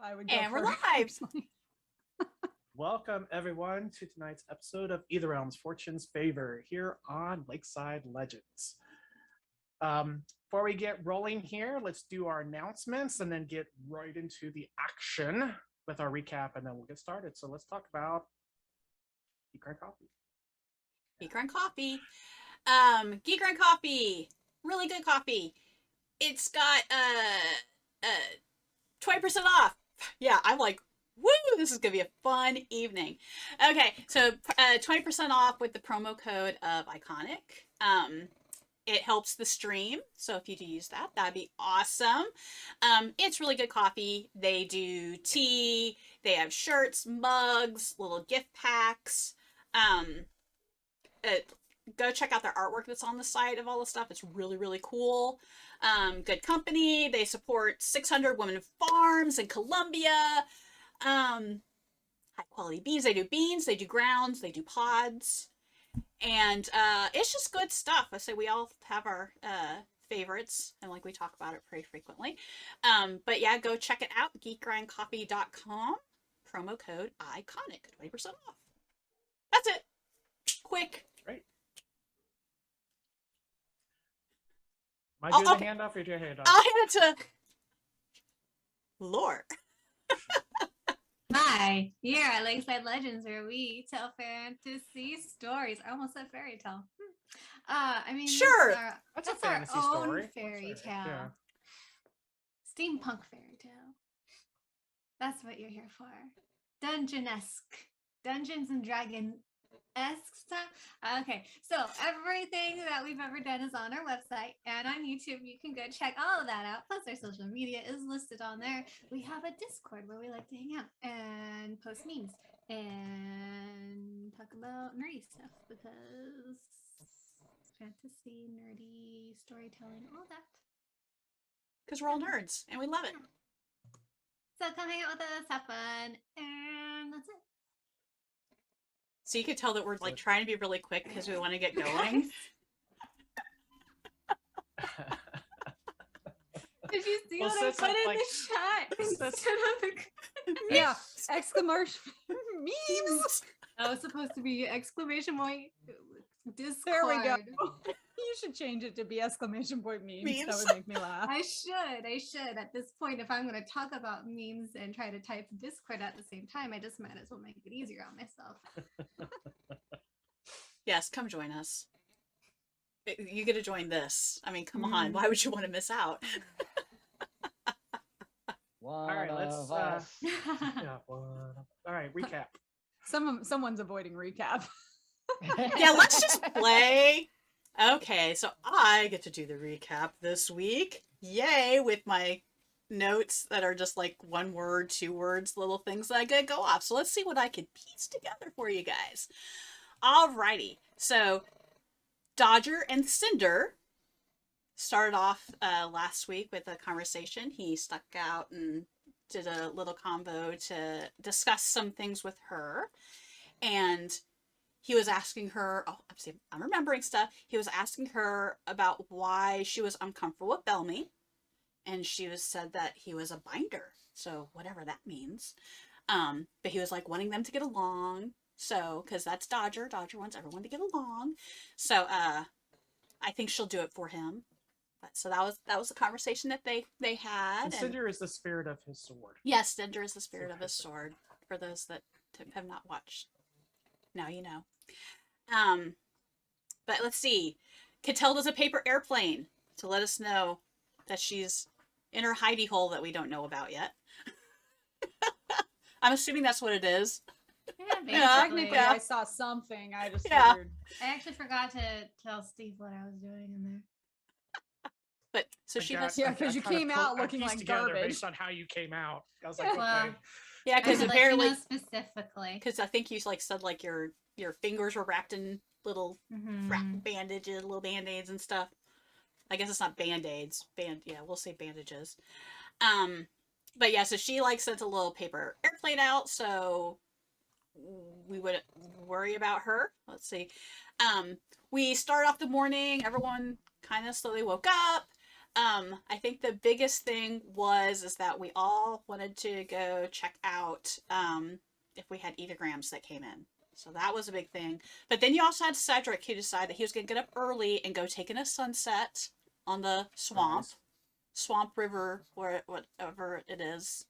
I would go And we're first. live. Welcome, everyone, to tonight's episode of Ætherealms Fortune's Favor here on Lakeside Legendz. Before we get rolling here, let's do our announcements and then get right into the action with our recap, and then we'll get started. So let's talk about Geek Grind Coffee. Geek Grind Coffee. Geek Grind Coffee. Really good coffee. It's got 20% off. Yeah, I'm like, woo, this is going to be a fun evening. Okay, so 20% off with the promo code of Iconic. It helps the stream, so if you do use that, that'd be awesome. It's really good coffee. They do tea. They have shirts, mugs, little gift packs. Go check out their artwork that's on the site of all the stuff. It's really, really cool. Good company. They support 600 women farms in Colombia. High quality beans. They do grounds, they do pods. And it's just good stuff. I say we all have our favorites, and like we talk about it pretty frequently. But yeah, go check it out. geekgrindcoffee.com. Promo code ICONIC. 20% off. That's it. Quick. Great. Am I doing the handoff or do you hand off? I'll hand it to Lore. Hi, here at Lakeside Legendz, where we tell fantasy stories. I almost said fairy tale. I mean, Sure. That's a our fantasy own story. fairy tale. Yeah. Steampunk fairy tale. That's what you're here for. Dungeon-esque. Dungeons and Dragon-esque stuff. Okay, so everything that we've ever done is on our website and on YouTube. You can go check all of that out. Plus, our social media is listed on there. We have a Discord where we like to hang out and post memes and talk about nerdy stuff because fantasy, nerdy, storytelling, all that. Because we're all nerds, and we love it. So come hang out with us, have fun, and that's it. So you could tell that we're like trying to be really quick because we want to get going. Did you see Well, what I since put I'm, in like- the chat instead of the Yeah, exclamation memes. That was supposed to be exclamation point Discord. There we go. You should change it to be exclamation point memes. That Memes. would make me laugh. I should. At this point, if I'm going to talk about memes and try to type Discord at the same time, I just might as well make it easier on myself. Yes, come join us. You get to join this. I mean, come on. Why would you want to miss out? All right, let's. Yeah. All right, recap. Someone's avoiding recap. Yeah, let's just play. Okay, so I get to do the recap this week. Yay, with my notes that are just like 1 word, 2 words, little things that I could go off. So let's see what I can piece together for you guys. Alrighty, so Dodger and Cinder started off last week with a conversation. He stuck out and did a little convo to discuss some things with her. And he was asking her, I'm remembering stuff. He was asking her about why she was uncomfortable with Bellamy. And she said that he was a binder. So whatever that means. But he was like wanting them to get along. So, because that's Dodger. Dodger wants everyone to get along. So I think she'll do it for him. But so that was the conversation that they had. And Cinder is the spirit of his sword. Yes, Cinder is the spirit of his sword. For those that have not watched, now you know. But let's see. Catilda's a paper airplane to let us know that she's in her hidey hole that we don't know about yet. I'm assuming that's what it is. Yeah, Technically, I saw something. I just Yeah. figured. I actually forgot to tell Steve what I was doing in there. But so she has, Yeah, 'cause you kind of came put out our looking piece like together garbage. based on how you came out. I was like, Well, okay. yeah, because I apparently, let you know specifically. because I think you like said like your fingers were wrapped in little wrap bandages, little band-aids and stuff. I guess it's not band-aids. We'll say bandages. But yeah, so she like sent a little paper airplane out, so we wouldn't worry about her. Let's see. We start off the morning, everyone kind of slowly woke up. I think the biggest thing is that we all wanted to go check out if we had Ætherealms that came in. So that was a big thing. But then you also had Cedric, who decided that he was going to get up early and go take in a sunset on the swamp river, whatever it is.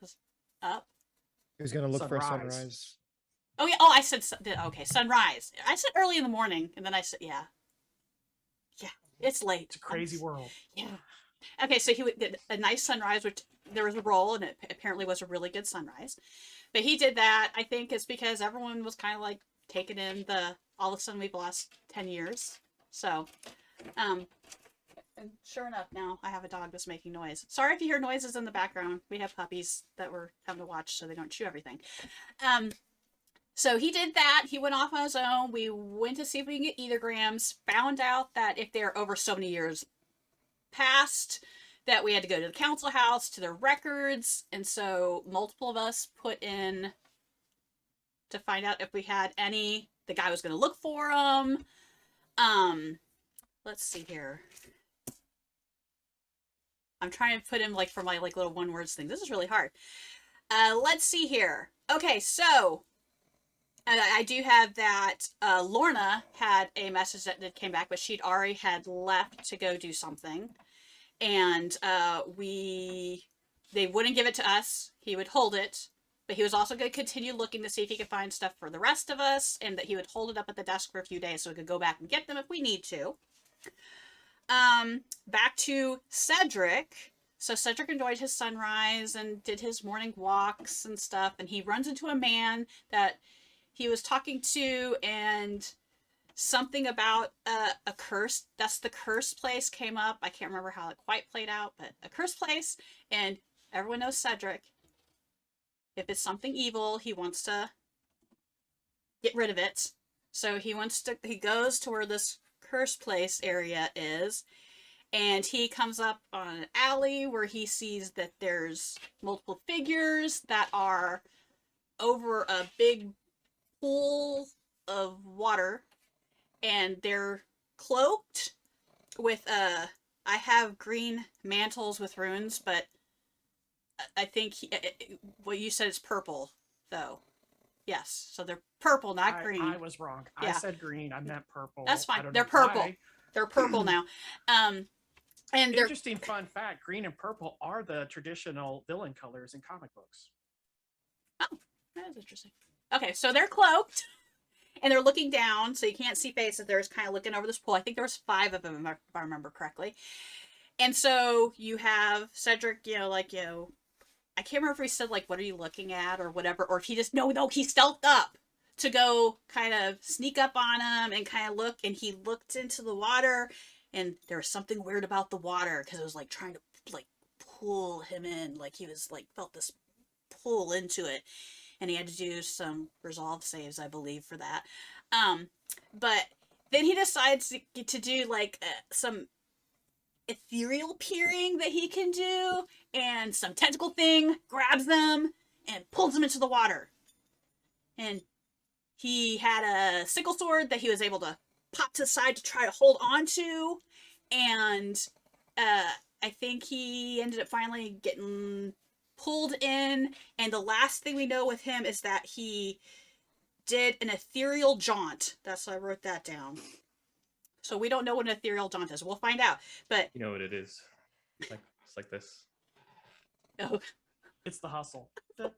Cause up. He was gonna look for a sunrise. Oh yeah. Oh, I said okay, sunrise. I said early in the morning, and then I said yeah. It's late. It's a crazy world. Yeah. Okay, so he did a nice sunrise, which there was a roll, and it apparently was a really good sunrise. But he did that. I think it's because everyone was kind of like taking in all of a sudden we've lost 10 years. So, and sure enough, now I have a dog that's making noise. Sorry if you hear noises in the background. We have puppies that we're having to watch so they don't chew everything. So he did that. He went off on his own. We went to see if we can get Ætherealms. Found out that if they're over so many years past, that we had to go to the council house, to their records. And so multiple of us put in to find out if we had any. The guy was going to look for them. Let's see here. I'm trying to put in like for my like little one words thing. This is really hard. Let's see here. Okay, so I do have that Lorna had a message that came back, but she'd already had left to go do something. And they wouldn't give it to us. He would hold it, but he was also going to continue looking to see if he could find stuff for the rest of us, and that he would hold it up at the desk for a few days so we could go back and get them if we need to. Back to Cedric. So Cedric enjoyed his sunrise and did his morning walks and stuff, and he runs into a man that he was talking to, and something about a curse. That's the curse place came up. I can't remember how it quite played out, but a curse place, and everyone knows Cedric. If it's something evil, he wants to get rid of it. So he goes to where this curse place area is, and he comes up on an alley where he sees that there's multiple figures that are over a big pool of water, and they're cloaked with I have green mantles with runes, but I think what you said is purple though. Yes, so they're purple, not green. I was wrong. Yeah. I said green. I meant purple. That's fine. They're purple. Why. They're purple now. And interesting fun fact: green and purple are the traditional villain colors in comic books. Oh, that is interesting. Okay, so they're cloaked, and they're looking down, so you can't see faces. They're just kind of looking over this pool. I think there was 5 of them, if I remember correctly. And so you have Cedric, I can't remember if he said, like, what are you looking at or whatever, or if he just, no, he stealthed up to go kind of sneak up on him and kind of look, and he looked into the water, and there was something weird about the water, because it was, like, trying to, like, pull him in, like, he was, like, felt this pull into it. And he had to do some resolve saves, I believe, for that. But then he decides to do like some ethereal peering that he can do, and some tentacle thing grabs them and pulls them into the water. And he had a sickle sword that he was able to pop to the side to try to hold on to. And I think he ended up finally getting pulled in, and the last thing we know with him is that he did an ethereal jaunt. That's why I wrote that down. So we don't know what an ethereal jaunt is. We'll find out. But you know what it is. It's like this. Oh. It's the hustle. All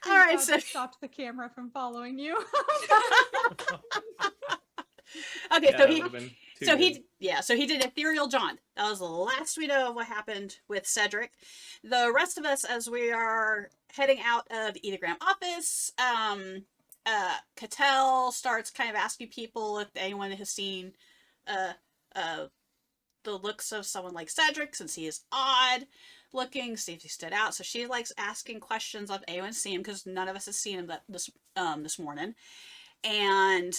right, so stopped the camera from following you. Okay, yeah, so he did ethereal jaunt. That was the last we know of what happened with Cedric. The rest of us, as we are heading out of the Ætherealm office, Cattell starts kind of asking people if anyone has seen the looks of someone like Cedric, since he is odd looking, see if he stood out. So she likes asking questions of anyone seen him, because none of us has seen him this morning. And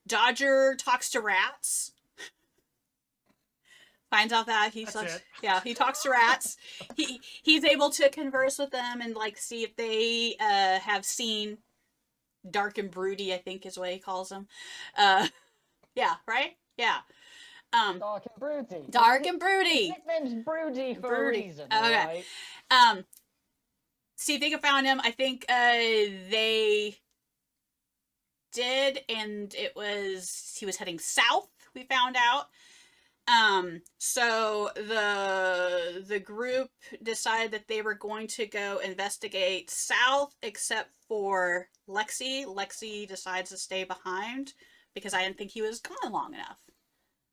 Dodger talks to rats. Finds out that he talks to rats. He's able to converse with them and like see if they have seen dark and broody, I think is what he calls them. Yeah, right? Yeah. Dark and broody. Dark and broody. His nickname's Broody for Broody. a reason, Okay. alright? See if they can find him. I think they did, and he was heading south, we found out. So the group decided that they were going to go investigate south, except for Lexi. Lexi decides to stay behind because I didn't think he was gone long enough.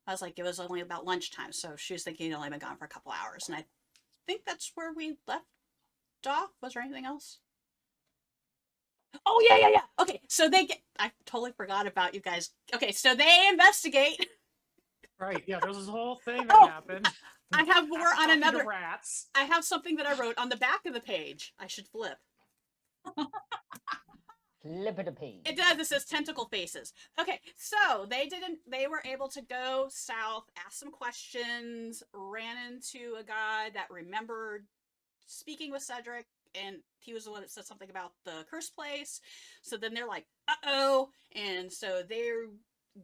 I was like, it was only about lunchtime, so she was thinking he'd only been gone for a couple hours, and I think that's where we left off. Was there anything else? Oh, yeah. Okay, so I totally forgot about you guys. Okay, so they investigate. Right. Yeah. There's this whole thing that happened. I have more on Talking to another. rats. I have something that I wrote on the back of the page. I should flip. Flippity-pee. It does. It says tentacle faces. Okay, so they were able to go south, ask some questions, ran into a guy that remembered speaking with Cedric, and he was the one that said something about the cursed place. So then they're like, uh-oh. And so they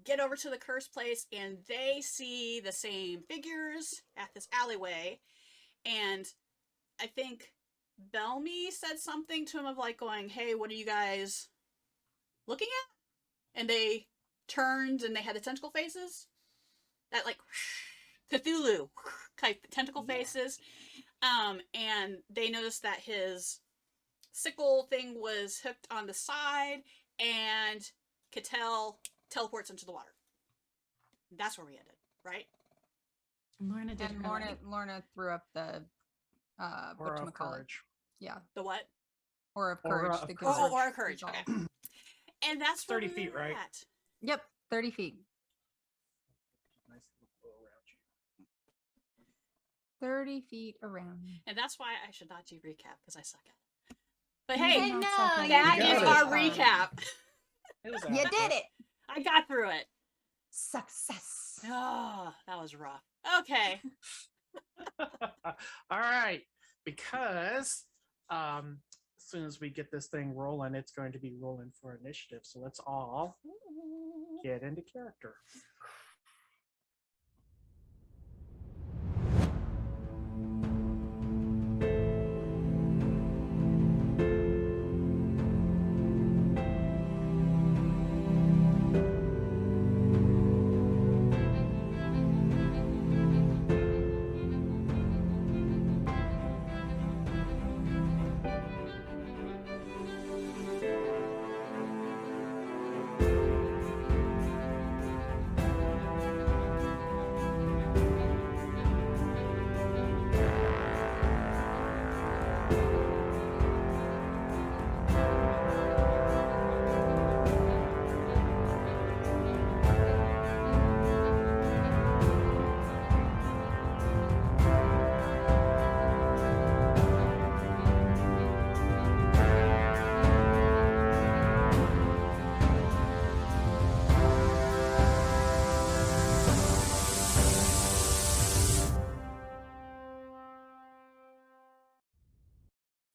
get over to the cursed place, and they see the same figures at this alleyway. And I think Belmy said something to him of like going, hey, what are you guys looking at? And they turned, and they had the tentacle faces. That like Cthulhu type tentacle faces. And they noticed that his sickle thing was hooked on the side, and Cattell teleports into the water. That's where we ended, right? Lorna did And her Lorna, light. Lorna threw up the Aura of whatchamacallit. courage. Yeah, The what? Aura of Aura courage. of that courage. gives her Aura of courage. resolve. Okay. And that's where 30 we feet, were right? at. Yep, 30 feet. Nice little glow around you. 30 feet around. And that's why I should not do recap, because I suck at it. But You hey, did no, not suck at it. that You is got our it. recap. It was You adequate. did it. I got through it. Success. Oh, that was rough. Okay. All right, because as soon as we get this thing rolling, it's going to be rolling for initiative. So let's all get into character.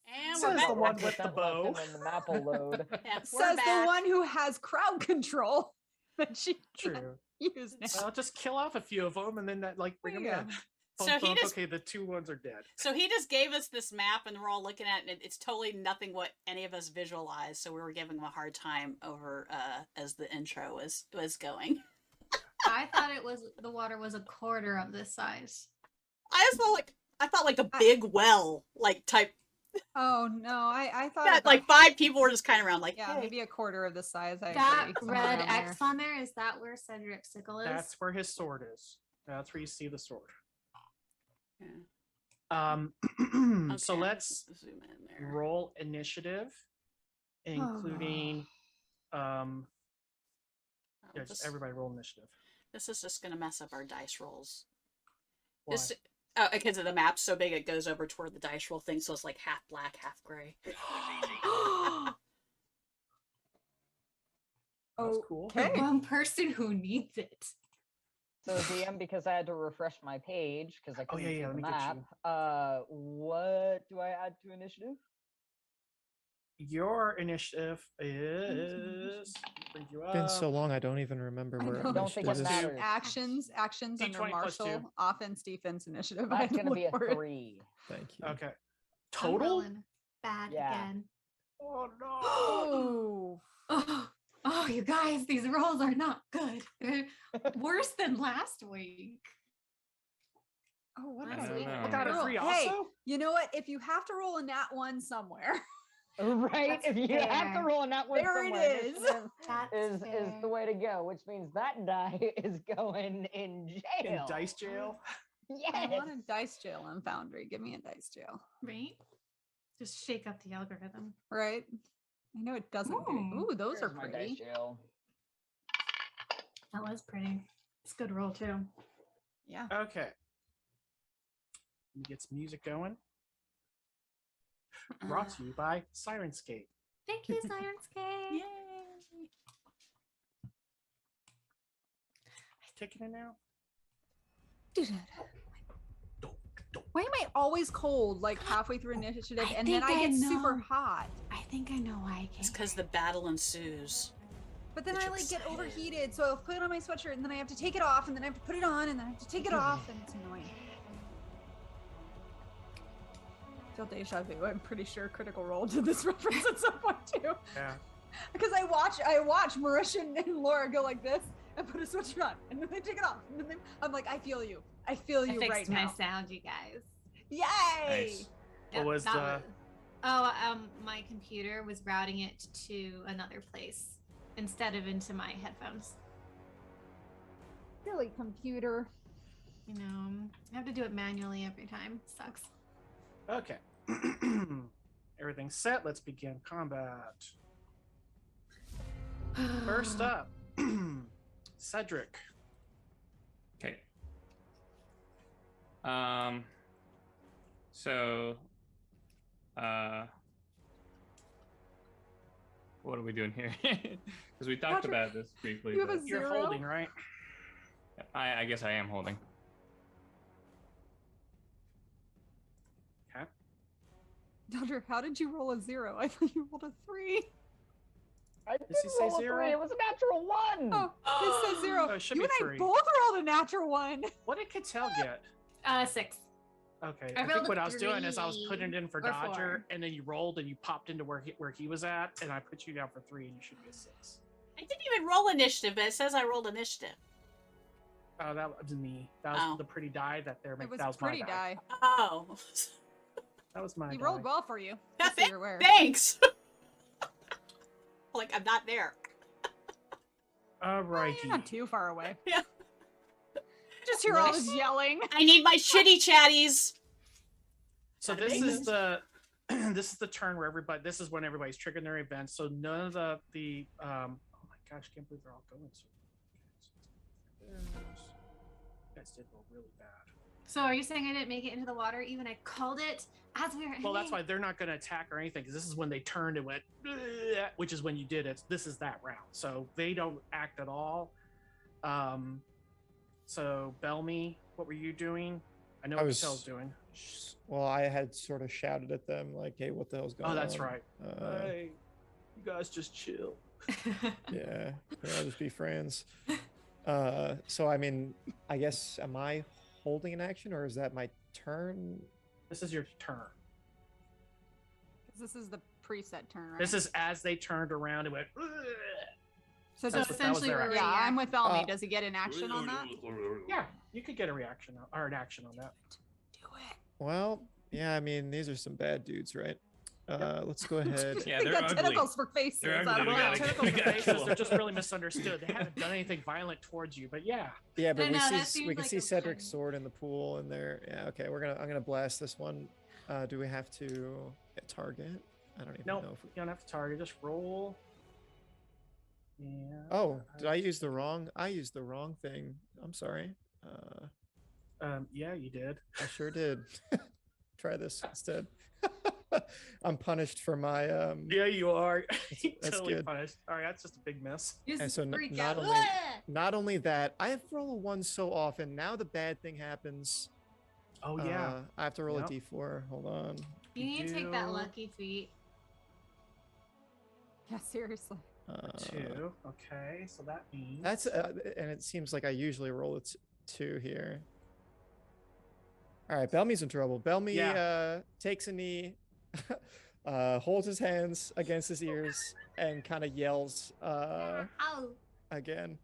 And Says we're the back. one with the 1% left bow. and then the map will load. Yeah, we're Says back. the one who has crowd control that she can't True. use now. I'll just kill off a few of them and then that like bring them Yeah. in. So Bump, he bump, just- okay, the two ones are dead. So he just gave us this map, and we're all looking at it, and it's totally nothing what any of us visualized. So we were giving him a hard time over as the intro was going. I thought the water was a quarter of this size. I thought like a big well like type Oh no, I thought that about- like 5 people were just kind of around like, yeah, hey. maybe a quarter of the size. I That agree, somewhere red around X there. on there, is that where Cedric's sickle is? That's where his sword is. That's where you see the sword. Yeah. So Okay, let's zoom in there. roll initiative, including yeah, just Just- everybody roll initiative. This is just gonna mess up our dice rolls. Why? Because of the map's so big, it goes over toward the dice roll thing, so it's like half black, half gray. That's cool. The Okay. one person who needs it. So DM, because I had to refresh my page because I couldn't yeah, see yeah, the let me get map. you. What do I add to initiative? your initiative is. Bring you It's been so up. long, I don't even remember I where know. Don't think it initiative is. matters. Actions under D20 plus martial, 2. offense, defense, initiative. I That's had to gonna look be a for it. 3. Thank you. Okay. I'm Total? rolling bad Yeah. again. Oh no. Oh, Oh, you guys, these rolls are not good. They're worse than last week. oh, what I is don't it? know. I got a Girl, 3 hey, also? you know what? If you have to roll a nat 1 somewhere, Right? That's If you have to fair. roll on that one There it somewhere, is. initiative That's is the fair. way to go, which means that die is going in In jail. dice jail? Yes. I want a dice jail on Foundry. Give me a dice jail, Right? Just shake up the algorithm. right? I know it doesn't. Ooh. Ooh, those Here's are my dice pretty. jail. That was pretty. It's a good roll too. Yeah. Okay. Let me get some music going. Brought to you by Sirenscape. Thank you, Sirenscape. Yay! Taking it now? Why am I always cold, like halfway through initiative, I and then I think I get super know. hot? I think I know why I It's can't. because the battle ensues. But then Get I you like get excited. overheated, so I'll put it on my sweatshirt, and then I have to take it off, and then I have to put it on, and then I have to take it off, and it's annoying. Feel deja vu. I'm pretty sure Critical Role did this reference at some point too, Yeah. because I watch Marisha and Laura go like this and put a sweatshirt on, and then they take it off, and then I'm like, I feel you. I feel I you fixed right my now. sound, you guys. Yay! Nice. What was that the- my computer was routing it to another place instead of into my headphones. Silly computer. You know, I have to do it manually every time. Sucks. Okay. Everything's set. Let's begin combat. First up, Cedric. Okay. So, what are we doing here? Because we talked Patrick, about this briefly. you have a but- You're Zero? holding, right? I guess I am holding. Okay. Dodger, how did you roll a 0? I thought you rolled a 3. I Does did he say roll a 0? 3. It was a natural 1. Oh, it says 0. Oh, it should You be and 3. I both rolled a natural 1. What did Cattell get? 6. Okay, I I rolled think a what I was doing is I was putting it in for 3 or Dodger, 4. and then you rolled and you popped into where he was at, and I put you down for 3, and you should be a 6. I didn't even roll initiative, but it says I rolled initiative. Oh, that was me. That was Oh. the pretty die that there. It was That was pretty my die. die. Oh. That was my. He die. rolled well for you. Yeah, Just so you're aware. Thanks! Like, I'm not there. Alrighty. You're not too far away. Yeah. Just hear all this yelling. I need my shitty chatties! So Gotta this make is this. the this is the turn where everybody. This is when everybody's triggering their events. So none of the oh my gosh, I can't believe they're all going so. You guys did roll really bad. So are you saying I didn't make it into the water even? I called it as we were Well, that's ending? why they're not going to attack or anything, because this is when they turned and went, "Bleh," which is when you did it. This is that round, so they don't act at all. So Belmy, what were you doing? I know I what was- Cattell's doing. Well, I had sort of shouted at them like, "Hey, what the hell's going on?" Oh, that's right. Uh, Hey, you guys just chill. Yeah, can I just be friends? So I mean, I guess am I holding an action or is that my turn? This is your turn. 'Cause this is the preset turn, right? This is as they turned around and went. "Bleh." so that's just what- that was essentially their we're action. yeah, I'm with Belmy. Uh, Does he get an action on that? Yeah, you could get a reaction or an action on that. Do it. Well, yeah, I mean, these are some bad dudes, right? Let's go ahead. Yeah, They they're got ugly. tentacles for faces. They're I ugly, don't we know. gotta- Tentacles we and gotta faces, kill they're 'em. just really misunderstood. They haven't done anything violent towards you, but yeah. Yeah, but I we know, that see seems we can like see a Cedric's fun- sword in the pool, and there. Yeah, okay, I'm gonna blast this one. Do we have to hit target? I don't even Nope, know. you don't have to target. Just roll. Yeah. Oh, did I use the wrong? I used the wrong thing. I'm sorry. Yeah, you did. I sure did. Try this instead. I'm punished for my Yeah, you are. that's Totally good. punished. All right, that's just a big miss. You And just so freak not out. only "Ah!" not only that, I have to roll a 1 so often. Now the bad thing happens. Oh yeah. I have to roll Yep. a d4. Hold on. You need to take that do- lucky feat. Yeah, seriously. 2. Okay, so that means That's and it seems like I usually roll a 2 here. All right, Belmy's in trouble. Belmy takes a knee, holds his hands against his ears, and kind of yells Ow. again.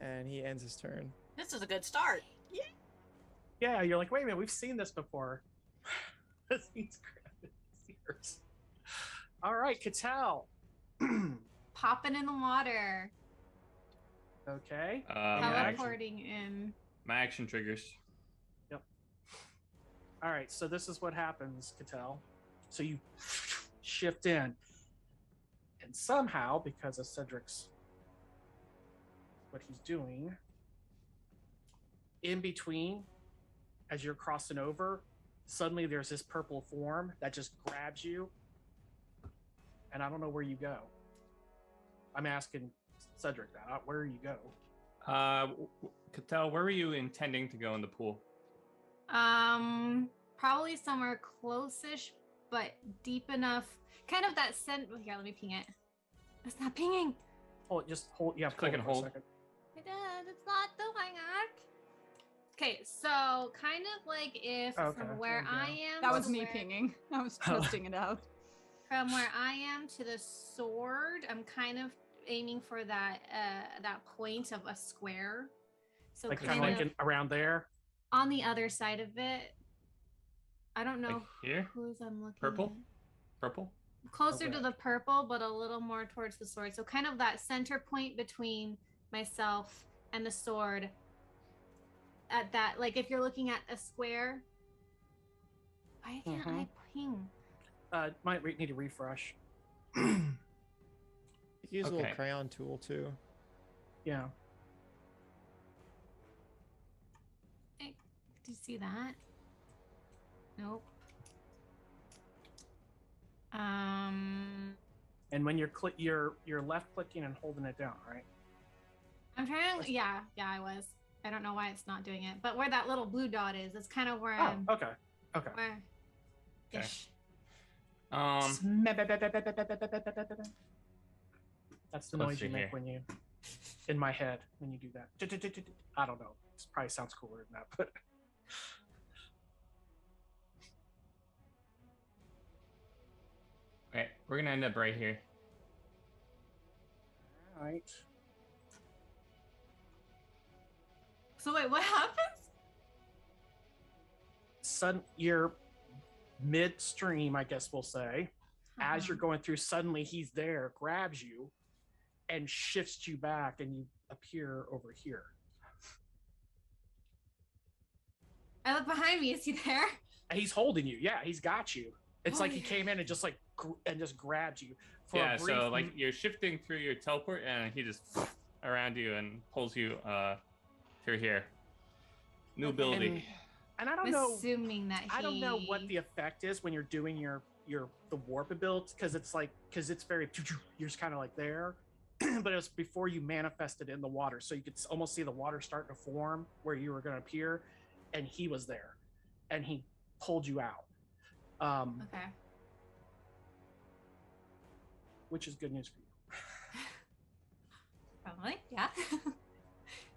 And he ends his turn. This is a good start. Yeah. yeah. You're like, wait a minute, we've seen this before. This means grabbing his ears. All right, Cattell. Popping in the water. Okay. Teleporting in. My action triggers. All right, so this is what happens, Cattell. So you shift in, and somehow, because of Cedric's what he's doing, in between, as you're crossing over, suddenly there's this purple form that just grabs you, and I don't know where you go. I'm asking Cedric that. Where you go? Cattell, where were you intending to go in the pool? Probably somewhere close-ish, but deep enough. Kind of that scent. Here, let me ping it. It's not pinging. Hold, just hold. Yeah, click and hold. It is. It's not doing it. Okay, so kind of like if from where I am. That was to me where- pinging. I was testing it out. From where I am to the sword, I'm kind of aiming for that that point of a square. So like kind kind of of like around there. on the other side of it. I don't know Like here? whose I'm looking Purple? at. Purple? Closer to Okay. the purple, but a little more towards the sword. So kind of that center point between myself and the sword. At that, like if you're looking at a square. Why can't I ping? Might need to refresh. You can use a little Okay. crayon tool too. Yeah. Hey, do you see that? Nope. And when you're left clicking and holding it down, right? I'm trying to. Yeah, I was. I don't know why it's not doing it, but where that little blue dot is, it's kind of where Oh, I'm. okay. Okay. Where? Okay. Ish. That's the Let's noise see you make here. when you, in my head, when you do that. I don't know. It probably sounds cooler than that, but Okay, we're gonna end up right here. all right. So wait, what happens? You're midstream, I guess we'll say. As you're going through, suddenly he's there, grabs you, and shifts you back, and you appear over here. I look behind me. Is he there? And he's holding you. Yeah, he's got you. It's Oh, like he yeah. came in and just like just grabbed you. For Yeah, a brief so like you're shifting through your teleport and he just around you and pulls you through here. New ability. And I I'm don't know. assuming that I don't know what he- the effect is when you're doing the warp ability, because it's very you're just kind of like there, but it was before you manifested in the water, so you could almost see the water starting to form where you were going to appear, and he was there, and he pulled you out, Okay. which is good news for you. Probably. Yeah.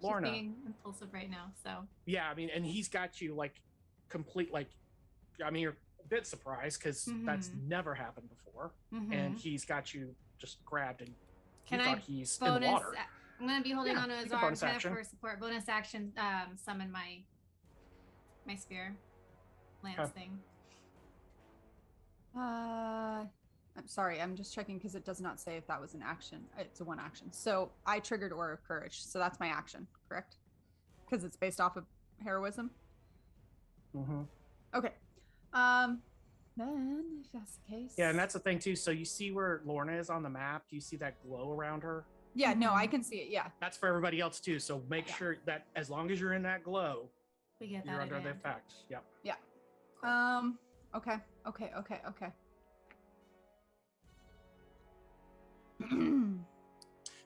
Lorna. She's being impulsive right now, so. Yeah, I mean, and he's got you like complete, like, I mean, you're a bit surprised because that's never happened before, and he's got you just grabbed, and Can you I thought he's in the bonus? water. I'm gonna be holding Yeah, on to you his can arm bonus kind of action. for support. Bonus action. Summon my spear lance Okay. thing. I'm sorry, I'm just checking because it does not say if that was an action. It's a one action. So I triggered Aura of Courage, so that's my action, correct? Because it's based off of heroism. Mm-hmm. Okay. Then if that's the case. Yeah, and that's the thing too. So you see where Lorna is on the map? Do you see that glow around her? Yeah, no, I can see it. Yeah. That's for everybody else too. So make Yeah. sure that as long as you're in that glow, We get you're that under the advantage. effect. Yep. Okay.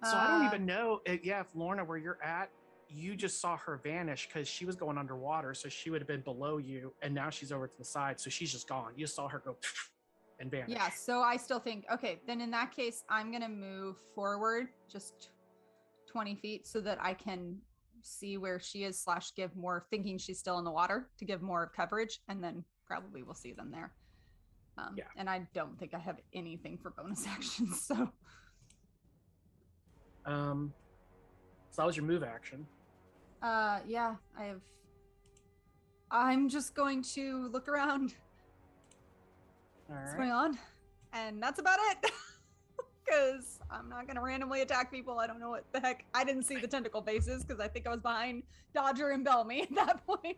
So I don't even know. If Lorna, where you're at, you just saw her vanish because she was going underwater, so she would have been below you, and now she's over to the side, so she's just gone. You just saw her go and vanish. Yeah, so I still think, okay, then in that case, I'm going to move forward just 20 feet so that I can see where she is / give more, thinking she's still in the water, to give more coverage, and then probably we'll see them there. Yeah. And I don't think I have anything for bonus actions, so. So that was your move action. Yeah, I'm just going to look around. All What's right. going on? And that's about it. Because I'm not going to randomly attack people. I don't know what the heck. I didn't see the tentacle faces because I think I was behind Dodger and Bellamy at that point.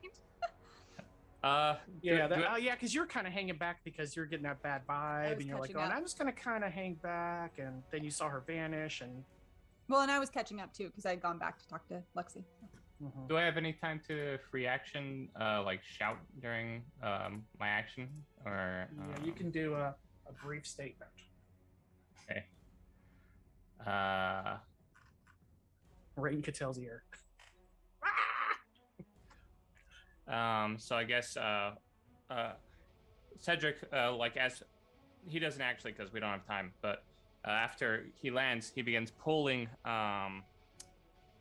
Because you're kind of hanging back because you're getting that bad vibe, and you're like, catching up. I'm just gonna kind of hang back, and then you saw her vanish, and Well, and I was catching up too because I had gone back to talk to Lexi. Do I have any time to free action, like shout during my action, or? yeah, you can do a brief statement. Okay. Right in Catel's ear. So I guess Cedric, like, as he doesn't actually, because we don't have time, but after he lands, he begins pulling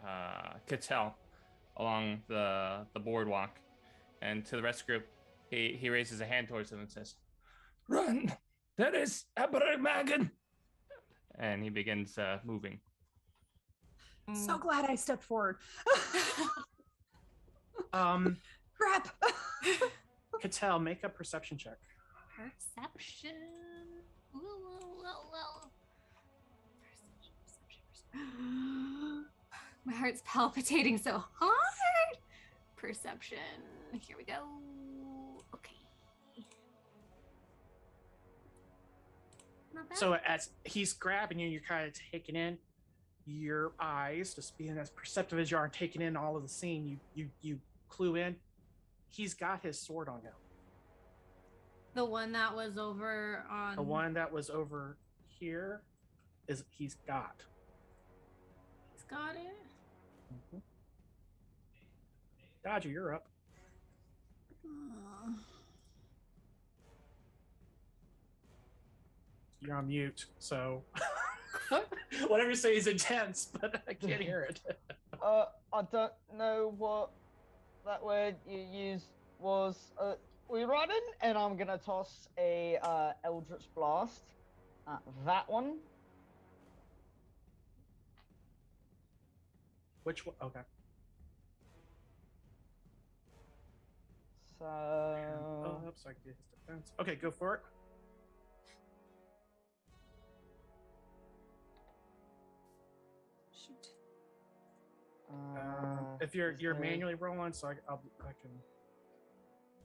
Catel along the boardwalk, and to the rest of the group, he raises a hand towards him and says, "Run! That is Abramagan!" And he begins moving. So glad I stepped forward. Crap. Catel, make a perception check. Perception. Well. Perception. My heart's palpitating so hard. Perception. Here we go. Okay. Not bad. So as he's grabbing you, you're kind of taking in your eyes, just being as perceptive as you are, and taking in all of the scene. You clue in. He's got his sword on him. The one that was over on. The one that was over here is he's got. He's got it. Mm-hmm. Dodger, you're up. You're on mute, so whatever you say is intense, but I can't hear it. I don't know what that word you used was. We running, and I'm gonna toss a Eldritch Blast at that one. Which one? Okay. So. Oh, oops, I get his defense. Okay, go for it. Shoot. If you're is there- manually rolling, so I can.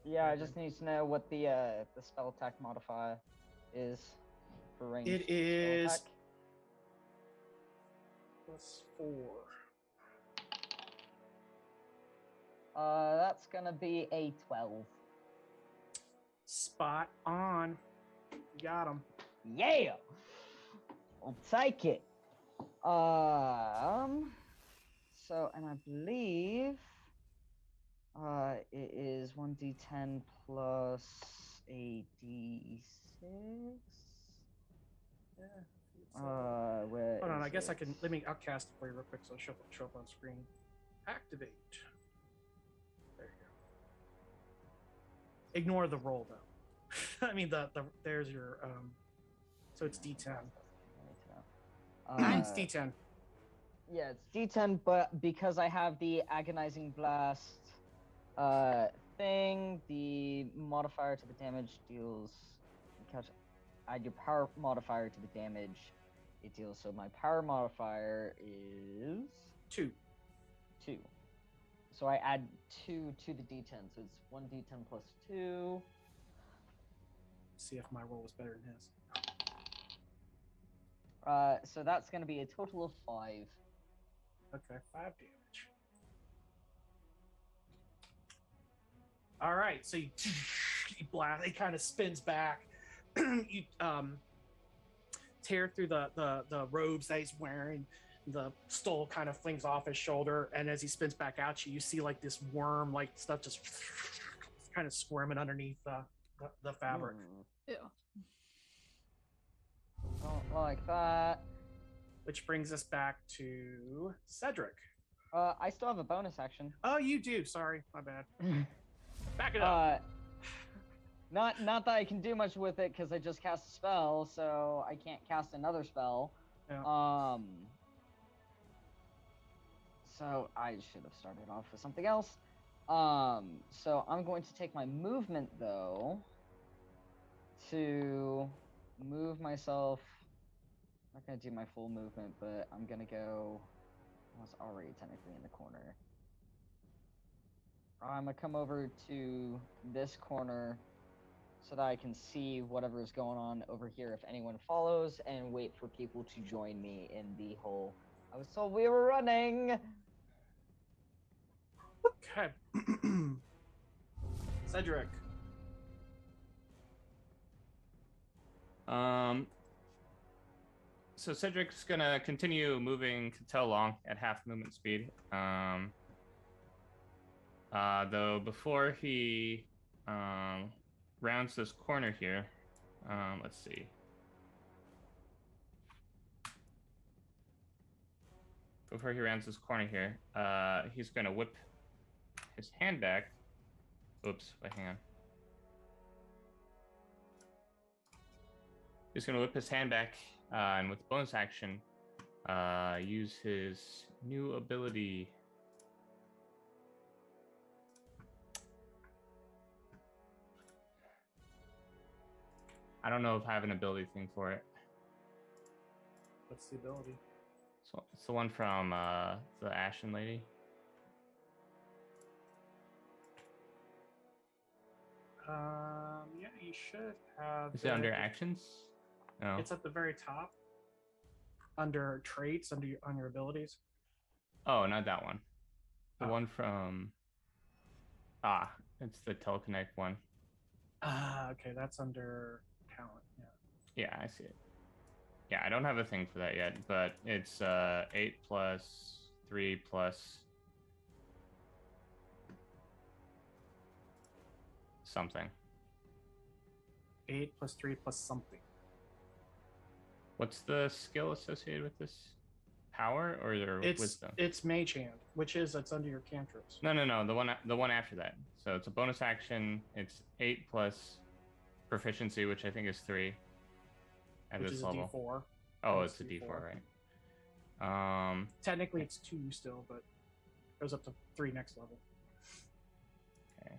Yeah, I just need to know what the spell attack modifier is for range. It is +4. That's gonna be a 12. Spot on. You got him. Yeah, I'll take it. So, and I believe, it is 1d10 plus a d6. Yeah. Where? Hold on, I is guess I it? can. I'll cast it for you real quick, so it'll show up on screen. Activate. There you go. Ignore the roll though. I mean there's your so it's D10. It's D10. Yeah, it's D10, but because I have the agonizing blast thing, the modifier to the damage deals. Because add your power modifier to the damage, it deals. So my power modifier is 2. 2. So I add 2 to the D10, so it's 1d10 plus 2. See if my roll was better than his. So that's going to be a total of 5. Okay, 5 damage. All right, so you blast. It kind of spins back. You tear through the robes that he's wearing. The stole kind of flings off his shoulder, and as he spins back at you, you see like this worm-like stuff just kind of squirming underneath the fabric. Ew. Don't like that. Which brings us back to Cedric. I still have a bonus action. Oh, you do. Sorry, my bad. Back it up. Not that I can do much with it because I just cast a spell, so I can't cast another spell. Yeah. So I should have started off with something else. So I'm going to take my movement though to move myself. I'm not gonna do my full movement, but I'm gonna go. I was already technically in the corner. I'm gonna come over to this corner so that I can see whatever is going on over here if anyone follows, and wait for people to join me in the hole. I was told we were running. Okay. Cedric. So Cedric's gonna continue moving Cattell along at half movement speed. Though before he rounds this corner here, let's see. Before he rounds this corner here, he's gonna whip his hand back. Oops, wait, hang on. He's gonna whip his hand back, and with bonus action, use his new ability. I don't know if I have an ability thing for it. What's the ability? So it's the one from the Ashen Lady. Yeah, you should have. Is it under actions? No. It's at the very top. Under traits, on your abilities. Oh, not that one. The Oh. one from. It's the teleconnect one. Okay, that's under talent. Yeah. Yeah, I see it. Yeah, I don't have a thing for that yet, but it's 8 plus 3 plus something. 8 plus 3 plus something. What's the skill associated with this? Power or their wisdom? It's Mage Hand, which is it's under your cantrips. No. The one after that. So it's a bonus action. It's 8 plus proficiency, which I think is 3 at Which this is level. a D4. Oh, It's it's a D4, right? Technically, it's 2 still, but it goes up to 3 next level. Okay.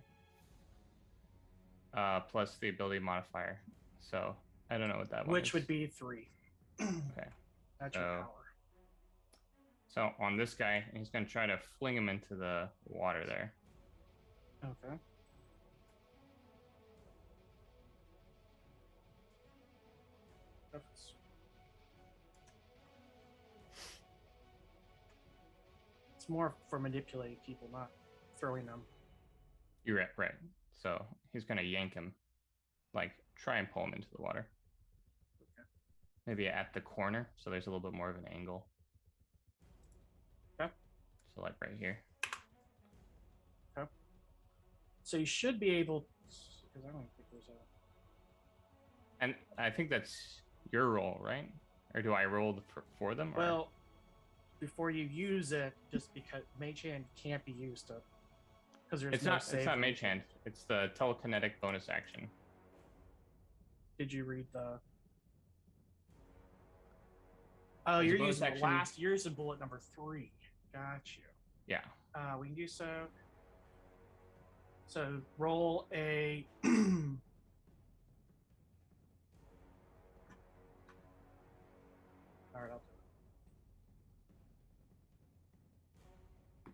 Plus the ability modifier. So I don't know what that one Which is. would be 3. Okay. That's your So- power. So on this guy, he's going to try to fling him into the water there. Okay. It's more for manipulating people, not throwing them. You're right. So he's going to yank him, like try and pull him into the water. Okay. Maybe at the corner, so there's a little bit more of an angle. Okay. So like right here. Okay. So you should be able, because I don't think there's a. And I think that's your roll, right? Or do I roll for them? Or? Well, before you use it, just because Mage Hand can't be used to, because there's it's no not. save. It's not Mage Hand. It's the telekinetic bonus action. Did you read the? Oh, There's a you're bonus using the action. last. You're using bullet number 3. Got you. Yeah. We can do so. So roll a. All right, I'll do it.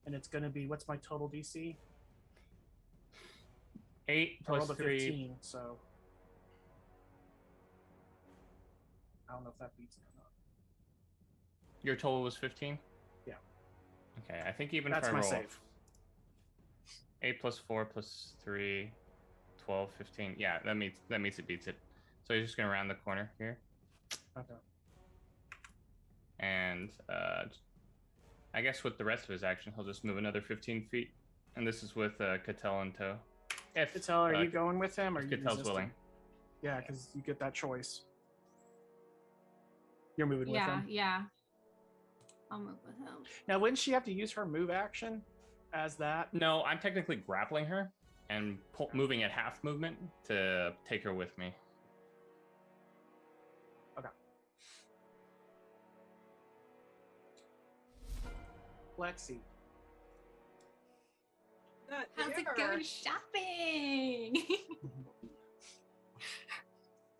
And it's going to be, what's my total DC? 8 I rolled plus a 3. 15, so I don't know if that beats it or not. Your total was 15? Yeah. Okay, I think even That's if I my roll save. 8 plus 4 plus 3, 12, 15. Yeah, that means it beats it. So he's just gonna round the corner here. Okay. And I guess with the rest of his action, he'll just move another 15 feet. And this is with Cattell in tow. If Cattell, are you going with him, or if are you Cattell's resisting? willing. Yeah, because you get that choice. You're moving with him. Yeah. I'll move with him. Now, wouldn't she have to use her move action as that? No, I'm technically grappling her and moving at half movement to take her with me. Okay. Lexi. How's it going shopping?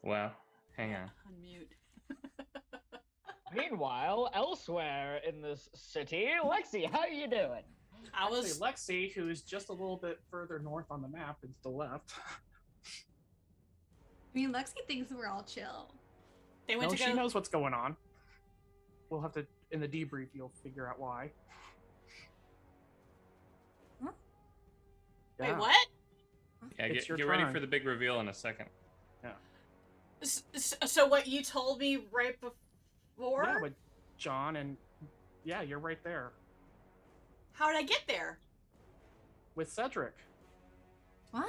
Well, hang on. Unmute. Meanwhile, elsewhere in this city, Lexi, how are you doing? I was Lexi, who is just a little bit further north on the map and to the left. I mean, Lexi thinks we're all chill. They went No, to she go. knows what's going on. We'll have to, in the debrief, you'll figure out why. Huh? Wait, Yeah. what? Yeah, It's your get ready turn. for the big reveal in a second. So what you told me right before? Yeah, with John and yeah, you're right there How did I get there? with Cedric. What?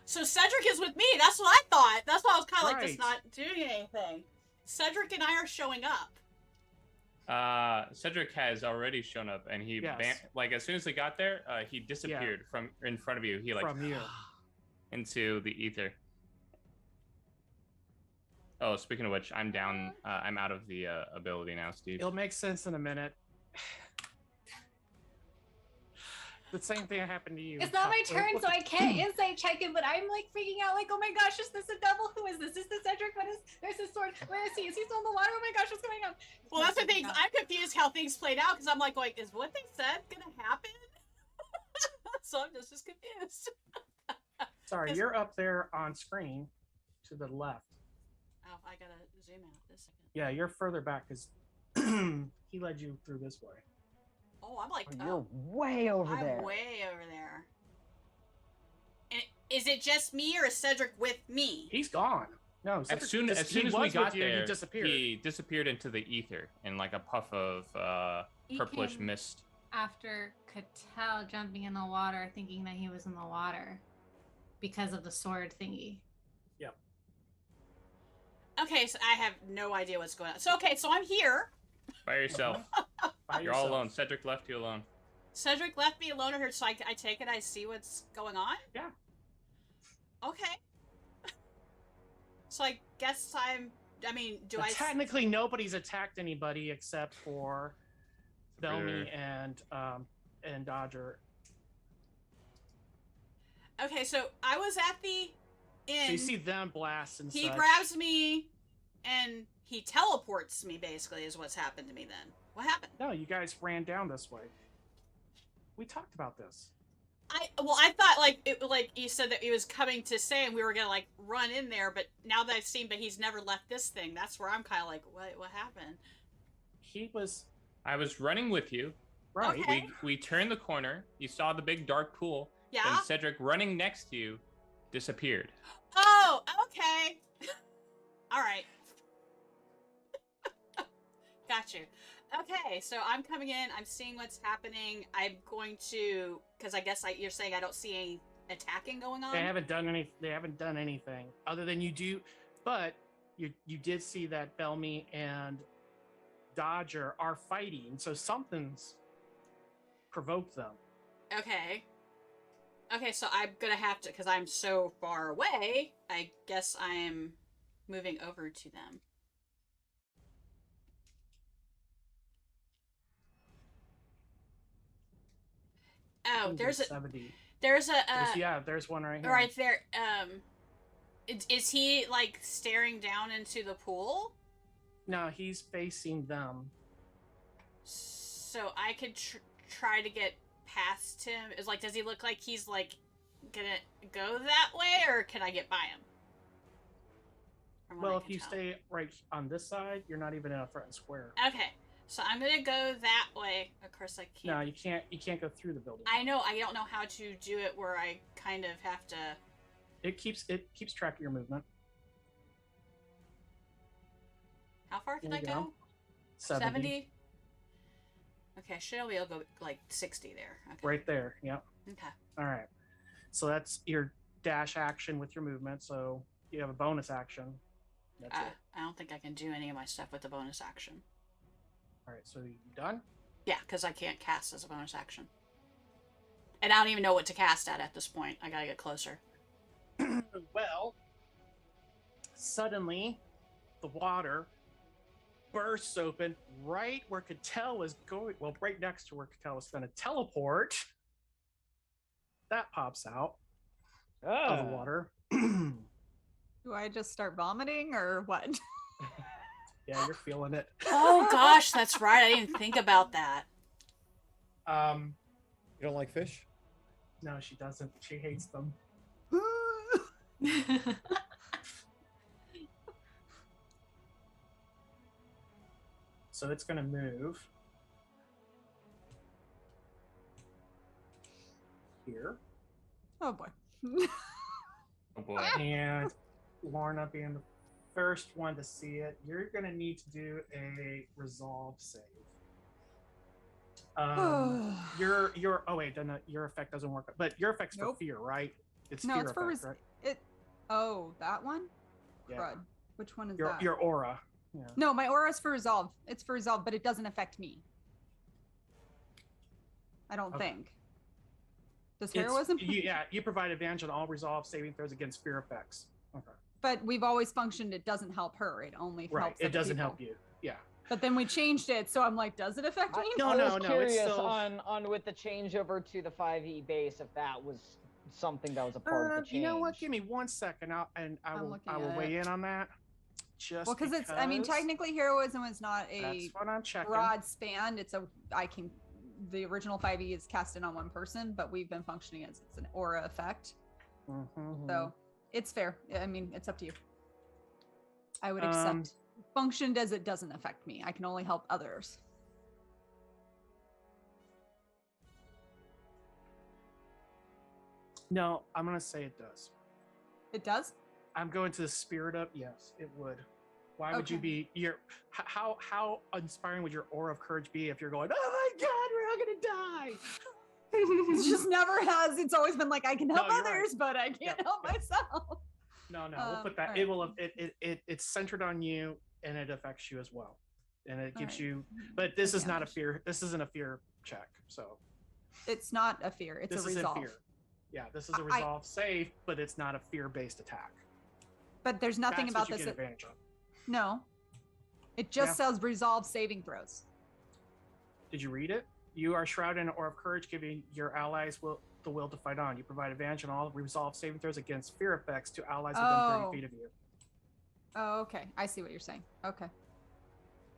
So Cedric is with me. That's what I thought. That's why I was kind of like just Right. not doing anything. Cedric and I are showing up. Cedric has already shown up, and he Yes. like as soon as he got there, he disappeared from in front of you. He like From you. into the ether. Oh, speaking of which, I'm down. I'm out of the ability now, Steve. It'll make sense in a minute. The same thing happened to you. It's not my turn, so I can't insight check it, but I'm like freaking out, like, oh my gosh, is this a double? Who is this? Is this Cedric? What is, there's his sword. Where is he? Is he still in the water? Oh my gosh, what's going on? Well, that's the thing. I'm confused how things played out because I'm like, is what they said gonna happen? So I'm just as confused. Sorry, Yes. you're up there on screen to the left. Oh, I gotta zoom out this second. Yeah, you're further back because he led you through this way. Oh, I'm like, Oh, you're way over I'm there. way over there. And is it just me or is Cedric with me? He's gone. No, As Cedric soon just- as he we was got with you, there, he disappeared. into the ether in like a puff of He purplish came mist. After Cattell jumping in the water, thinking that he was in the water because of the sword thingy. Okay, so I have no idea what's going on. So I'm here. By yourself. By You're all yourself. alone. Cedric left you alone. Cedric left me alone here, so I take it I see what's going on? Yeah. Okay. So I guess do But I... technically, nobody's attacked anybody except for Belmy and Dodger. Okay, so I was at the inn. So you see them blast and He such. grabs me and he teleports me, basically, is what's happened to me then. What happened? No, you guys ran down this way. We talked about this. I thought like you said that he was coming to say and we were gonna like run in there, but now that I've seen but he's never left this thing, that's where I'm kinda like, what happened? I was running with you. Right. Okay. We turned the corner. You saw the big dark pool. Yeah? And Cedric running next to you disappeared. Oh, okay. Alright. Got you. Okay, so I'm coming in, I'm seeing what's happening. I'm going to, because I guess you're saying I don't see any attacking going on? They haven't done anything other than you do, but you did see that Belmy and Dodger are fighting, so something's provoked them. Okay. Okay, so I'm gonna have to, because I'm so far away, I guess I'm moving over to them. Oh, there's a 70. there's a There's one right here. right there. Is he like staring down into the pool? No, he's facing them. So I could try to get past him. Is like, does he look like he's like gonna go that way, or can I get by him? From what I Well, if can you tell. stay right on this side, you're not even in a threatened square. Okay, so I'm gonna go that way. Of course, I can't. No, you can't. You can't go through the building. I know. I don't know how to do it where I kind of have to. It keeps track of your movement. How far can There I you go? go. 70. Okay, should I be able to go like 60 there? Okay. Right there. Yep. Okay. All right. So that's your dash action with your movement. So you have a bonus action. That's it. I don't think I can do any of my stuff with the bonus action. All right, so you done? Yeah, because I can't cast as a bonus action. And I don't even know what to cast at this point. I gotta get closer. Well, suddenly the water bursts open right where Cattell was going. Well, right next to where Cattell was going to teleport. That pops out of the water. Do I just start vomiting or what? Yeah, you're feeling it. Oh gosh, that's right. I didn't think about that. You don't like fish? No, she doesn't. She hates them. So it's going to move here. Oh boy. Oh boy. And Lorna being the first one to see it, you're going to need to do a resolve save. Your oh wait, then your effect doesn't work. But your effect's for fear, right? It's no, fear it's for effect, right? it. Oh, that one. Yeah. Crud. Which one is Your that? your aura. Yeah. No, my aura is for resolve. It's for resolve, but it doesn't affect me. I don't think. Does heroism? You provide advantage on all resolve saving throws against fear effects. Okay. But we've always functioned. It doesn't help her. It only helps. It other doesn't people. help you. Yeah. But then we changed it, so I'm like, does it affect me? I was no, curious it's still... on with the changeover to the 5e base if that was something that was a part of the change. You know what? Give me 1 second, I will weigh in on that. Just well, because it's. I mean, technically, heroism is not a that's what I'm checking. broad span. It's a. I can. The original 5e is cast in on one person, but we've been functioning as it's an aura effect. Mm-hmm. So it's fair. I mean, it's up to you. I would accept functioned as it doesn't affect me. I can only help others. No, I'm gonna say it does. It does? I'm going to the spirit up. Yes, it would. Why would you be how inspiring would your aura of courage be if you're going, oh my god, we're all gonna die? It just never has. It's always been like I can help others, right. but I can't help myself. No, we'll put that. Right. It will. It's centered on you, and it affects you as well, and it gives you. But this is not a fear. This isn't a fear check, so. It's not a fear. It's this a resolve. Fear. Yeah, this is a resolve save, but it's not a fear-based attack. But there's nothing That's about what you this. get advantage on. No, it just says resolve saving throws. Did you read it? You are shrouded in an aura of courage, giving your allies the will to fight on. You provide advantage on all resolve saving throws against fear effects to allies within 30 feet of you. Oh, okay. I see what you're saying. Okay.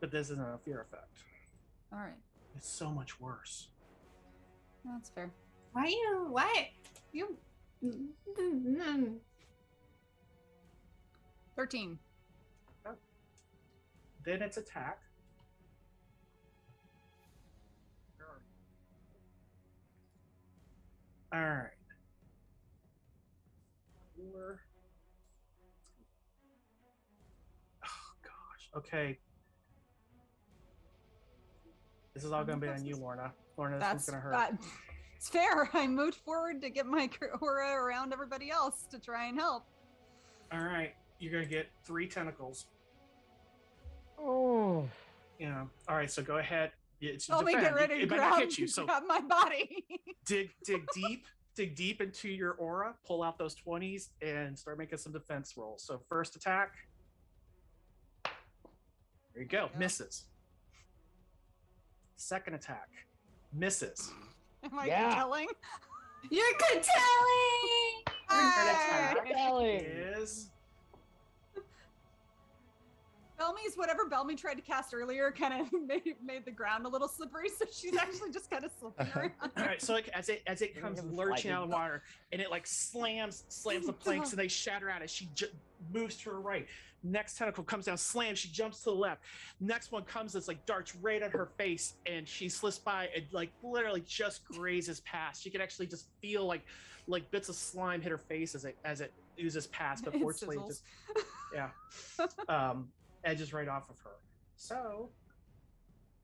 But this isn't a fear effect. All right. It's so much worse. That's fair. Why you? What? You? 13. Then it's attack. All right. 4. Oh gosh. Okay. This is all going to be on you, Lorna. Lorna, this one's going to hurt. It's fair. I moved forward to get my aura around everybody else to try and help. All right. You're going to get 3 tentacles. Oh. Yeah. All right. So go ahead. Let me get ready to grab my body. dig deep into your aura, pull out those 20s, and start making some defense rolls. So first attack. There you go. Misses. Second attack. Misses. Am I telling? You're good telling. Third attack is Belmy's whatever Belmy tried to cast earlier kind of made the ground a little slippery, so she's actually just kind of slipping around. all right. So like, as it comes lurching out of the water, and it like slams the planks, and they shatter out as she moves to her right. Next tentacle comes down, slams. She jumps to the left. Next one comes, it's like darts right at her face, and she slips by and like literally just grazes past. She can actually just feel like bits of slime hit her face as it oozes past. But fortunately, just edges right off of her. So,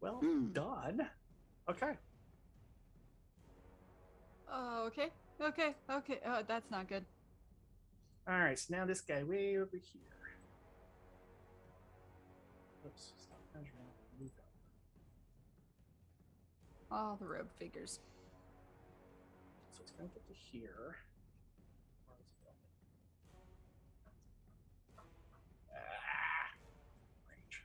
well done. Okay. Oh, okay. That's not good. All right. So now this guy way over here. Oops, stop measuring. Move out. All the robe figures. So it's going to get to here. Where is it going? Range.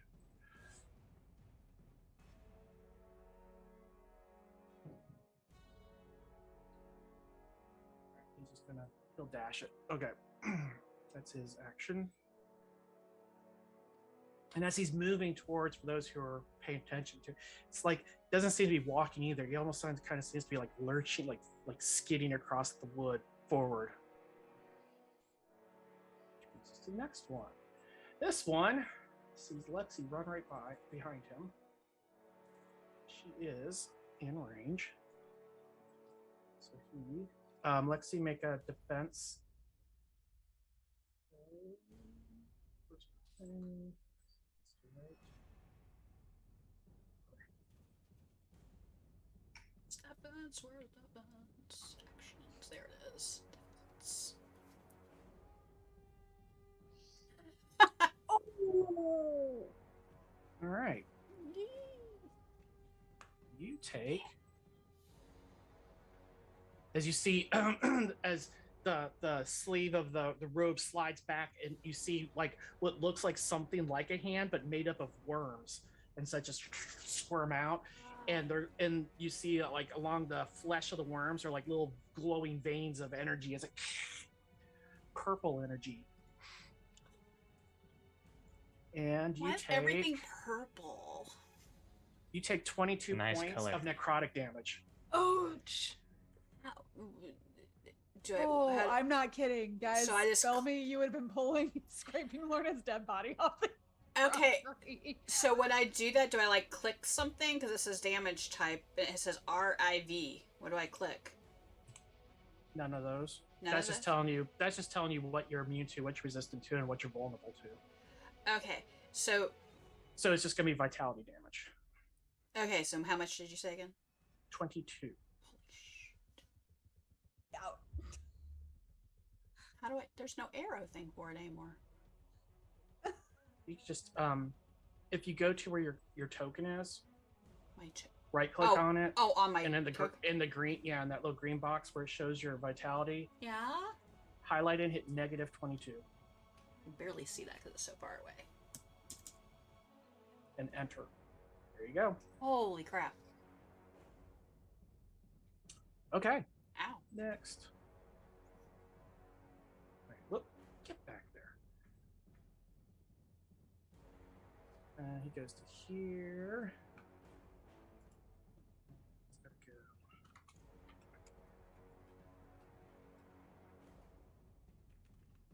He's just gonna, he'll dash it. Okay. That's his action. And as he's moving towards, for those who are paying attention to, it's like, doesn't seem to be walking either. He almost kind of seems to be like lurching, like skidding across the wood forward. This is the next one. This one sees Lexi run right behind him. She is in range. So he, Lexi, make a defense. First thing. Weapons, where's weapons? Actions, there it is. Oh! All right. You take, as you see, as the sleeve of the robe slides back, and you see like what looks like something like a hand, but made up of worms, and so just squirm out. And you see like along the flesh of the worms are like little glowing veins of energy. It's like purple energy. And Why is everything purple? You take 22 Nice points color. of necrotic damage. Ouch. I'm not kidding, guys. So I just tell me you would have been pulling, scraping Lorna's dead body off the Okay, property. so when I do that, do I like click something? Because it says damage type, and it says RIV. What do I click? None of those. None That's of just those? telling you. That's just telling you what you're immune to, what you're resistant to, and what you're vulnerable to. Okay, so So it's just gonna be vitality damage. so how much did you say again? 22. Holy shit. How do I? There's no arrow thing for it anymore. You can just if you go to where your token is, Wait. right click on it, Oh, on my. and in the token. in the green, yeah, in that little green box where it shows your vitality, Yeah. highlight and hit -22 I can barely see that because it's so far away. and enter. There you go. Holy crap! Okay, Ow. next. Right, look, get back there. And he goes to here. He's gotta go.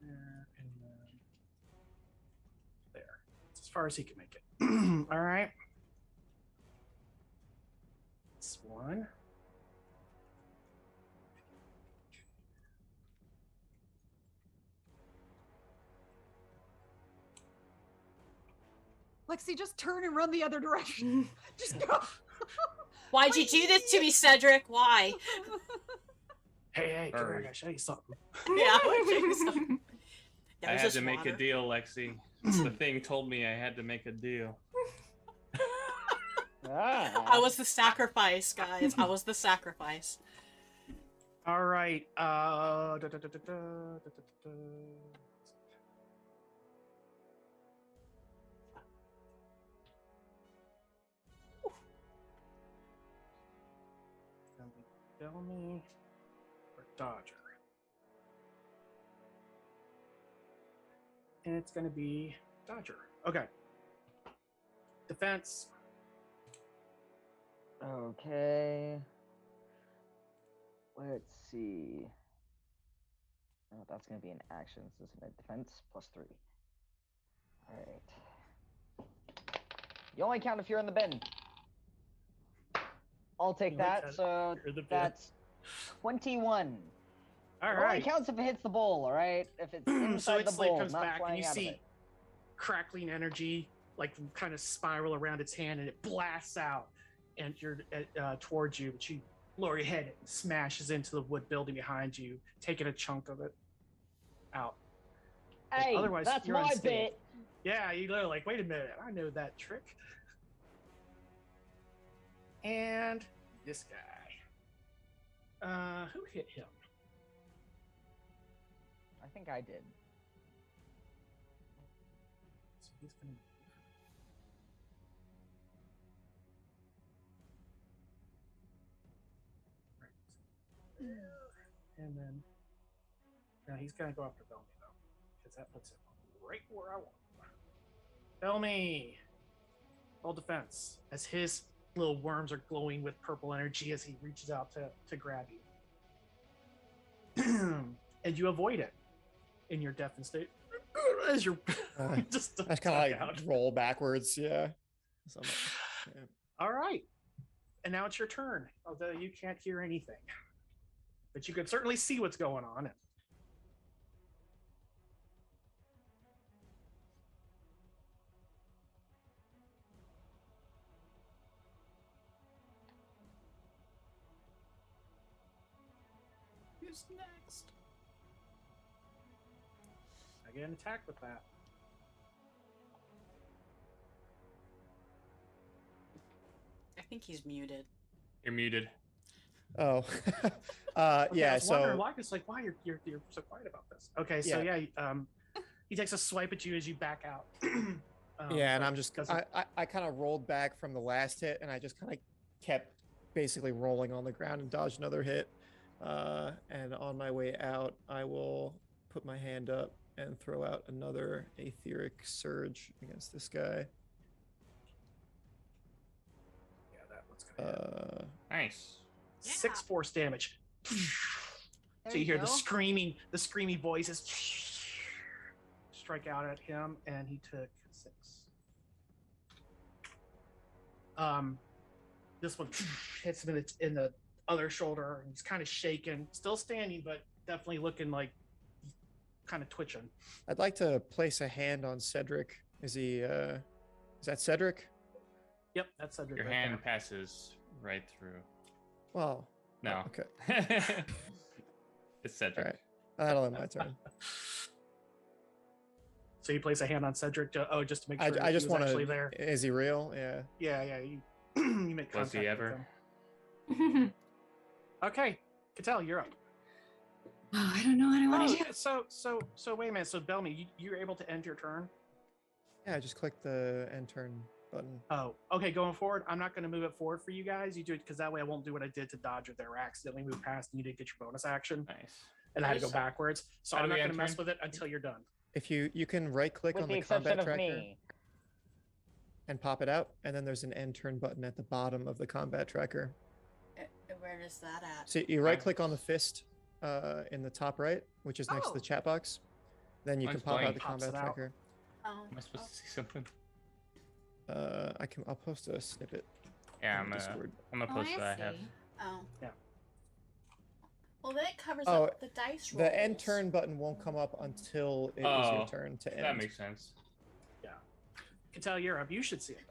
There and then there. That's as far as he can make it. All right. This one. Lexi, just turn and run the other direction. Just go. Why'd you do this to me, Cedric? Why? Hey, come here, I Hurry. gotta show you something. Yeah. That I was had just to make a water. deal, Lexi. The thing told me I had to make a deal. I was the sacrifice, guys. I was the sacrifice. All right. Gonna be Bellamy or Dodger. And it's gonna be Dodger. Okay. Defense. Okay. Let's see. Oh, that's gonna be an action, so it's a defense +3. Alright. You only count if you're in the bin. I'll take You that, only so you're in the bin. that's 21. All It only right. counts if it hits the bowl, alright? If it's inside So the its sleeve bowl, comes not back, and flying you out of see it. crackling energy, like kind of spiral around its hand, and it blasts out and you're towards you. But you lower your head, and smashes into the wood building behind you, taking a chunk of it out. Hey, Otherwise, that's you're my unscathed. bit. Yeah, you're like, wait a minute, I know that trick. And this guy. Who hit him? I think I did. So he's gonna. Right. And then now he's gonna go after Bellamy though, because that puts him right where I want him. Bellamy, roll defense as his little worms are glowing with purple energy as he reaches out to grab you. And you avoid it in your deafened state. As you're just I kind of like out. roll backwards. Yeah. So I'm like, yeah. All right. And now it's your turn, although you can't hear anything. But you can certainly see what's going on. Who's next? I get an attack with that. I think he's muted. You're muted. Oh. Okay, Yeah. I was wondering So why, it's like, why you're so quiet about this. Okay, so yeah, he takes a swipe at you as you back out. yeah, and I'm just because I kind of rolled back from the last hit, and I just kind of kept basically rolling on the ground and dodged another hit. And on my way out, I will put my hand up and throw out another etheric surge against this guy. yeah, that one's gonna hit. Nice. 6 force damage. There So you hear go. the screaming voices strike out at him, and he took 6. This one hits him in the other shoulder, and he's kind of shaken, still standing, but definitely looking like kind of twitching. I'd like to place a hand on Cedric. Is he? Is that Cedric? Yep, that's Cedric. Your right hand there. passes right through. Well, No. okay. It's Cedric. All right. That'll end my turn. So you place a hand on Cedric just to make sure I he just was want actually to. there. Is he real? Yeah. Yeah, you you make contact Was he with ever? him. Okay, Cattell, you're up. Oh, I don't know what I want to do. So wait a minute. So Bellamy, you're able to end your turn. Yeah. I just clicked the end turn button. Oh, okay. Going forward, I'm not going to move it forward for you guys. You do it because that way I won't do what I did to Dodge or there accidentally move past and you didn't get your bonus action, Nice. and I had to go Nice. backwards. So How I'm do not we going to end mess turn? with it until you're done. If you can right click With on the the exception combat of tracker me. and pop it out, and then there's an end turn button at the bottom of the combat tracker. Where is that at? So you right click on the fist in the top right, which is next to the Oh. chat box. Then you can Mine's pop out blank. the Pops combat it out. tracker. Oh, Am I supposed to see something? I'll post a snippet. Yeah, in Discord. I'm gonna Oh, post I what I have. see. oh. Yeah. Well, then it covers Oh, up the dice rolls. The end turn button won't come up until it is your Oh, turn to end. That makes sense. Cattell, you're up. You should see it.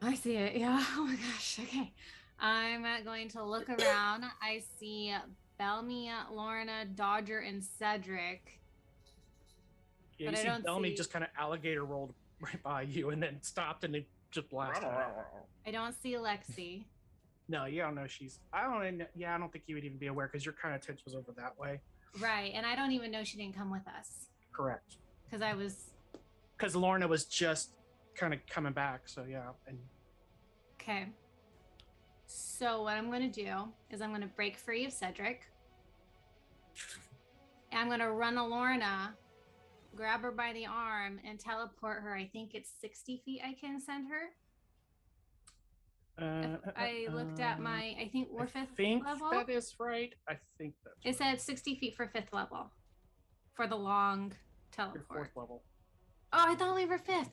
I see it. Yeah. Oh my gosh. Okay. I'm going to look around. I see Bellamy, Lorna, Dodger, and Cedric. Yeah, But you I see don't Bellamy see- just kind of alligator rolled right by you and then stopped and then just blasted. I don't see Lexi. No, you don't know she's. I don't think you would even be aware because your kind of attention was over that way. Right. And I don't even know she didn't come with us Correct. because I was. Because Lorna was just kind of coming back. So yeah, and Okay. So what I'm going to do is I'm going to break free of Cedric. And I'm going to run to Lorna, grab her by the arm, and teleport her. I think it's 60 feet I can send her. I looked at my, I think we're I 5th think level. that is right. I think that's. It said 60 feet for 5th level for the long Your teleport. 4th level. Oh, I thought we were 5th.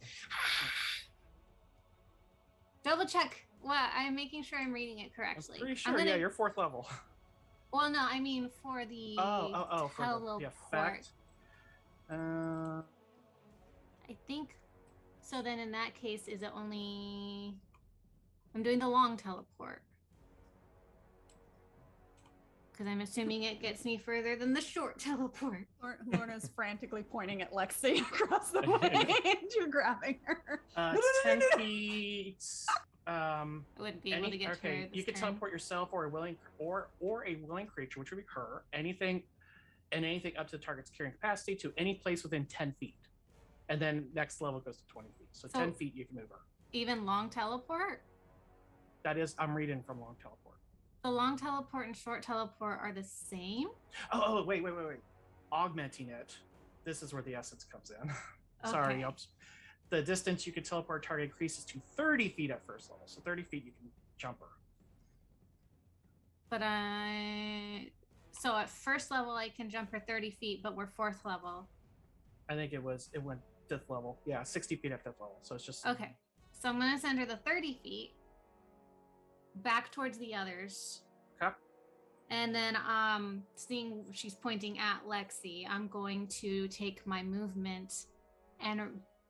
Double check. What? I'm making sure I'm reading it I'm correctly. pretty sure. Yeah, you're 4th level. Well, no, I mean for the For teleport. the effect. I think so. Then in that case, is it only? I'm doing the long teleport. Because I'm assuming it gets me further than the short teleport. Lorna's frantically pointing at Lexi across the way, and you're grabbing her. It's 10 feet. I wouldn't be able to get to her You this can turn. teleport yourself or a willing creature, which would be her. Anything up to the target's carrying capacity to any place within 10 feet. And then next level goes to 20 feet. So 10 feet you can move her. Even long teleport? That is, I'm reading from long teleport. The long teleport and short teleport are the same? Oh, wait. Augmenting it. This is where the essence comes in. Sorry, Okay. oops. The distance you can teleport a target increases to 30 feet at first level. So 30 feet you can jump her. But so at first level I can jump her 30 feet, but we're 4th level. I think it went 5th level. Yeah, 60 feet at 5th level. So it's just Okay. So I'm gonna send her the 30 feet back towards the others. Okay. And then seeing she's pointing at Lexi, I'm going to take my movement and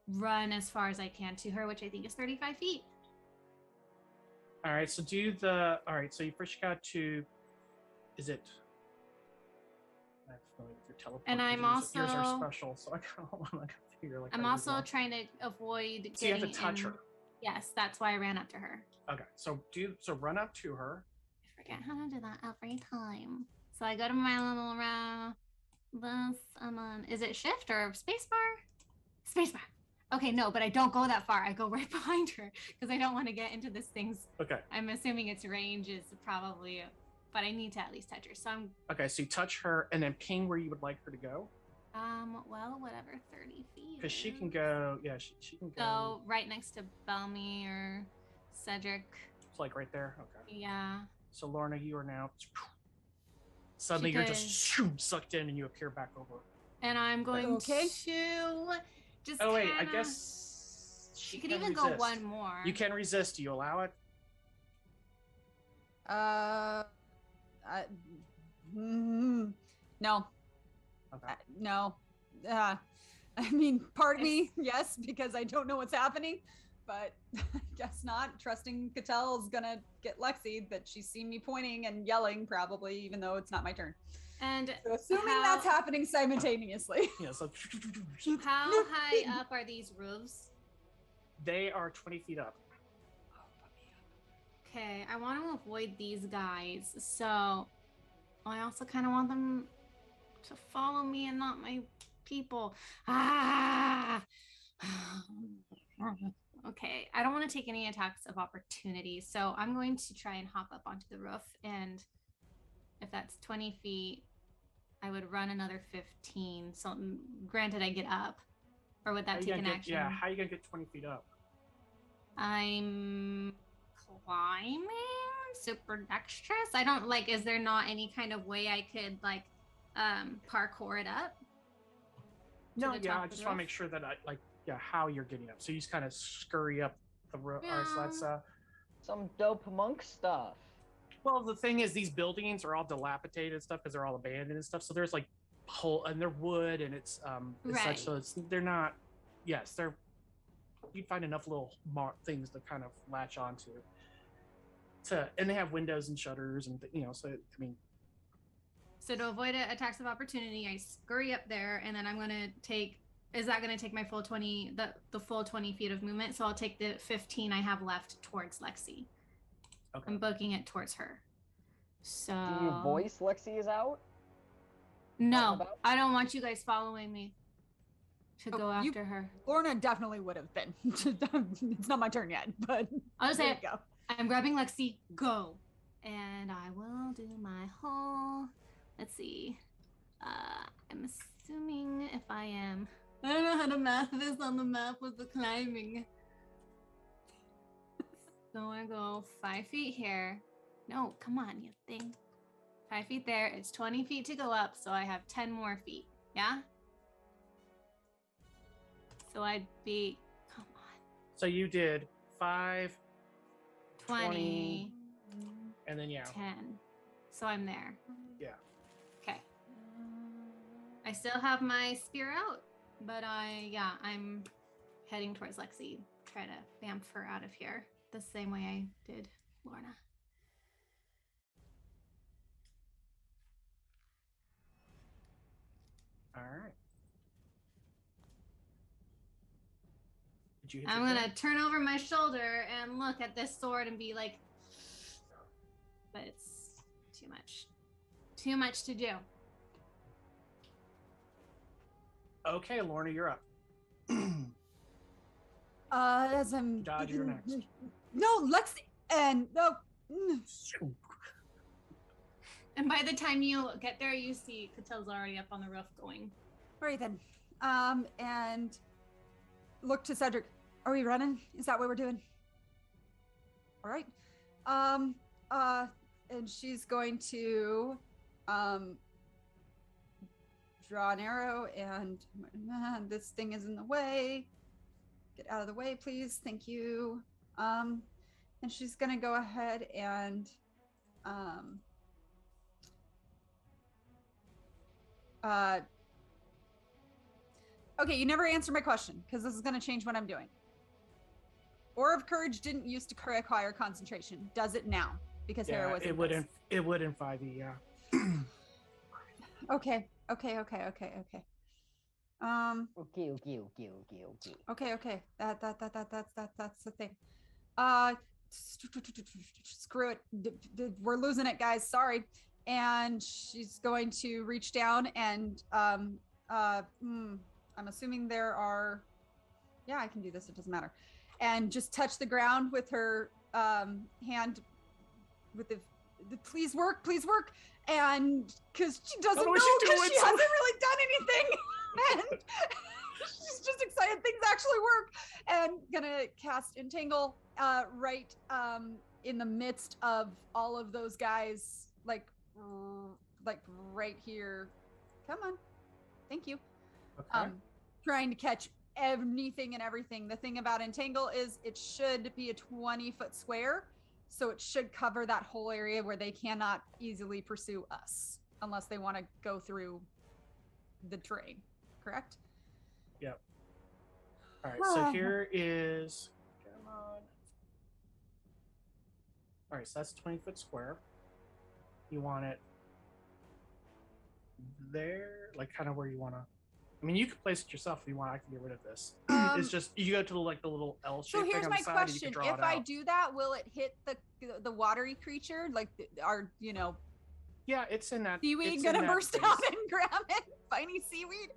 run as far as I can to her, which I think is 35 feet. All right, so so you first got to, is it? I'm familiar with your teleport. And I'm yours are also- special, so I kind of want to figure like. I'm how to use also one. trying to avoid So you have to getting touch in- her. Yes, that's why I ran up to her. Okay, so run up to her. I forget how to do that every time. So I go to my little is it shift or spacebar? Spacebar. Okay, no, but I don't go that far. I go right behind her because I don't want to get into this thing's. Okay. I'm assuming its range is probably, but I need to at least touch her. So I'm Okay, so you touch her and then ping where you would like her to go. well, whatever, 30 feet. Because she can go. Yeah, she can go. So right next to Belmy or Cedric. It's like right there. Okay. Yeah. So Lorna, you are now. Suddenly you're just sucked in and you appear back over. And I'm going Okay. to just. Oh wait, I kinda- guess she could can even go resist. one more. You can resist. Do you allow it? No. Okay. No. I mean, part of me, yes, because I don't know what's happening, but I guess not. Trusting Cattell is gonna get Lexi, that she's seen me pointing and yelling, probably, even though it's not my turn. And So assuming how- that's happening simultaneously. Yeah. So how high up are these roofs? they are 20 feet up. Okay, I want to avoid these guys, so I also kind of want them to follow me and not my people. Ah! Okay, I don't want to take any attacks of opportunity, so I'm going to try and hop up onto the roof, and if that's 20 feet, I would run another 15. So granted, I get up, or would How that you take gonna an get- action? Yeah. How you gonna get 20 feet up? I'm climbing, super dexterous. I don't like. Is there not any kind of way I could like parkour it up? No. the Yeah. top I of the just want to roof? make sure that how you're getting up. So you just kind of scurry up the roof. Alright, so that's Some dope monk stuff. Well, the thing is, these buildings are all dilapidated and stuff because they're all abandoned and stuff. So there's like and they're wood and it's Right. such. So they're not. Yes, they're. You'd find enough little things to kind of latch onto. And they have windows and shutters and So I mean, So to avoid attacks of opportunity, I scurry up there, and then I'm gonna take. Is that gonna take my full 20? The full 20 feet of movement. So I'll take the 15 I have left towards Lexi. okay. I'm booking it towards her. So. Do you voice Lexi is out? No, about? I don't want you guys following me. To Oh, go you- after her. Lorna definitely would have been. It's not my turn yet, but I'll just there say you go. I'm grabbing Lexi. Go, and I will do my whole. Let's see. I'm assuming if I am. I don't know how to map this on the map with the climbing. So I go 5 feet here. No, come on, you thing. 5 feet there. It's 20 feet to go up, so I have 10 more feet. Yeah. So I'd be. Come on. So you did 5, 20, and then 10. So I'm there. Yeah. Okay. I still have my spear out, but I'm heading towards Lexi. Try to bamf her out of here the same way I did Lorna. Did you hit I'm your gonna thing? turn over my shoulder and look at this sword and be like, but it's too much. Too much to do. Okay, Lorna, you're up. As I'm Dodge, you're next. No, Lex and no. And by the time you get there, you see Catel's already up on the roof going. All right then. And look to Cedric. Are we running? Is that what we're doing? All right. And she's going to draw an arrow and this thing is in the way. Get out of the way, please. Thank you. And she's gonna go ahead and okay, you never answered my question because this is gonna change what I'm doing. Aura of Courage didn't used to require concentration. Does it now? Because Hera was it would in 5e, yeah. Okay. Okay. Okay. That's the thing. Screw it. We're losing it, guys. Sorry. And she's going to reach down and I'm assuming there are. Yeah, I can do this. It doesn't matter. And just touch the ground with her hand with the please work, and because she doesn't know because she hasn't really done anything, and she's just excited things actually work, and gonna cast Entangle right in the midst of all of those guys, like right here. Come on, thank you. Okay. Trying to catch anything and everything. The thing about Entangle is it should be a 20-foot square, so it should cover that whole area where they cannot easily pursue us unless they want to go through the terrain, correct? Yep. All right, so here is, come on. All right, so that's a 20-foot square. You want it there, like kind of where you want to. I mean, you can place it yourself if you want. I can get rid of this. It's just you go to the little L shape. So here's thing on my the side question: and you can draw if it I out. do that, will it hit the watery creature, like our Yeah, it's in that. seaweed it's gonna in that burst base. out and grab it? Viney seaweed.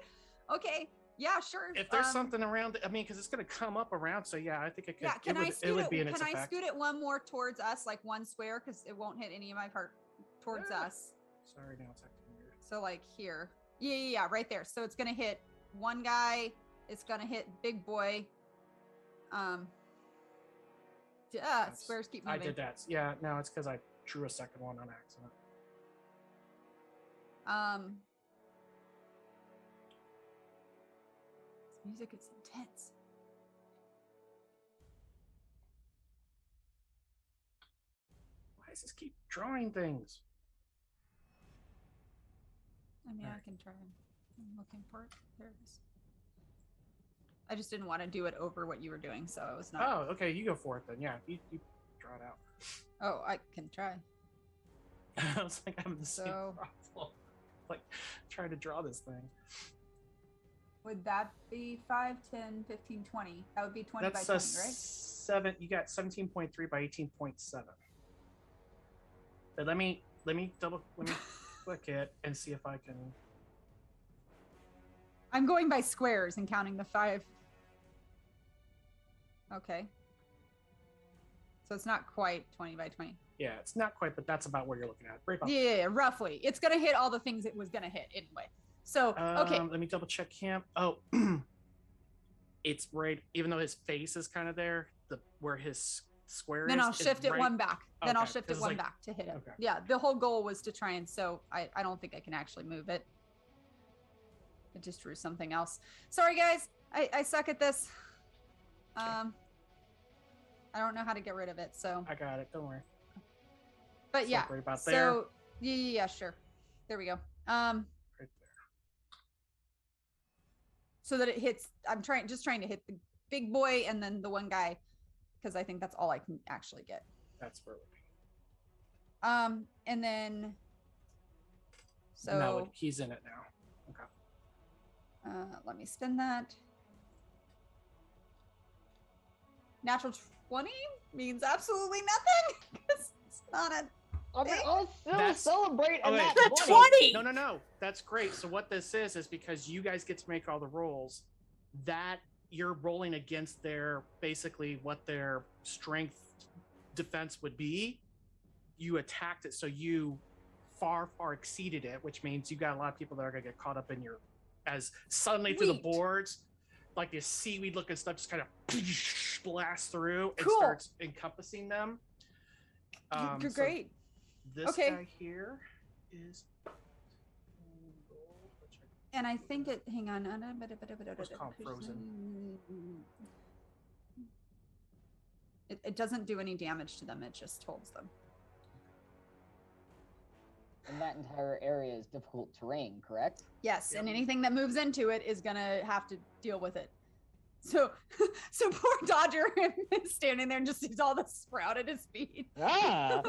Okay. Yeah, sure. If there's something around, I mean, because it's gonna come up around. So yeah, I think it could. Yeah, can I scoot it would be in its Can I effect. scoot it one more towards us, like one square, because it won't hit any of my part towards us. Sorry, now it's acting weird. So like here. Yeah, right there. So it's gonna hit one guy. It's gonna hit big boy. Squares keep moving. I did that. Yeah, no, it's because I drew a second one on accident. This music is intense. Why does this keep drawing things? I mean, I can try. I'm looking for it. There it is. I just didn't want to do it over what you were doing, so it was not. Oh, okay, you go for it then. Yeah, you draw it out. Oh, I can try. I was like, I'm the same So- problem. Like, trying to draw this thing. Would that be 5, 10, 15, 20? That would be 20 That's by a 20, right? 7. You got 17.3 by 18.7. But let me click it and see if I can. I'm going by squares and counting the 5. Okay. So it's not quite 20 by 20. Yeah, it's not quite, but that's about where you're looking at. Right about. Yeah, roughly. It's going to hit all the things it was going to hit anyway. So, okay. Let me double check him. Oh, it's right. Even though his face is kind of there, where his square Then is. I'll shift it right- one back. Then I'll Okay, shift 'cause it it's one like- back to hit it. okay. Yeah, the whole goal was to try and I don't think I can actually move it. I just drew something else. Sorry guys, I suck at this. I don't know how to get rid of it, so. I got it. Don't worry. But It's yeah. like right about there. So yeah, sure. There we go. Right there. So that it hits. I'm just trying to hit the big boy and then the one guy, because I think that's all I can actually get. That's where it would be. And then. So. No, he's in it now. Okay. Let me spin that. natural 20 means absolutely nothing because it's not a. I mean, thing. I'll still That's- celebrate and okay. that The 20. 20! No. That's great. So what this is because you guys get to make all the rolls, that you're rolling against their basically what their strength defense would be. You attacked it, so you far exceeded it, which means you got a lot of people that are gonna get caught up in your as suddenly through the Sweet. boards, like this seaweed looking stuff just kind of blasts through and Cool. starts encompassing them. So Great. this Okay. guy here is which And I think it. Hang on. What's called frozen. It doesn't do any damage to them. It just holds them. And that entire area is difficult terrain, correct? Yes, and Yep. anything that moves into it is gonna have to deal with it. So, so poor Dodger is standing there and just sees all the sprout at his feet. Ah!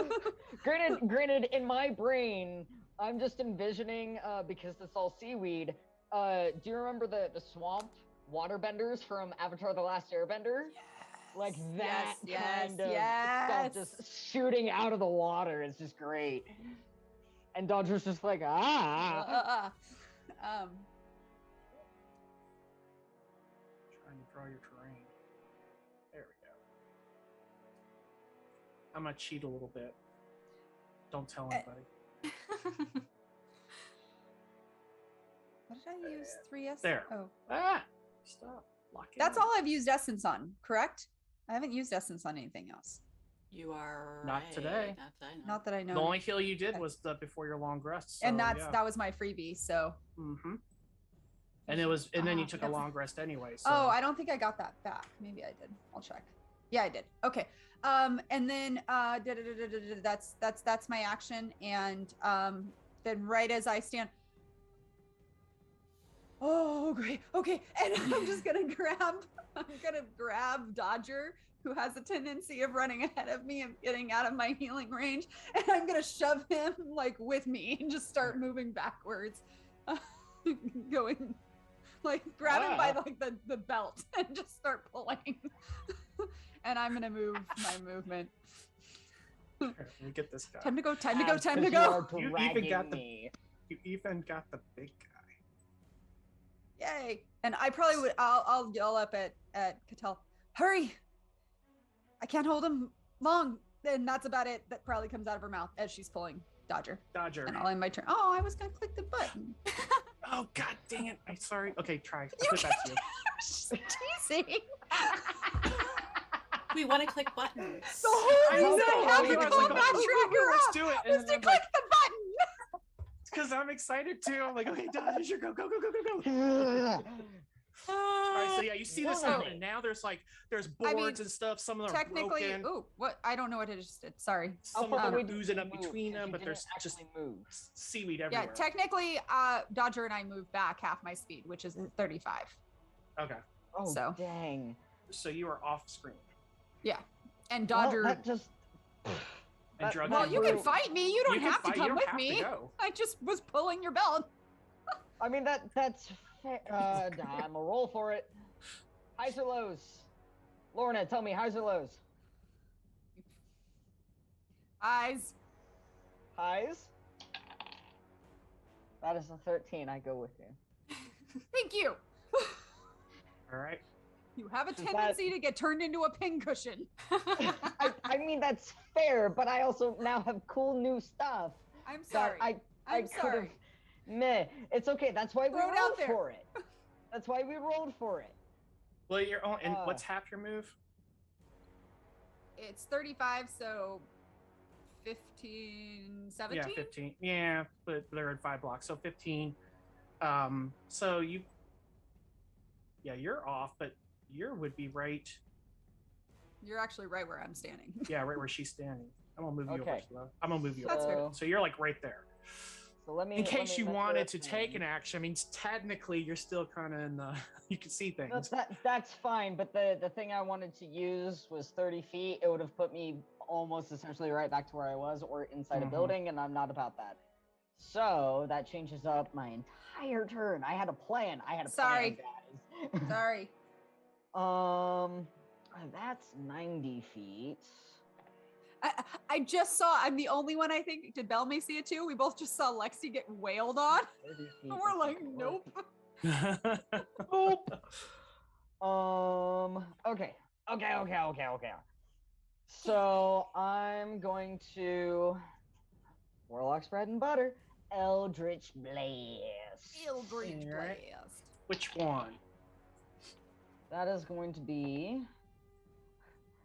Granted, in my brain, I'm just envisioning, because it's all seaweed, do you remember the swamp waterbenders from Avatar: The Last Airbender? Like that kind of stuff just shooting out of the water is just great. And Dodger's just like, ah! trying to draw your terrain. There we go. I'm gonna cheat a little bit. Don't tell anybody. What did I use? 3S? There. Oh, Stop. Lock it that's in. all I've used Essence on, correct? I haven't used Essence on anything else. You are Not right. today. Not that I know. Not that I know. The only heal you did was the before your long rest. and so, that's yeah. that was my freebie. So. Mm-hmm. And it was, and then you Ah, took a that's- long rest anyway. So. Oh, I don't think I got that back. Maybe I did. I'll check. Yeah, I did. Okay. And then that's my action. And then right as I stand. Oh, great. Okay. And I'm just gonna grab Dodger, who has a tendency of running ahead of me and getting out of my healing range, and I'm gonna shove him like with me and just start moving backwards, going like grab him by like the belt and just start pulling. And I'm gonna move my movement. Here, let me get this guy. Time to go. Time to go. That's Time to 'cause go. You You are even got dragging the- me. You even got the big guy. Yay! And I probably would. I'll yell up at Cattell. Hurry! I can't hold him long. And that's about it. That probably comes out of her mouth as she's pulling Dodger. Dodger. And I'll end my turn. Oh, I was gonna click the button. Oh god dang it! I'm sorry. Okay, try. I'll You put it back to you. Just teasing. We want to click buttons. The whole I know, reason I have you the guys combat like, oh, tracker let's up do it. was And to I'm click like, the button. because I'm excited too. I'm like, okay, Dodger, go. All right, so yeah, you see this Whoa. happening now. There's boards I mean, and stuff. Some of them are Technically, broken. oh, what? I don't know what it just did. Sorry. Some far of them away are did oozing you up move? between 'Cause them, you but there's didn't just actually move. seaweed everywhere. Yeah, technically, Dodger and I moved back half my speed, which is 35. Okay, Oh, So. dang. so you are off screen. Yeah, and Well, Dodger. that just... And That- drug well, it you can through. fight me. You don't You can have to fight, you come don't with have to me. go. I just was pulling your belt. I mean, that's fair. I'm a roll for it. Highs or lows? Lorna, tell me, highs or lows? Eyes. Highs? That is a 13. I go with you. Thank you. All right. You have a Is that- tendency to get turned into a pincushion. I mean, that's fair, but I also now have cool new stuff. I'm that sorry. I I'm could've- sorry. Meh. It's okay. That's why we Throw it out rolled there. for it. That's why we rolled for it. Well, you're on. And Uh. what's half your move? It's 35, so 15, 17? Yeah, 15. Yeah, but they're in 5 blocks, so 15. So you. Yeah, you're off, but you would be right. You're actually right where I'm standing. Yeah, right where she's standing. I'm gonna move you over. Okay. Slow. I'm gonna move you That's over. fair. So, So you're like right there. so let me. In let case me you mess wanted up to take an then. action, I mean, technically you're still kind of in the. You can see No, things. that's fine, but the thing I wanted to use was 30 feet. It would have put me almost essentially right back to where I was or inside a Mhm. building, and I'm not about that. So that changes up my entire turn. I had a plan. Sorry. Guys. Sorry. That's 90 feet. I just saw. I'm the only one. I think. Did Bellamy see it too? We both just saw Lexi get wailed on. 30 feet. And we're that's like, not nope. Nope. Okay. So I'm going to Warlock's bread and butter. Eldritch Blast. Eldritch Alright. Blast. Which one? That is going to be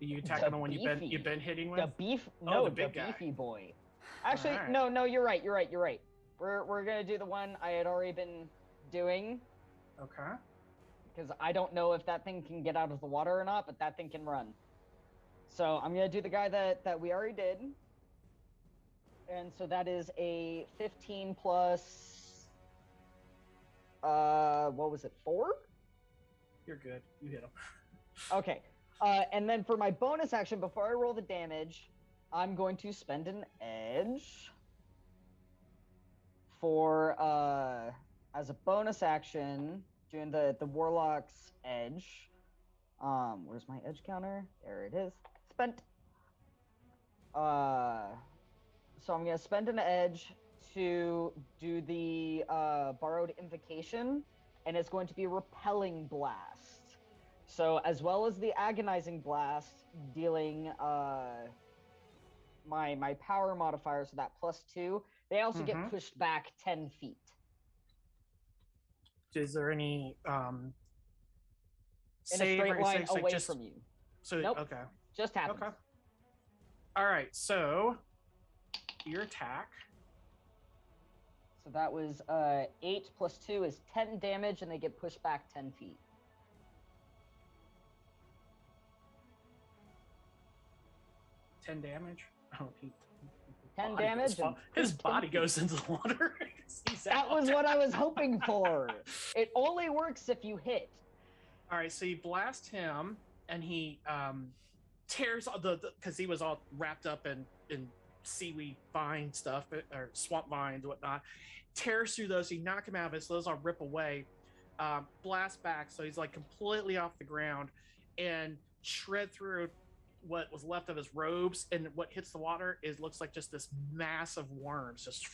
Are you attacking the one you've beefy. been hitting with? the beef. Oh, No, the the big guy. beefy boy. Actually, Alright. no. You're right. We're gonna do the one I had already been doing Okay. because I don't know if that thing can get out of the water or not, but that thing can run. So I'm gonna do the guy that we already did. And so that is a 15 plus what was it, 4? You're good. You hit him. Okay. And then for my bonus action, before I roll the damage, I'm going to spend an edge for as a bonus action, doing the warlock's edge. Where's my edge counter? There it is. Spent. So I'm gonna spend an edge to do the borrowed invocation, and it's going to be repelling blast. So as well as the agonizing blast, dealing my power modifier, so that +2, they also Mhm. get pushed back 10 feet. Is there any In a save straight or line saves, like, away just from you. so Nope. okay. Just happens. Okay. All right. So your attack. So that was 8 plus 2 is 10 damage, and they get pushed back 10 feet. 10 damage. Oh, 10 body damage. goes fa- and his pushed 10 body feet. goes into the water. He's That out. was what I was hoping for. It only works if you hit. All right, so you blast him, and he tears all the because he was all wrapped up in seaweed vine stuff or swamp vines, whatnot. Tears through those. So you knock him out of it, so those all rip away. Blast back, so he's like completely off the ground, and shred through what was left of his robes. And what hits the water looks like just this mass of worms just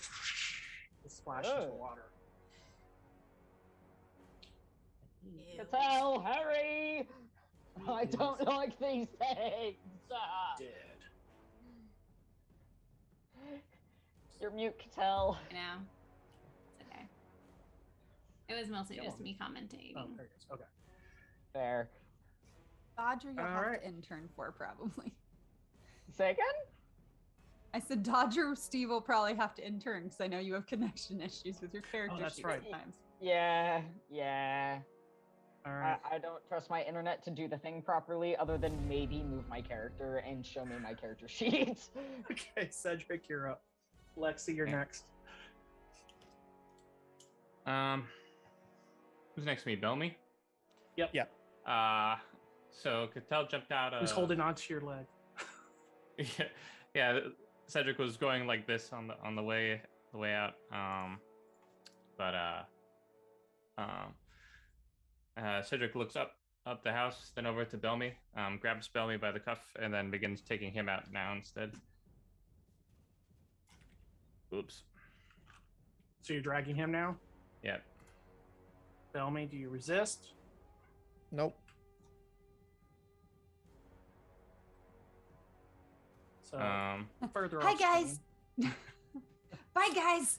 splash into the water. Cattell, hurry! I don't like these things. Dead. You're mute, Cattell. I know. It's okay. It was mostly Come just on. me commentating. Oh, there it is. Okay. Fair. Dodger, you'll have Alright. to intern for probably. Say again? I said Dodger Steve will probably have to intern because I know you have connection issues with your character that's sheet right. sometimes. Yeah. All right. I don't trust my internet to do the thing properly, other than maybe move my character and show me my character sheets. Okay, Cedric, you're up. Lexi, you're Okay. next. Who's next to me? Bellamy? Yep. Yep. So Cattell jumped out. Who's holding on to your leg? yeah. Cedric was going like this on the way out. Cedric looks up the house, then over to Bellamy, grabs Bellamy by the cuff, and then begins taking him out now instead. Oops. So you're dragging him now? Yeah. Bellamy, do you resist? Nope. So further Hi off guys. screen. Bye guys.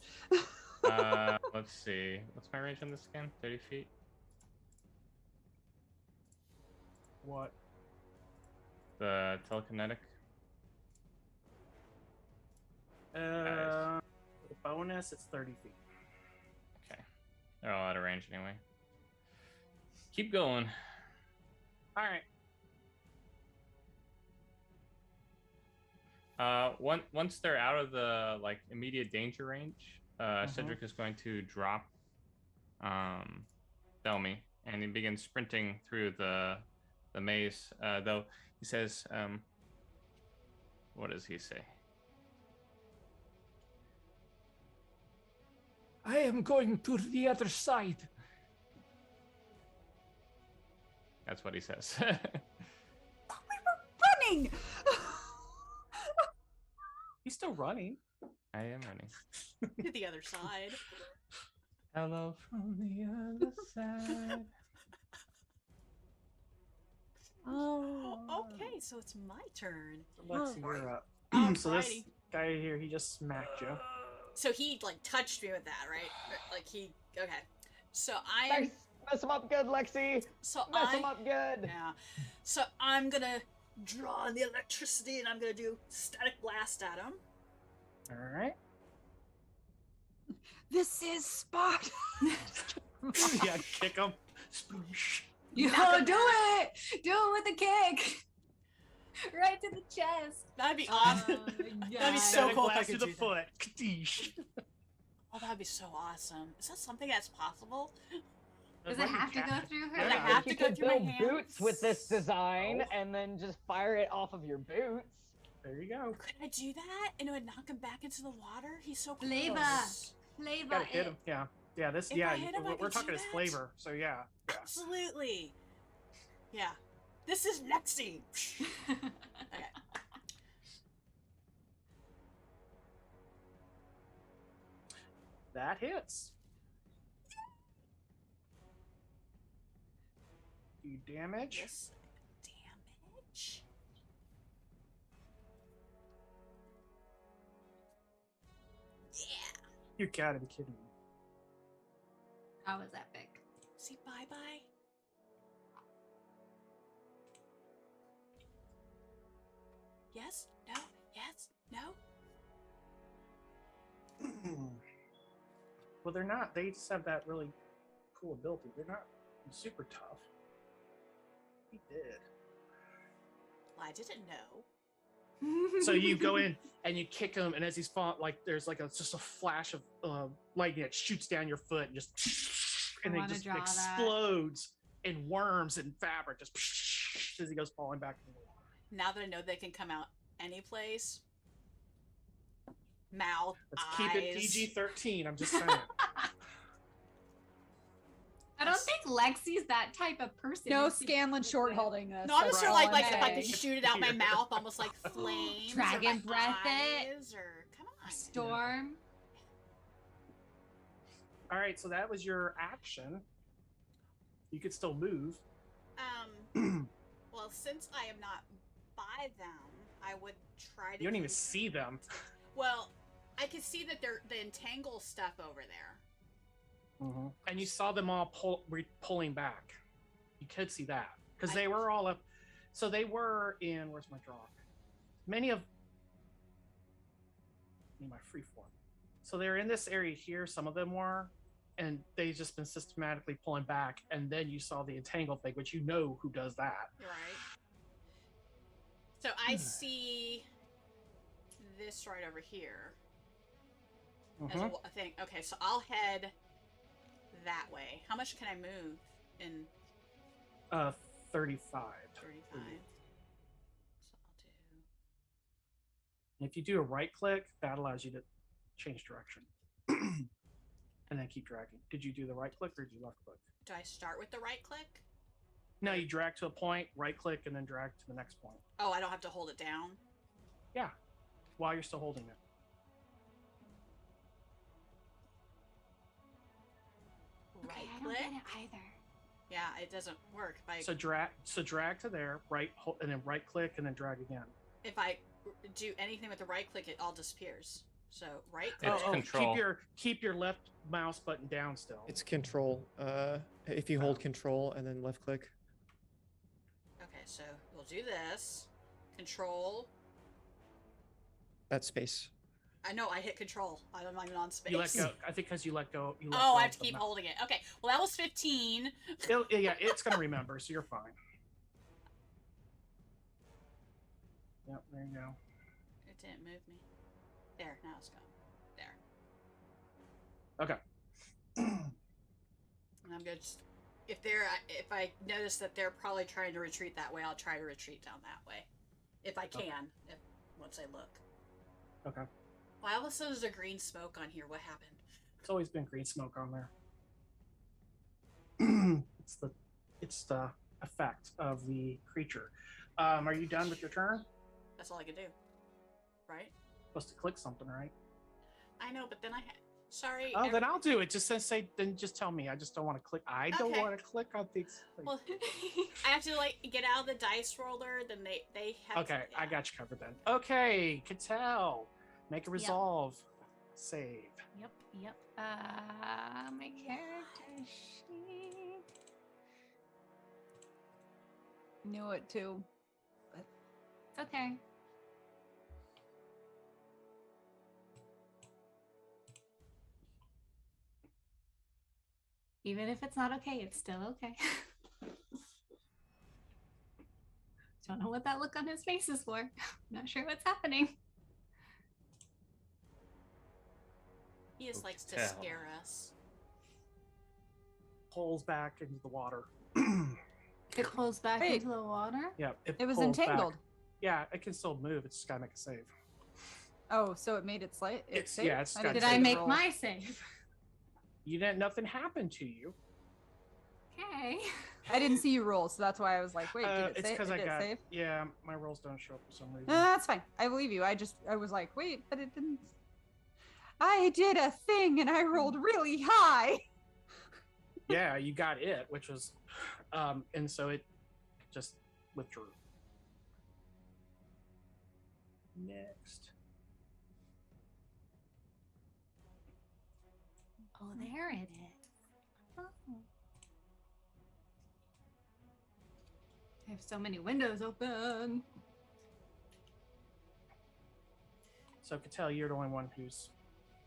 Let's see. What's my range on this again? 30 feet? What? The telekinetic? The bonus, it's 30 feet. Okay. They're all out of range anyway. Keep going. All right. Once they're out of the immediate danger range, Cedric is going to drop Bellamy, and he begins sprinting through the maze. Though he says, what does he say? I am going to the other side. That's what he says. running. He's still running. I am running. To the other side. Hello from the other side. Oh, okay, so it's my turn. Lexi, you're up. So this Alrighty. guy here, he just smacked you. So he like touched me with that, right? Like he. Okay. So I am. Nice. Mess him up good, Lexi. So Mess him up good. Yeah. So I'm gonna draw on the electricity and I'm gonna do static blast at him. All right. This is Spot. Yeah, kick him. Yo, do it! Do it with a kick! Right to the chest. That'd be awesome. That'd be so Static cool if I blast could to do the that. foot. Kadoosh. Oh, that'd be so awesome. Is that something that's possible? Does it have to go through her? Yeah. I have think to you go could through my build hands? boots with this design Oh. and then just fire it off of your boots. There you go. Could I do that and it would knock him back into the water? He's so close. Flavor. Flavor Gotta hit it. him. Yeah. Yeah, this, If yeah, I hit him, I we're can talking do his that? flavor. So, yeah. Absolutely. Yeah. This is Lexi. Okay. That hits. Do damage. Yes. Damage. Yeah. You gotta be kidding me. That was epic. Say bye bye. Yes? No? Yes? No? Well, they're not. They just have that really cool ability. They're not super tough. He did. Well, I didn't know. So you go in and you kick him, and as he's falling, like there's like just a flash of lightning that shoots down your foot, and just and I it wanna just draw that. explodes in worms and fabric, just as he goes falling back into the water. Now that I know they can come out any place. Mouth, Let's eyes. keep it PG-13. I'm just saying. I don't think Lexi's that type of person. No Is she- Scanlan short holding this. No, I'm That's just sort of all like I'm if I could saying. shoot it out my Here. mouth, almost like flames. Dragon or my breath it. eyes, or come on. Storm. All right, so that was your action. You could still move. Well, since I am not by them, I would try to. You don't even see them. Well, I could see that they're the entangle stuff over there. And you saw them all pulling back. You could see that because they were all up. So they were in. Where's my draw? Many of. Need my free form. So they're in this area here. Some of them were, and they just been systematically pulling back. And then you saw the entangle thing, which you know who does that. Right. So I see this right over here as a thing. Okay, so I'll head that way. How much can I move in 35. 35? So I'll do. And if you do a right click, that allows you to change direction. And then keep dragging. Did you do the right click or did you left click? Do I start with the right click? No, you drag to a point, right click, and then drag to the next point. Oh, I don't have to hold it down? Yeah, while you're still holding it. Right Okay, I don't click? get it either. Yeah, it doesn't work. So drag to there, and then right click, and then drag again. If I do anything with the right click, it all disappears. So right It's click. control. Keep your left mouse button down still. It's control. If you hold control and then left click. Okay, so we'll do this. Control. That's space. I know I hit control. I'm not even on space. You let go. I think because you let go. You let Oh, go I have of to the keep mouse. holding it. Okay, well that was 15. Yeah, it's gonna remember, so you're fine. Yep, there you go. It didn't move me. There, now it's gone. There. Okay. And I'm good. If I notice that they're probably trying to retreat that way, I'll try to retreat down that way, if I can. Once I look. Okay. Why all of a sudden there's a green smoke on here? What happened? It's always been green smoke on there. It's the effect of the creature. Are you done with your turn? That's all I could do. Right? Supposed to click something, right? I know, but then sorry. Oh, then I'll do it. Just say, then just tell me. I just don't want to click. I don't Okay. want to click on things. Well, I have to like get out of the dice roller. Then they have. Okay, to, I got you covered then. Okay, Cattell, make a resolve save. Yep. My character sheet. Knew it too. But It's okay. Even if it's not okay, it's still okay. Don't know what that look on his face is for. Not sure what's happening. He just likes to Tell. scare us. Pulls back into the water. It pulls back Wait. into the water. Yeah, it was pulls back. entangled. Yeah, it can still move. It's just gotta make a save. Oh, so it made it slight. It's- saved? yeah, it's got Did to I save make roll. my save? You didn't. Nothing happened to you. Okay. I didn't see you roll, so that's why I was like, wait, did it It's save? because Did I it got. save? Yeah, my rolls don't show up for some reason. No, that's fine. I believe you. I was like, wait, but it didn't. I did a thing and I rolled really high. Yeah, you got it, which was, and so it just withdrew. Next. Oh, there it is. Oh. I have so many windows open. So Cattell, you're the only one who's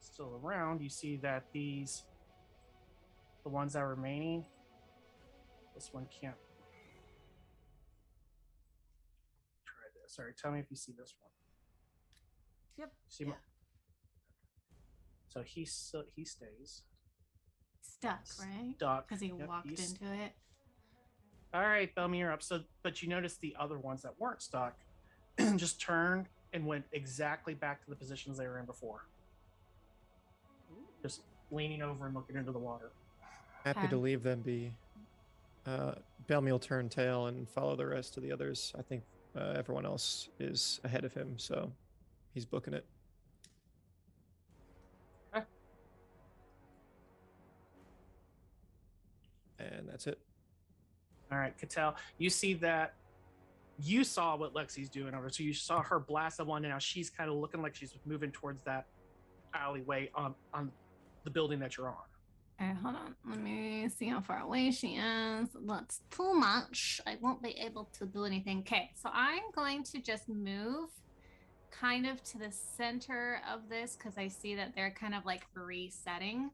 still around. You see that the ones that are remaining, this one can't. Try this. Sorry, tell me if you see this one. Yep. See Yeah. So he stays Stuck, right? stuck. Because he Yep, walked he's- into it. All right, Bellamy, you're up. So, but you notice the other ones that weren't stuck just turned and went exactly back to the positions they were in before. Just leaning over and looking into the water. Happy Okay. to leave them be. Bellamy will turn tail and follow the rest of the others. I think everyone else is ahead of him, so he's booking it. Okay. And that's it. All right, Cattell, you see that you saw what Lexi's doing over. So you saw her blast the one, and now she's kind of looking like she's moving towards that alleyway on the building that you're on. All right, hold on. Let me see how far away she is. That's too much. I won't be able to do anything. Okay, so I'm going to just move kind of to the center of this because I see that they're kind of like resetting.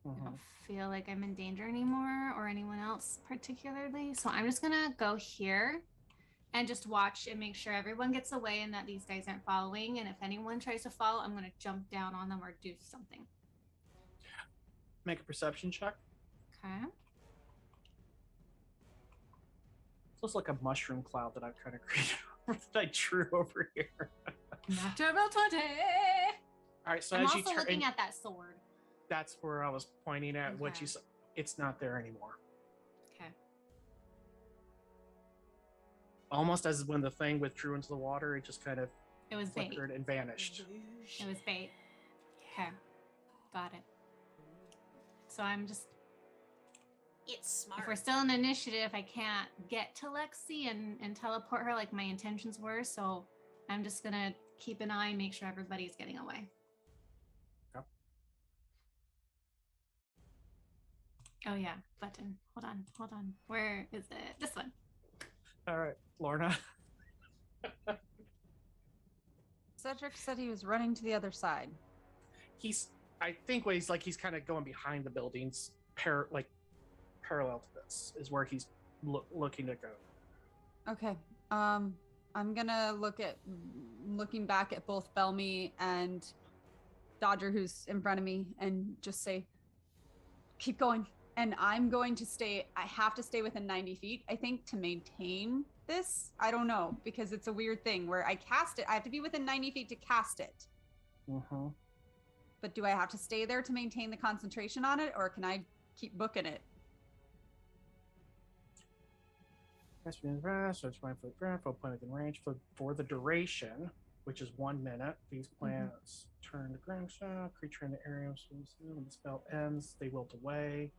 I don't feel like I'm in danger anymore or anyone else particularly. So I'm just gonna go here and just watch and make sure everyone gets away and that these guys aren't following. And if anyone tries to follow, I'm gonna jump down on them or do something. Make a perception check. Okay. It looks like a mushroom cloud that I've kind of created that I drew over here. Natural 20. All right, so I'm as you also turn, looking at that sword. that's where I was pointing at. What Okay. you saw, it's not there anymore. Okay. Almost as when the thing withdrew into the water, it just kind of It was bait. flickered and vanished. It was bait. Okay. Got it. So I'm just, It's smart. if we're still in initiative, I can't get to Lexi and teleport her like my intentions were. So I'm just going to keep an eye and make sure everybody's getting away. Okay. Oh, yeah. Button. Hold on. Where is it? This one. All right, Lorna. Cedric said he was running to the other side. I think what he's like, he's kind of going behind the buildings, parallel to this is where he's looking to go. Okay. I'm gonna looking back at both Bellamy and Dodger, who's in front of me, and just say, keep going. And I'm going to stay. I have to stay within 90 feet, I think, to maintain this. I don't know, because it's a weird thing where I cast it. I have to be within 90 feet to cast it. Mm-hmm. But do I have to stay there to maintain the concentration on it, or can I keep booking it? That's been rest, so it's 1 foot ground, 4 point within range for the duration, which is 1 minute. These plants turn to ground style, creature in the area. So when the spell ends, they wilt away.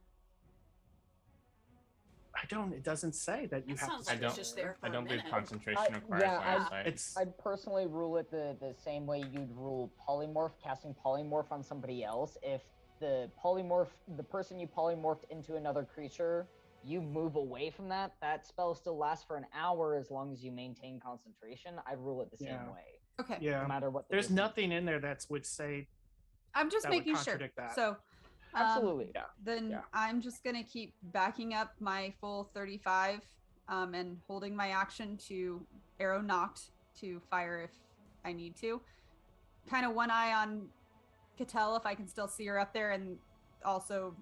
It doesn't say that you That have sounds to like stay it's just there for I a don't believe minute. concentration requires yeah, line of sight. I'd personally rule it the same way you'd rule polymorph, casting polymorph on somebody else. If the person you polymorphed into another creature, you move away from that spell still lasts for an hour as long as you maintain concentration. I'd rule it the same way. Okay. Yeah. No matter what. There's nothing in there that would say I'm just that would making sure. contradict that. So Absolutely. then I'm just gonna keep backing up my full 35 and holding my action to arrow knocked to fire if I need to. Kind of one eye on Cattell if I can still see her up there, and also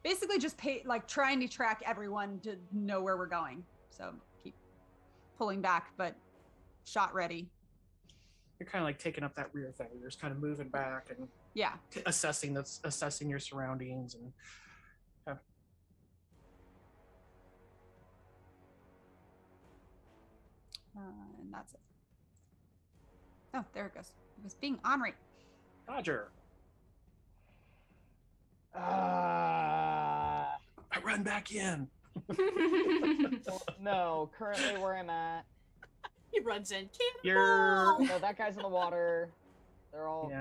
basically just trying to track everyone to know where we're going. So keep pulling back, but shot ready. You're kind of like taking up that rear thing. You're just kind of moving back and assessing your surroundings and. And that's it. Oh, there it goes. It was being ornery. Roger. I I run back in. No, currently where I'm at. He runs in. You're No, that guy's in the water. They're all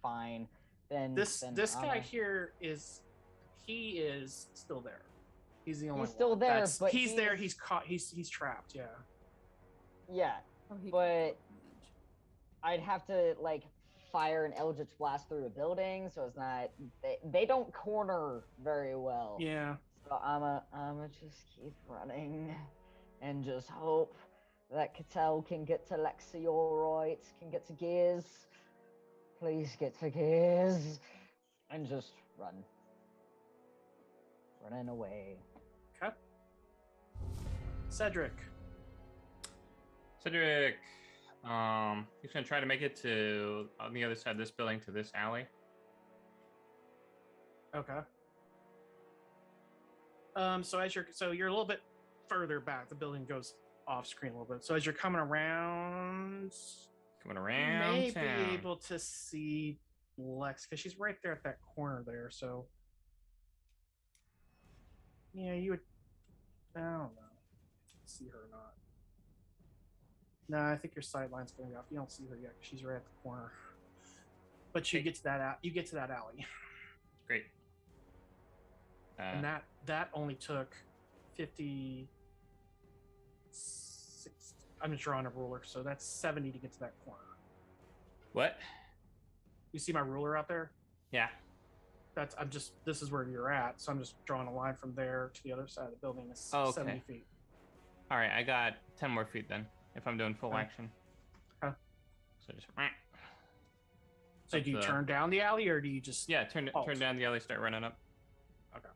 fine. Then this guy I'm here is still there. He's the only He's still one. there, but he's there. He's caught. He's trapped. Yeah. Yeah, but I'd have to fire an Eldritch Blast through a building, so it's not. They don't corner very well. Yeah. So I'ma just keep running, and just hope that Cattell can get to Lexi all right, can get to Gears. Please get to Gears, and just running away. Okay. Cedric, he's gonna try to make it to on the other side of this building to this alley. Okay. So you're a little bit further back. The building goes off screen a little bit. So as you're coming around, you may town. be able to see Lex because she's right there at that corner there. So yeah, you would. I don't know. See her or not? No, I think your sight line's going off. You don't see her yet. She's right at the corner. But you get to that. You get to that alley. Great. And that only took 56. I'm just drawing a ruler, so that's 70 to get to that corner. What? You see my ruler out there? Yeah. This is where you're at, so I'm just drawing a line from there to the other side of the building. It's 70 feet. All right, I got 10 more feet then, if I'm doing full action. Okay. So just. So do you turn down the alley, or do you just? Yeah, turn down the alley, start running up. Okay.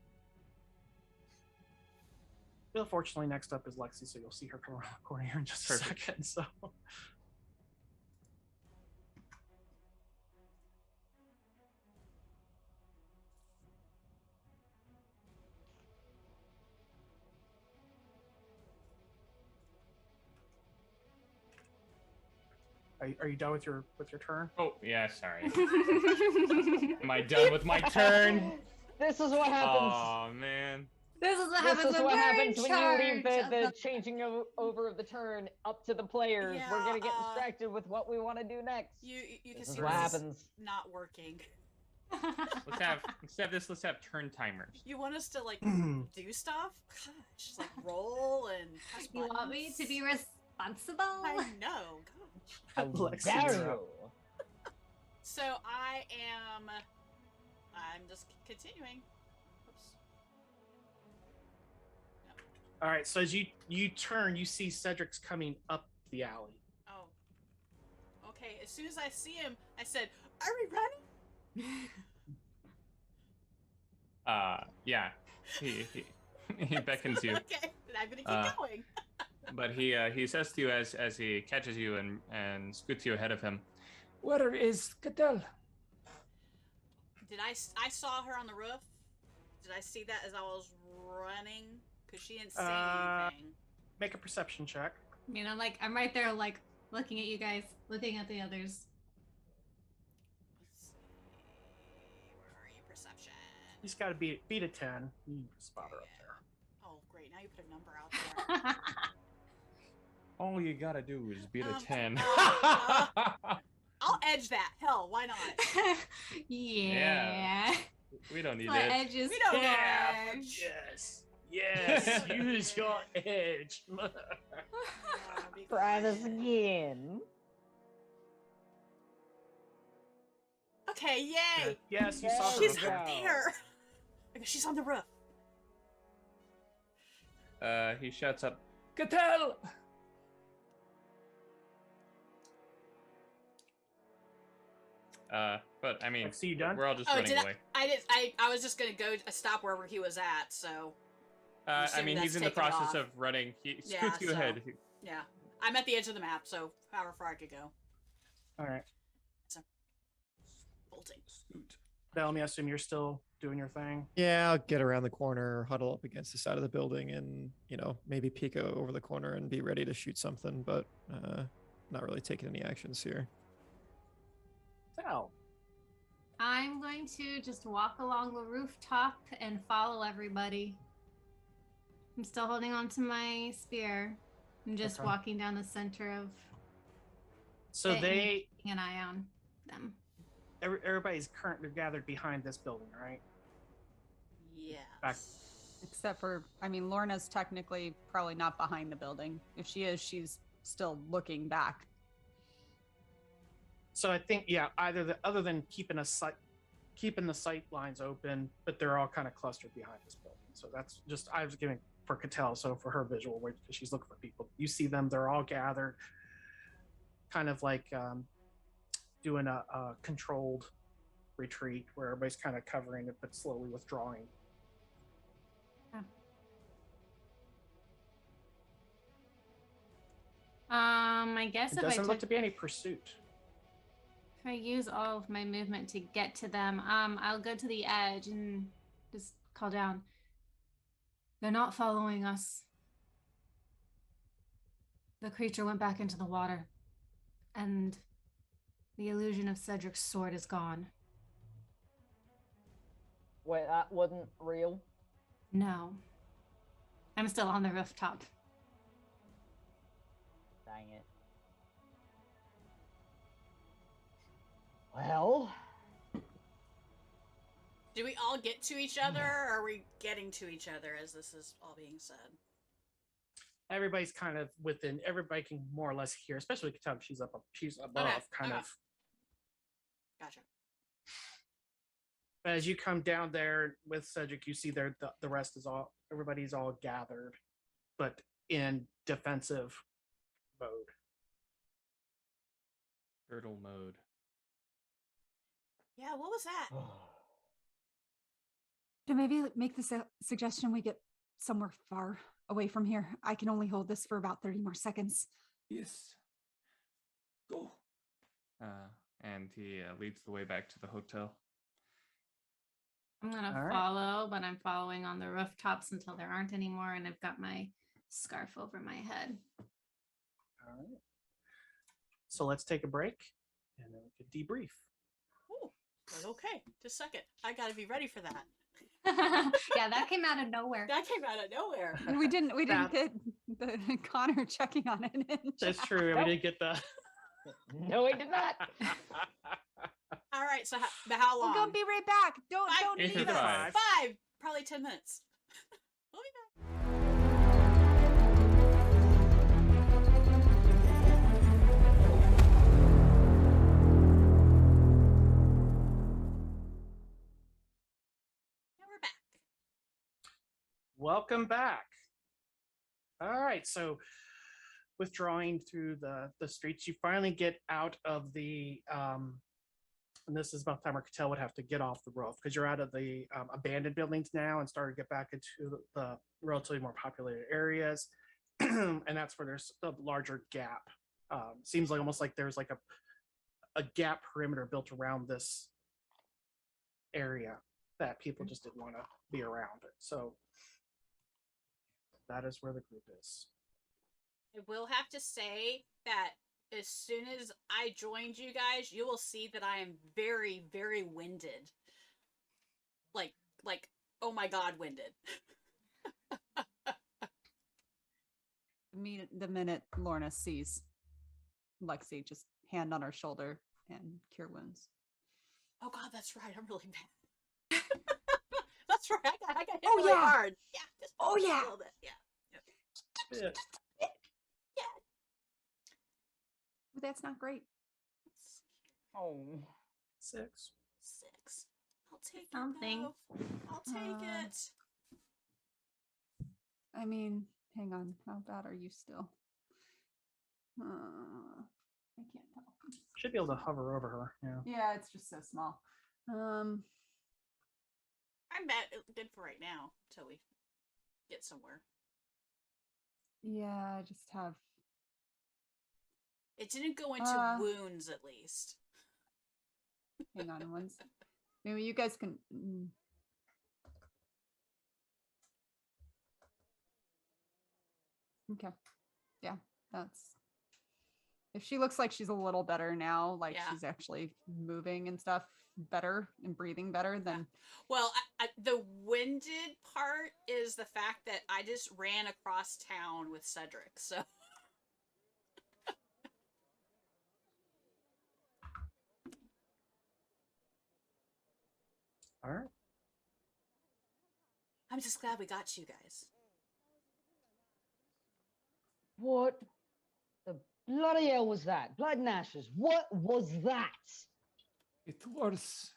Well, fortunately, next up is Lexi, so you'll see her come around the corner here in just a second. So. Are you done with your turn? Oh yeah, sorry. Am I done with my turn? This is what happens. Oh man. This is what This happens is when what we're happens in when you leave charge the of changing over of the turn up to the players. We're gonna get distracted with what we want to do next. You can This see is what this is happens. not working. Let's have instead of this, let's have turn timers. You want us to do stuff? God, just roll and press You want me to be responsible? I know. Gosh. How Lexi, dare you're you? up. So I'm just continuing. Oops. All right. So as you turn, you see Cedric's coming up the alley. Oh. Okay. As soon as I see him, I said, "Are we running?" Yeah. He beckons you. Okay. Then I'm gonna keep going. But he says to you as he catches you and scoots you ahead of him. Where is Cattell? Did I saw her on the roof? Did I see that as I was running? Because she didn't say anything. Make a perception check. I mean, I'm right there, like, looking at you guys, looking at the others. Let's see. Where are you? Perception. You just got to beat a 10. You spot her up there. Oh, great. Now you put a number out there. All you gotta do is beat a 10. I'll edge that. Hell, why not? Yeah. We don't need My it. edges. We don't Yeah, edge. yes, use your edge. Try this again. Okay, yay. Yes, you saw her. She's before. up there. Okay, she's on the roof. He shouts up, Cattell! But I mean, So you done? we're all just Oh, running did away. I was just gonna go stop wherever he was at, so I assuming mean, he's that's in the taken process off. of running. He Yeah, scoots you so- ahead. yeah. I'm at the edge of the map, so however far I could go. All right. Bolting. Scoot. Bellamy, I assume you're still doing your thing. Yeah, I'll get around the corner, huddle up against the side of the building, and maybe peek over the corner and be ready to shoot something, but not really taking any actions here. Tell. I'm going to just walk along the rooftop and follow everybody. I'm still holding on to my spear. I'm just Okay. walking down the center of So it and they, keeping an eye on them. everybody's currently gathered behind this building, right? Yeah. Back- Except for, I mean, Lorna's technically probably not behind the building. If she is, she's still looking back. So I think, yeah, other than keeping the sight lines open, but they're all kind of clustered behind this building. So that's just, I was giving for Cattell, so for her visual, because she's looking for people. You see them, they're all gathered, kind of like doing a controlled retreat where everybody's kind of covering it, but slowly withdrawing. I guess It if doesn't look to be any pursuit. if I use all of my movement to get to them, I'll go to the edge and just call down. They're not following us. The creature went back into the water, and the illusion of Cedric's sword is gone. Wait, that wasn't real? No. I'm still on the rooftop. Dang it. Well, Do we all get to each other, or are we getting to each other as this is all being said? Everybody's kind of within. Everybody can more or less hear, especially Cattell. She's above, Okay, kind okay. of. Gotcha. But as you come down there with Cedric, you see there the rest is all. Everybody's all gathered, but in defensive mode. Turtle mode. Yeah, what was that? To maybe make the suggestion we get somewhere far away from here. I can only hold this for about 30 more seconds. Yes. Go. And he leads the way back to the hotel. I'm gonna All right. follow, but I'm following on the rooftops until there aren't any more, and I've got my scarf over my head. All right. So let's take a break, and then we can debrief. Ooh, okay. Just a second. I gotta be ready for that. Yeah, that came out of nowhere. That came out of nowhere. We didn't That- get the Connor checking on it. That's true. We didn't get the. no, I did not. All right. So how long? We're gonna be right back. Don't Eight leave to us. five. 5. Probably 10 minutes. We'll be back. Now we're back. Welcome back. All right, so withdrawing through the streets, you finally get out of the and this is about the time where Cattell would have to get off the roof because you're out of the abandoned buildings now and start to get back into the relatively more populated areas, and that's where there's a larger gap. Seems like almost like there's like a gap perimeter built around this area that people just didn't want to be around it. So that is where the group is. I will have to say that as soon as I joined you guys, you will see that I am very, very winded. Like, oh my god, winded. The minute Lorna sees Lexi, just hand on her shoulder and cure wounds. Oh god, that's right. I'm really bad. That's right. I got hit Oh, really yeah. hard. Yeah. Just Oh, yeah. A little bit. Yeah. Yeah. But that's not great. Oh. 6. 6. I'll take Something. it. Though. I'll take Uh, it. I mean, hang on. How bad are you still? I can't tell. Should be able to hover over her. Yeah. Yeah, it's just so small. I'm good for right now until we get somewhere. Yeah, I just have. It didn't go into wounds, at least. Hang on one second. Maybe you guys can. Okay. Yeah, that's. If she looks like she's a little better now, like Yeah. she's actually moving and stuff better and breathing better, then Well, the winded part is the fact that I just ran across town with Cedric, so. All right. I'm just glad we got you guys. What the bloody hell was that? Blood and ashes. What was that? It was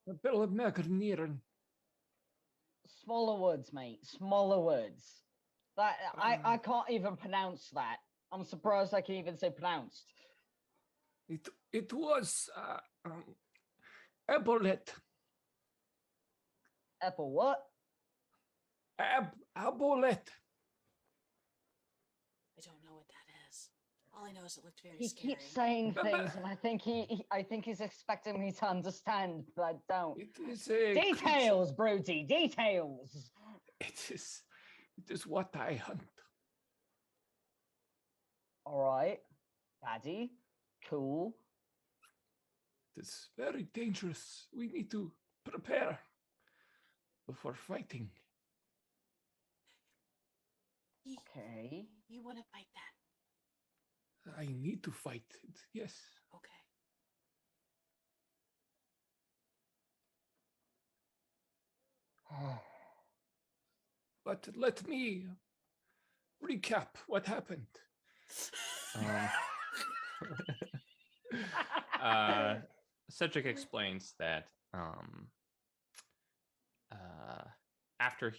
a bit of Magnieren. Smaller words, mate. Smaller words. That I can't even pronounce that. I'm surprised I can even say pronounced. It was Ebolet. Apple what? Abolet. I don't know what that is. All I know is it looked very He scary. keeps saying things, and I think he's expecting me to understand, but I don't. It is a Details, Brody. Details. It is what I hunt. All right, Daddy. Cool. It is very dangerous. We need to prepare before fighting. Okay. You want to fight that? I need to fight it. Yes. Okay. But let me recap what happened. Cedric explains that after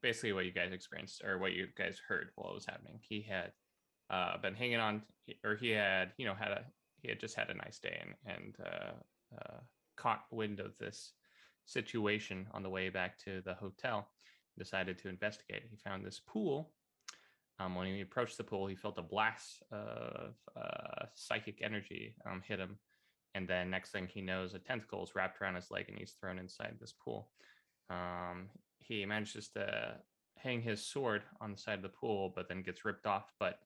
basically what you guys experienced or what you guys heard while it was happening, he had been hanging on, or he had just had a nice day and caught wind of this situation on the way back to the hotel. Decided to investigate. He found this pool. When he approached the pool, he felt a blast of psychic energy hit him, and then next thing he knows, a tentacle is wrapped around his leg and he's thrown inside this pool. He manages to hang his sword on the side of the pool, but then gets ripped off. But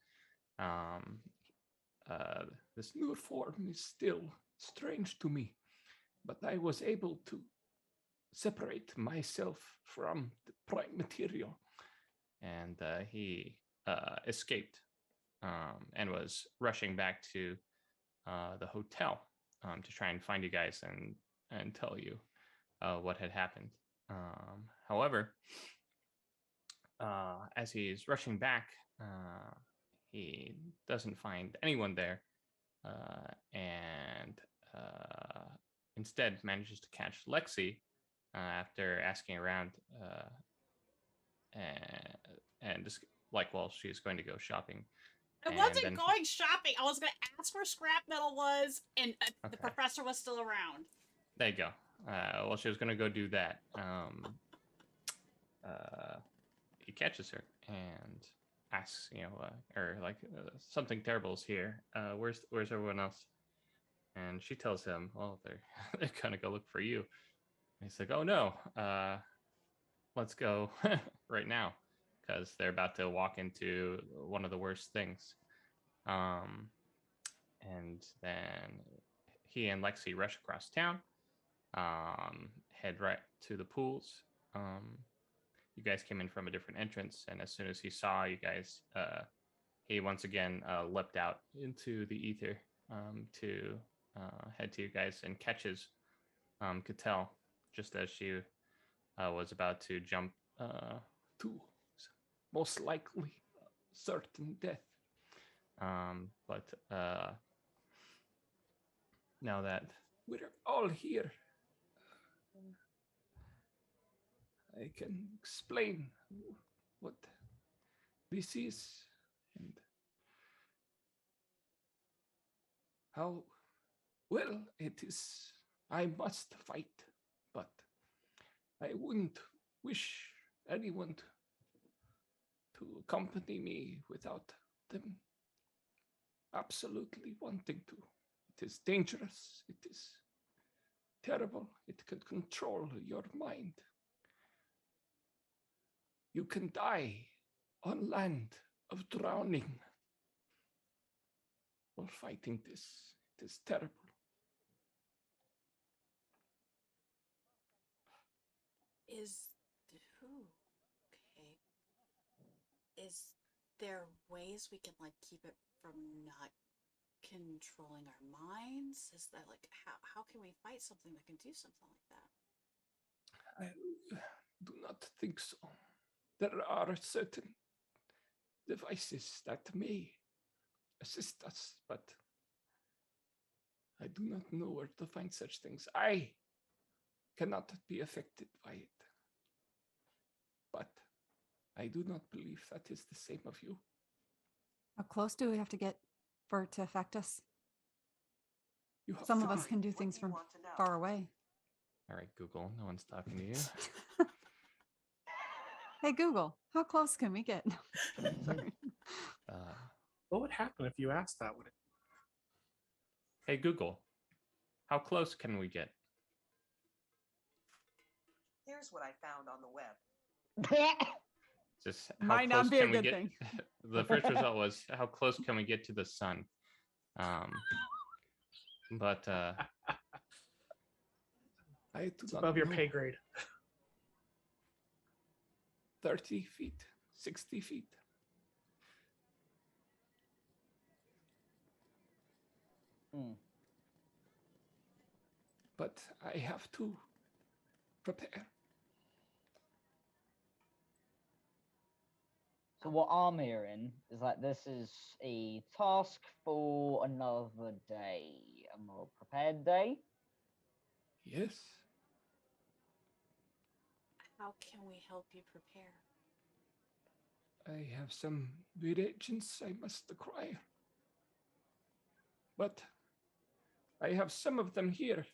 this new form is still strange to me, but I was able to separate myself from the prime material, and he escaped and was rushing back to the hotel to try and find you guys and tell you what had happened. However, as he's rushing back, he doesn't find anyone there, and instead manages to catch Lexi after asking around and just while she's going to go shopping. I wasn't going shopping. I was going to ask where scrap metal was, and the professor was still around. There you go. Well, she was going to go do that. He catches her and asks, something terrible is here. Where's everyone else? And she tells him, well, they're going to go look for you. And he's like, oh no, let's go right now, because they're about to walk into one of the worst things. And then he and Lexi rush across town, head right to the pools. You guys came in from a different entrance, and as soon as he saw you guys, he once again leapt out into the ether to head to you guys and catches Cattell just as she was about to jump to most likely certain death. But now that we're all here, I can explain what this is and how well it is. I must fight, but I wouldn't wish anyone to accompany me without them absolutely wanting to. It is dangerous. It is terrible. It can control your mind. You can die on land of drowning while fighting this. It is terrible. Is there ways we can like keep it from not controlling our minds? Is that like how can we fight something that can do something like that? I do not think so. There are certain devices that may assist us, but I do not know where to find such things. I cannot be affected by it. But I do not believe that is the same of you. How close do we have to get for it to affect us? You have Some to of us be- can do things from far away. All right, Google. No one's talking to you. Hey, Google, how close can we get? Sorry. What would happen if you asked that? Would it? Hey, Google, how close can we get? Here's what I found on the web. Just how Might close not be a can we good get? thing. The first result was how close can we get to the sun? But I do It's not above your know. pay grade. 30 feet, 60 feet. But I have to prepare. So what I'm hearing is that this is a task for another day, a more prepared day. Yes. How can we help you prepare? I have some reagents I must acquire. But I have some of them here.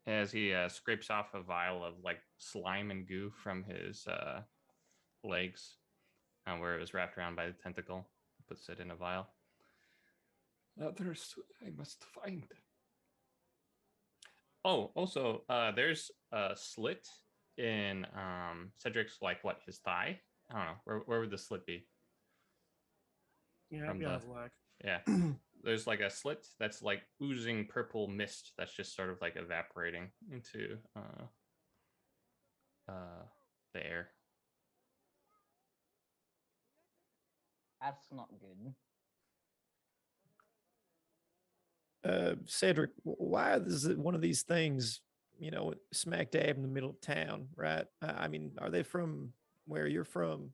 As he scrapes off a vial of like slime and goo from his legs, where it was wrapped around by the tentacle, puts it in a vial. Others I must find. Oh, also, there's a slit in Cedric's, like, what, his thigh? I don't know. Where would the slit be? Yeah, From be on the- his leg. Yeah. There's like a slit that's like oozing purple mist that's just sort of like evaporating into the air. That's not good. Cedric, why is it one of these things, you know, smack dab in the middle of town, right? I mean, are they from where you're from?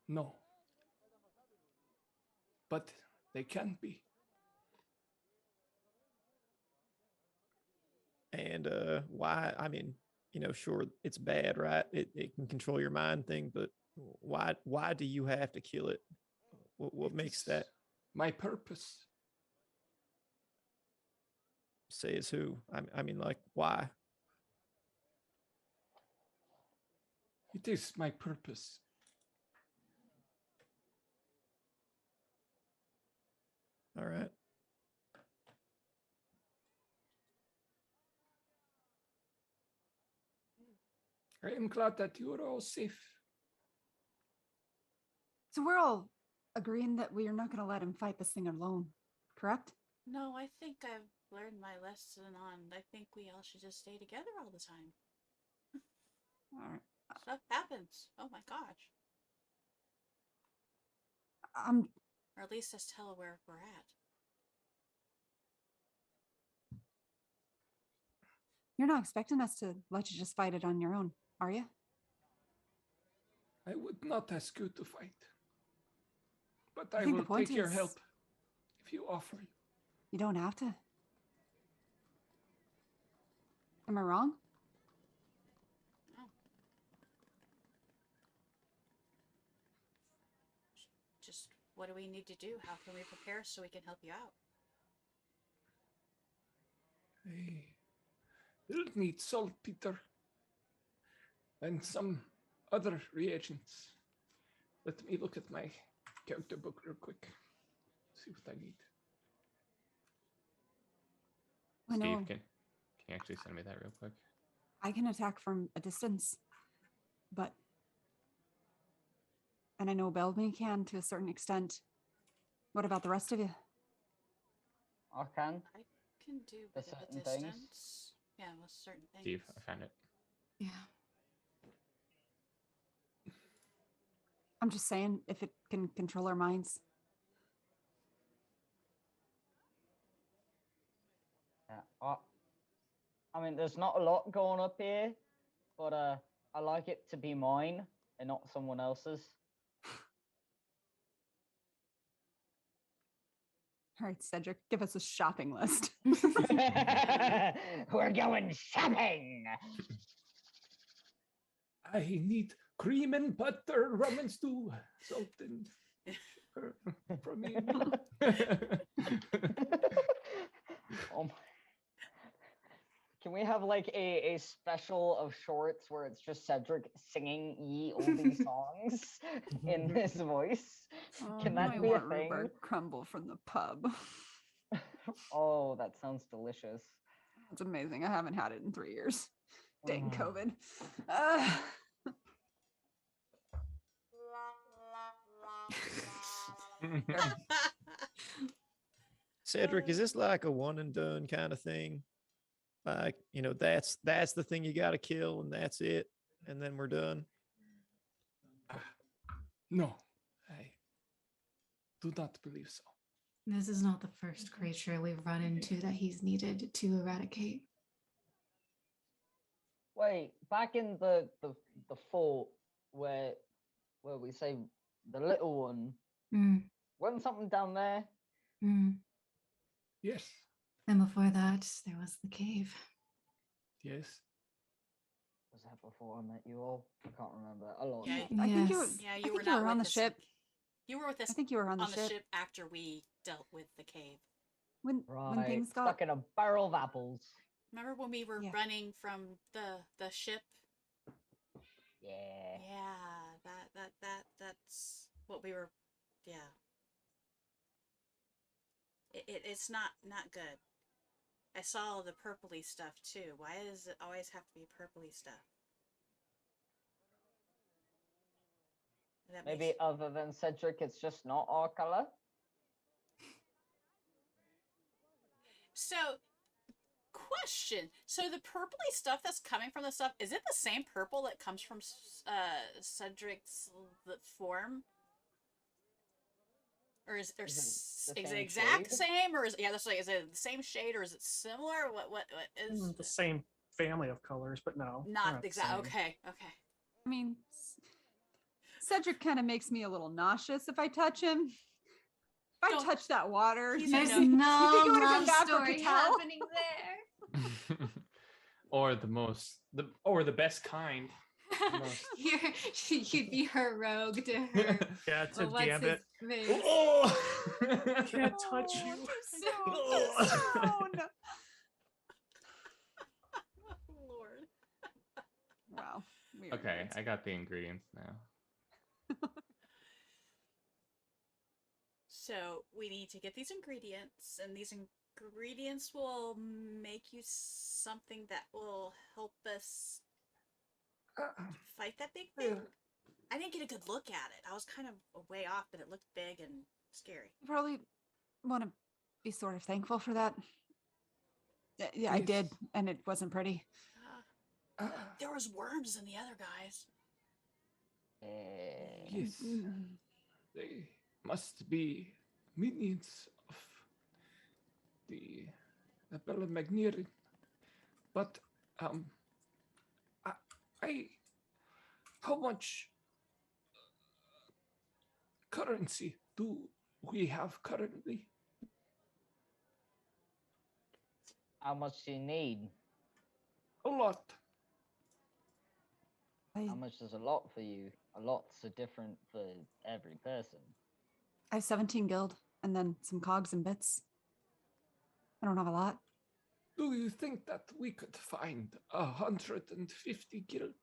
No. But they can be. And why? I mean, you know, sure, it's bad, right? It can control your mind thing, but why do you have to kill it? What makes that? My purpose. Says who? I mean, like, why? It is my purpose. All right. I am glad that you are all safe. So we're all agreeing that we are not going to let him fight this thing alone, correct? No, I think I've learned my lesson on. I think we all should just stay together all the time. All right. Stuff happens. Oh my gosh. Or at least just tell where we're at. You're not expecting us to let you just fight it on your own, are you? I would not ask you to fight. But I I think the will point take your is- help if you offer it. You don't have to. Am I wrong? Just what do we need to do? How can we prepare so we can help you out? We'll need saltpeter and some other reagents. Let me look at my character book real quick. See what I need. I know. Steve, can you actually send me that real quick? I can attack from a distance, but... And I know Bellamy can to a certain extent. What about the rest of you? I can. I can do For a bit of a certain things. distance. Yeah, with certain things. Steve, I found it. Yeah. I'm just saying, if it can control our minds. Yeah. I mean, there's not a lot going up here, but I like it to be mine and not someone else's. All right, Cedric, give us a shopping list. We're going shopping. I need cream and butter, rum and stew, salt and sugar from me. Oh my. Can we have like a special of shorts where it's just Cedric singing ye olde songs in his voice? Can that I be a want thing? rhubarb crumble from the pub. Oh, that sounds delicious. It's amazing. I haven't had it in 3 years. Dang Oh. COVID. Cedric, is this like a one and done kind of thing? Like, you know, that's the thing you got to kill and that's it, and then we're done. No, I do not believe so. This is not the first creature we've run into that he's needed to eradicate. Wait, back in the fort where we say the little one, Mm, wasn't something down there? mm. Yes, And before that, there was the cave. yes. Was that before I met you all? I can't remember. A lot. Yeah, I think you. Yes. Yeah, I you think were you not were on the with us. ship. You were with us I think you were on the on the ship ship after we dealt with the cave. when Right. things got. Stuck in a barrel of apples. Remember when we were Yeah. running from the ship? Yeah. Yeah, that's what we were. Yeah. It's not good. I saw the purpley stuff too. Why does it always have to be purpley stuff? That Maybe makes- other than Cedric, it's just not our color. So, question. So the purpley stuff that's coming from the stuff, is it the same purple that comes from Cedric's form? Or is there Is it is the it same exact shade? same, or is yeah, that's like, is it the same shade or is it similar? What is The same family of colors, but no. they're not the exact? same. Okay. I mean, Cedric kind of makes me a little nauseous if I touch him. If I Don't- touch that water, He's There's no- you no think it would have love been bad for Story Patel? happening there. Or the best kind. Most. You'd be her rogue to her. Yeah, to What's Gambit. his face? Oh! Can't touch you. No. Lord. Wow. we are Okay, nerds. I got the ingredients now. So we need to get these ingredients, and these ingredients will make you something that will help us fight that big thing? I didn't get a good look at it. I was kind of way off, but it looked big and scary. You probably want to be sort of thankful for that. Yeah, I did, and it wasn't pretty. There was worms in the other guys. Yes. They must be minions of the Bellamagnerin. But I how much currency do we have currently? How much do you need? A lot. How much is a lot for you? A lot's different for every person. I have 17 guild and then some cogs and bits. I don't have a lot. Do you think that we could find 150 guild?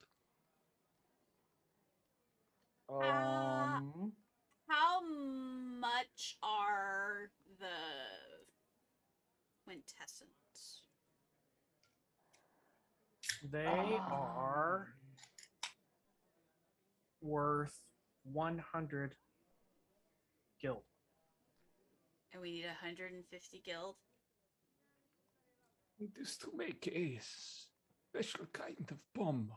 How much are the quintessence? They are worth 100 guild. And we need 150 guild? It is to make a special kind of bomb.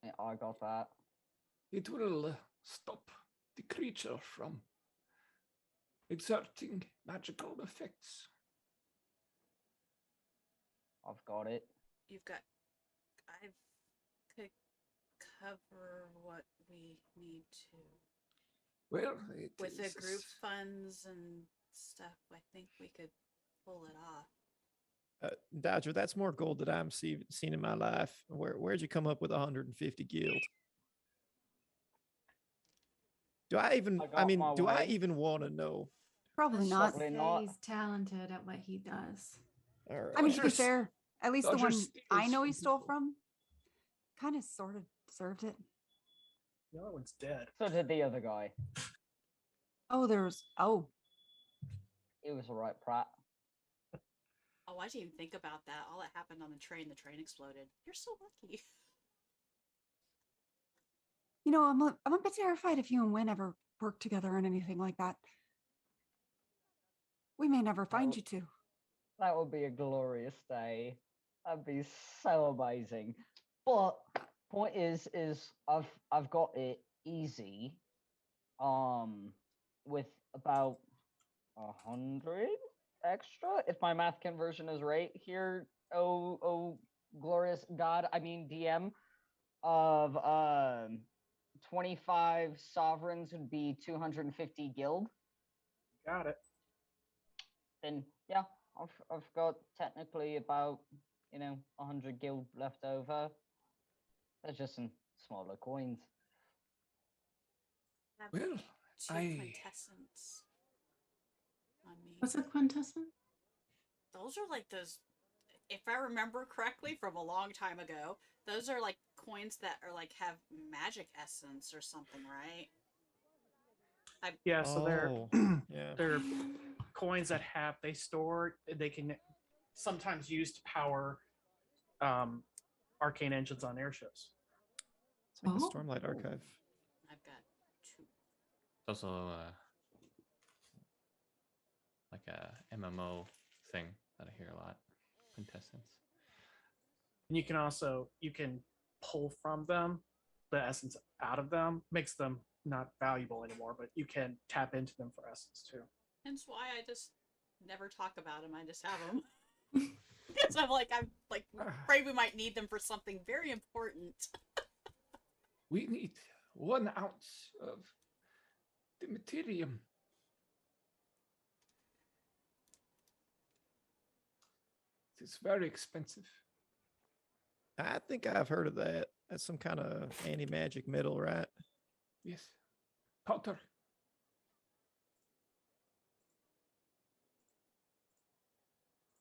Yeah, I got that. It will stop the creature from exerting magical effects. I've got it. You've got... I could cover what we need to. Well, with the group funds and stuff, I think we could pull it off. Dodger, that's more gold that I've seen in my life. Where'd you come up with 150 guild? Do I even? I mean, do I even want to know? Probably not. He's talented at what he does. All right. I mean, to be fair, at least the one steals I know he from stole people. from kind of sort of deserved it. The other one's dead. So did the other guy. Oh, there's... Oh. It was alright, Pratt. Oh, I didn't even think about that. All that happened on the train exploded. You're so lucky. You know, I'm a bit terrified if you and Wynn ever work together on anything like that. We may never find you two. That would be a glorious day. That'd be so amazing. But point is I've got it easy. With about 100 extra, if my math conversion is right here. Oh, glorious God! I mean DM of 25 sovereigns would be 250 guild. Got it. Then yeah, I've got technically about 100 guild left over. They're just some smaller coins. Well, Two quintessence on me. What's a quintessence? Those are like those, if I remember correctly from a long time ago, those are like coins that are like have magic essence or something, right? Yeah, so yeah. they're coins that they can sometimes use to power arcane engines on airships. It's like the Stormlight Archive. I've got two. It's also like a MMO thing that I hear a lot. Quintessence. And you can pull from them the essence out of them, makes them not valuable anymore, but you can tap into them for essence too. Hence why I just never talk about them. I just have them. Because I'm afraid we might need them for something very important. We need 1 ounce of the materium. It's very expensive. I think I've heard of that. That's some kind of anti-magic metal, right? Yes. Powder.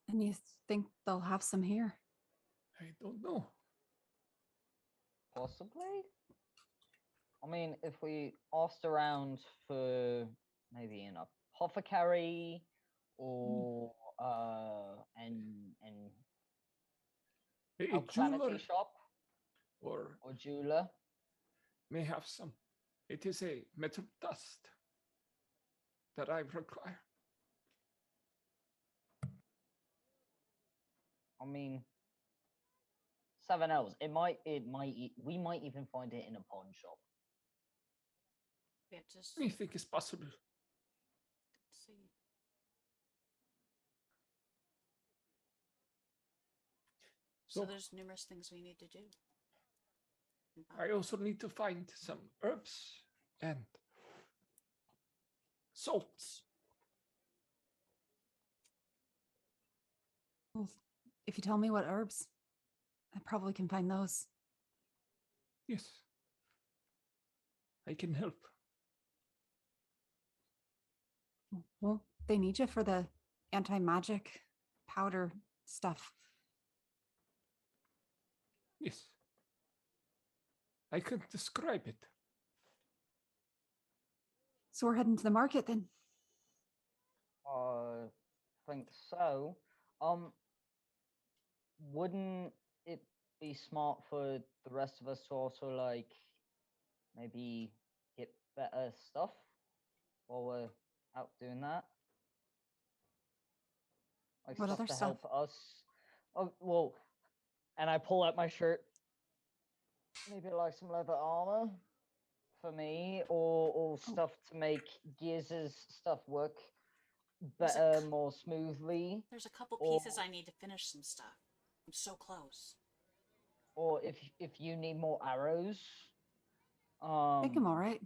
And you think they'll have some here? I don't know. Possibly. I mean, if we asked around for maybe an apothecary or an A alkalinity jeweler. shop, or Jula. may have some. It is a metal dust that I require. I mean, 7 L's. We might even find it in a pawn shop. We have to just Anything is possible. see. So So there's numerous things we need to do. I also need to find some herbs and salts. Well, if you tell me what herbs, I probably can find those. Yes. I can help. Well, they need you for the anti-magic powder stuff. Yes. I could describe it. So we're heading to the market then. Think so. Wouldn't it be smart for the rest of us to also like maybe get better stuff while we're out doing that? Like What stuff other to stuff? help us. Oh well, and I pull out my shirt. Maybe like some leather armor for me, or stuff to make Gears' stuff work better, more smoothly. There's a couple Or- pieces I need to finish some stuff. I'm so close. Or if you need more arrows. I think I'm all right.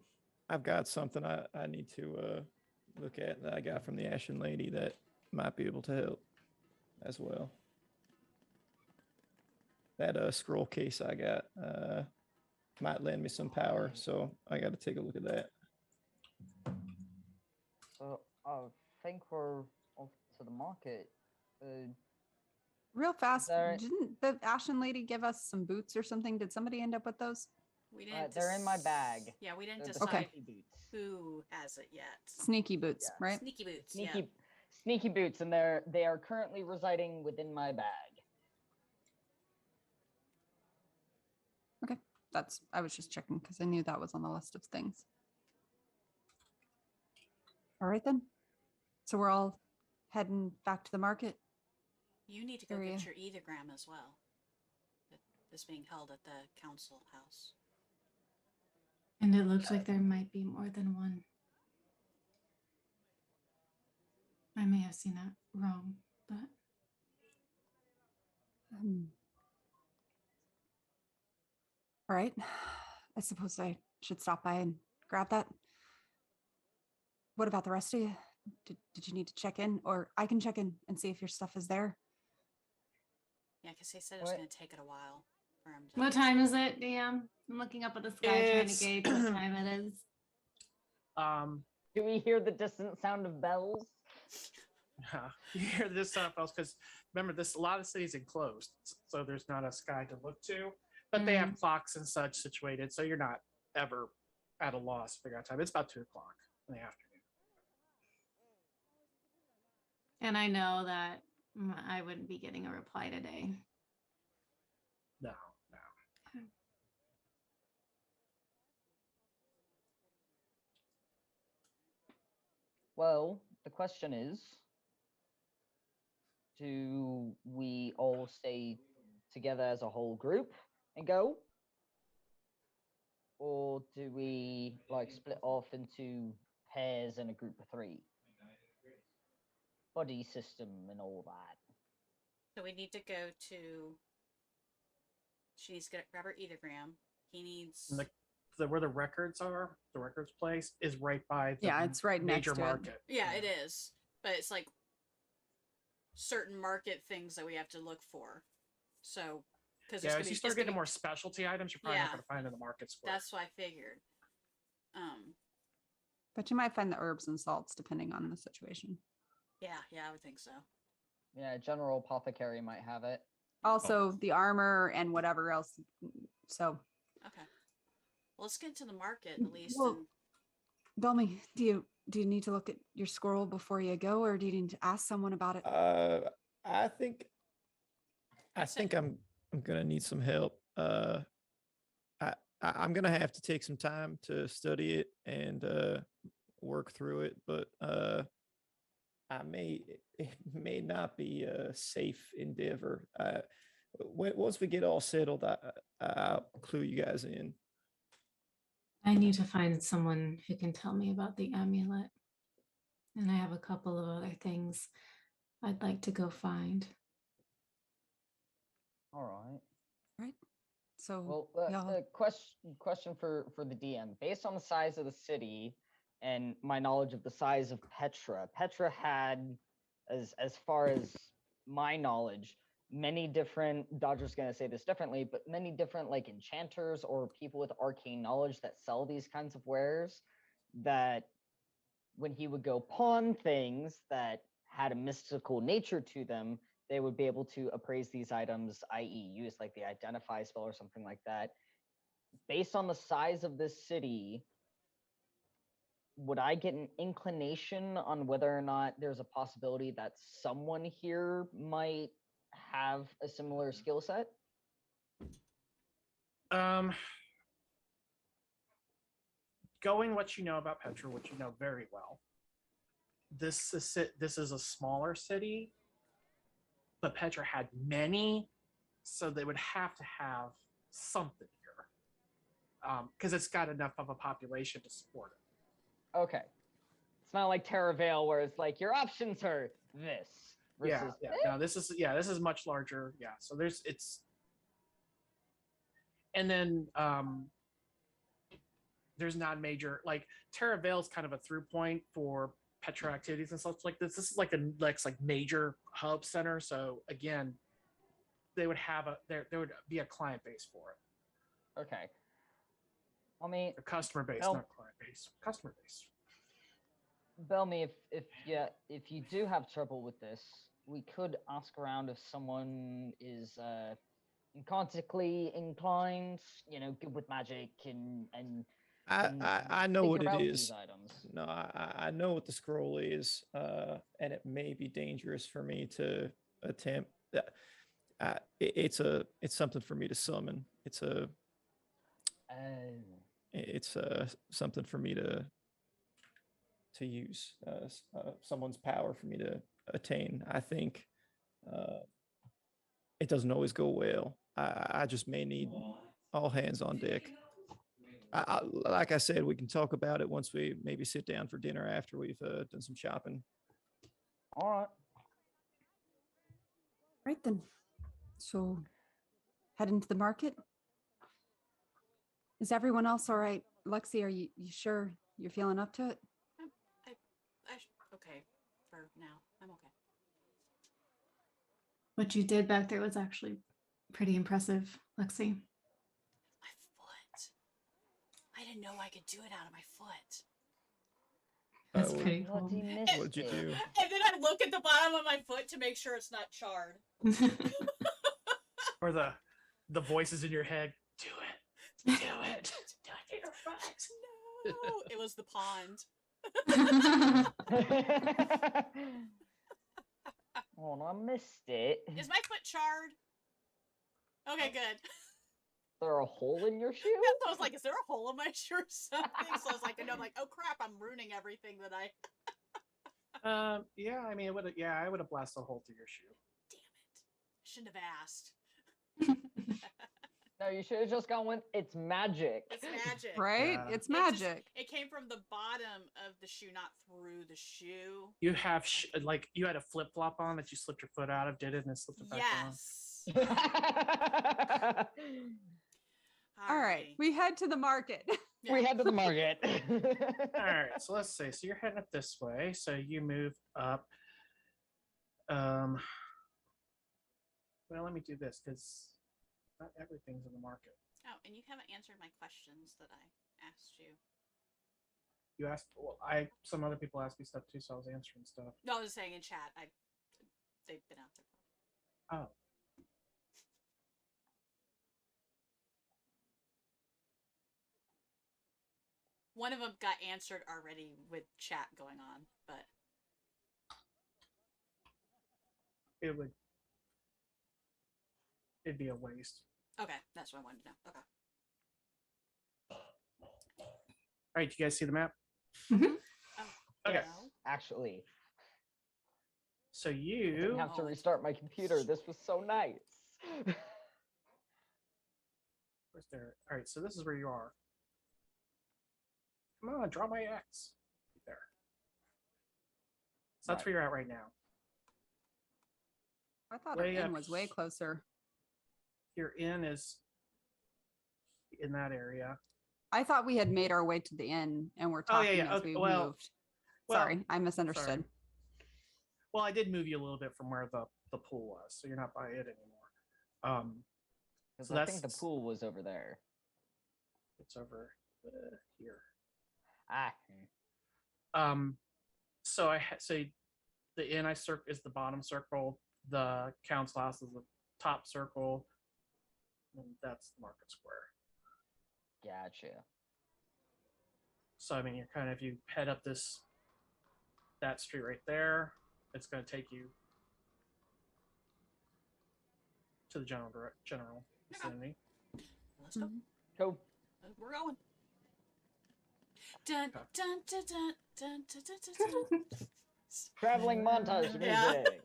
I've got something I need to look at that I got from the Ashen Lady that might be able to help as well. That scroll case I got might lend me some power, so I got to take a look at that. So I think we're off to the market. Real fast, There- didn't the Ashen Lady give us some boots or something? Did somebody end up with those? We didn't. they're in my bag. Yeah, we didn't They're the decide Okay. sneaky boots. who has it yet. Sneaky boots, Yes. right? Sneaky boots. Sneaky boots, and they are currently residing within my bag. I was just checking because I knew that was on the list of things. All right then. So we're all heading back to the market. You need to go Area. get your ethergram as well. This being held at the council house. And it looks like there might be more than one. I may have seen that wrong, but All right. I suppose I should stop by and grab that. What about the rest of you? Did you need to check in? Or I can check in and see if your stuff is there. Yeah, because they said it was What? going to take it a while for him to. what time is it, DM? I'm looking up at the sky trying It's- to gauge what time it is. Do we hear the distant sound of bells? You hear this stuff else because remember, a lot of cities enclosed, so there's not a sky to look to. But they have clocks and such situated, so you're not ever at a loss to figure out time. It's about 2 o'clock in the afternoon. And I know that I wouldn't be getting a reply today. No. Well, the question is, do we all stay together as a whole group and go? Or do we like split off into pairs and a group of 3? Buddy system and all that. So we need to go to. She needs to grab her ethergram. He needs. And where the records are, the records place is right by the Yeah, it's right next major to it. market. Yeah, it is. But it's like certain market things that we have to look for. So, because Yeah, as you start getting more specialty items, you're probably not going to find in the market square. That's what I figured. But you might find the herbs and salts depending on the situation. Yeah, I would think so. Yeah, General Apothecary might have it. Also, the armor and whatever else. So, Okay. Well, let's get to the market at least. Well, and Belmy, do you need to look at your scroll before you go, or do you need to ask someone about it? I think I'm gonna need some help. I'm gonna have to take some time to study it and work through it, but it may not be a safe endeavor. Once we get all settled, I'll clue you guys in. I need to find someone who can tell me about the amulet. And I have a couple of other things I'd like to go find. All Right. So right. Well, y'all- question for the DM. Based on the size of the city and my knowledge of the size of Petra, Petra had, as far as my knowledge, many different. Dodger's gonna say this differently, but many different like enchanters or people with arcane knowledge that sell these kinds of wares. That when he would go pawn things that had a mystical nature to them, they would be able to appraise these items, i.e., use like the identify spell or something like that. Based on the size of this city, would I get an inclination on whether or not there's a possibility that someone here might have a similar skill set? Going what you know about Petra, which you know very well. This is a smaller city, but Petra had many, so they would have to have something here, because it's got enough of a population to support it. Okay. It's not like Terravale where it's like your options are this. Versus Yeah. No, this is much larger. Yeah. So and then there's not major, like Terravale's kind of a through point for Petra activities and stuff like this. This is like like major hub center. So again, they would have there would be a client base for it. Okay. I mean, A customer base, Bel- not client base. Customer base. Bellamy, if you do have trouble with this, we could ask around if someone is incontinently inclined, good with magic and I know think what it about is. these items. No, I know what the scroll is, and it may be dangerous for me to attempt. It's something for me to summon. It's something for me to use. Someone's power for me to attain. I think it doesn't always go well. I just may need all hands on deck. Like I said, we can talk about it once we maybe sit down for dinner after we've done some shopping. All right. right then. So head into the market. Is everyone else all right? Lexi, are you sure you're feeling up to it? Okay. For now, I'm okay. What you did back there was actually pretty impressive, Lexi. My foot. I didn't know I could do it out of my foot. That's pretty cool. What did you do? And then I look at the bottom of my foot to make sure it's not charred. Or the voices in your head. Do it. Do it. Do it to your foot. No, it was the pond. Oh, no, I missed it. Is my foot charred? Okay, good. Is there a hole in your shoe? So I was like, is there a hole in my shoe or something? So I was like, oh crap, I'm ruining everything that I. Yeah, I mean, I would have blasted a hole through your shoe. Damn it! I shouldn't have asked. No, you should have just gone with it's magic. It's magic, Right? Yeah. It's magic. It came from the bottom of the shoe, not through the shoe. You have you had a flip flop on that you slipped your foot out of, did it, and then slipped it back on. Yes. All right. We head to the market. Yeah. We head to the market. All right, so let's see. So you're heading up this way. So you move up. Well, let me do this because not everything's in the market. Oh, and you haven't answered my questions that I asked you. You asked. Well, some other people asked me stuff too, so I was answering stuff. No, I was saying in chat. They've been out there. Oh. One of them got answered already with chat going on, but It'd be a waste. okay, that's what I wanted to know. Okay. right, you guys see the map? Mhm. Okay. No. Actually, So I didn't you have to restart my computer. This was so nice. where's there? All right, so this is where you are. Come on, draw my X. There. So that's Right. where you're at right now. I thought our Way inn up was way closer. Your inn is in that area. I thought we had made our way to the inn and we're Oh, yeah, talking yeah, as okay, we well- moved. well, Sorry, I misunderstood. sorry. Well, I did move you a little bit from where the pool was, so you're not by it anymore. Because So I think the that's- pool was over there. It's over here. Ah. So so the inn is the bottom circle. The council house is the top circle. And that's the market square. Gotcha. So I mean, you're kind of, if you head up that street right there, it's going to take you to the general vicinity. Let's go. Cool. We're going. Dun, Okay. dun, dun, dun, dun, dun, dun, dun, dun. Traveling montage Yeah. music.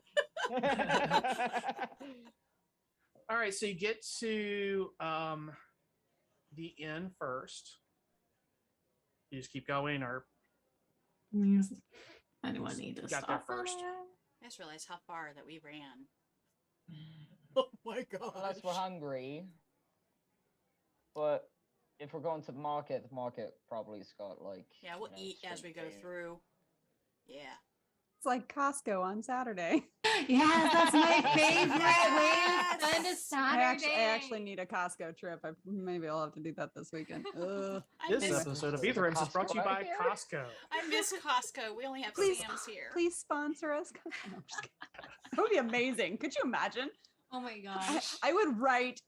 All right, so you get to the inn first. You just keep going, or Yes. Anyone need to got there stop first. I just realized how far that we ran. Oh my god. Unless we're hungry. But if we're going to the market probably's got like. Yeah, we'll you know, eat as we street go food. through. Yeah. It's like Costco on Saturday. Yes, that's my favorite way Yes. to spend a Saturday. I actually need a Costco trip. Maybe I'll have to do that this weekend. Ugh. I This miss, episode of There's a Ætherealms is brought to you Costco by here? Costco. I miss Costco. We only have Please- Sam's here. Please sponsor us. No, I'm just kidding. That would be amazing. Could you imagine? Oh my gosh. I would write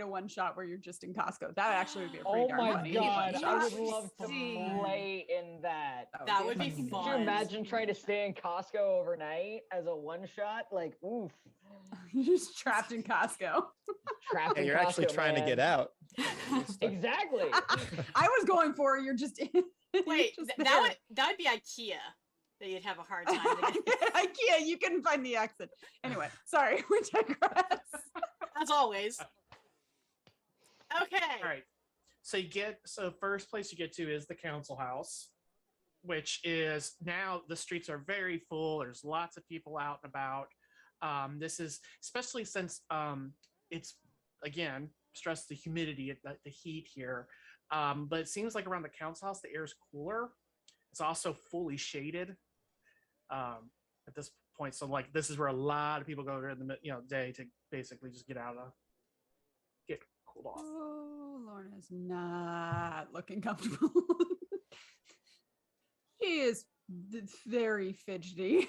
a one shot where you're just in Costco. That actually would be a pretty Oh darn my funny god, I would Yes. love to See. play in that. That would be fucking Could fun. you imagine trying to stay in Costco overnight as a one shot? Like, oof. You're just trapped in Costco. Trapped Yeah, in you're actually Costco, trying to get man. out. Exactly. I was going for it. You're just in. Wait, just that would be IKEA that you'd have a hard time to get. IKEA, you couldn't find the exit. Anyway, sorry, we digress. As always. Okay. All right. So first place you get to is the council house, which is now the streets are very full. There's lots of people out and about. This is especially since it's, again, stress the humidity, the heat here. But it seems like around the council house, the air is cooler. It's also fully shaded at this point. So like this is where a lot of people go during the day to basically just get cooled off. Oh, Lorna's not looking comfortable. She is very fidgety.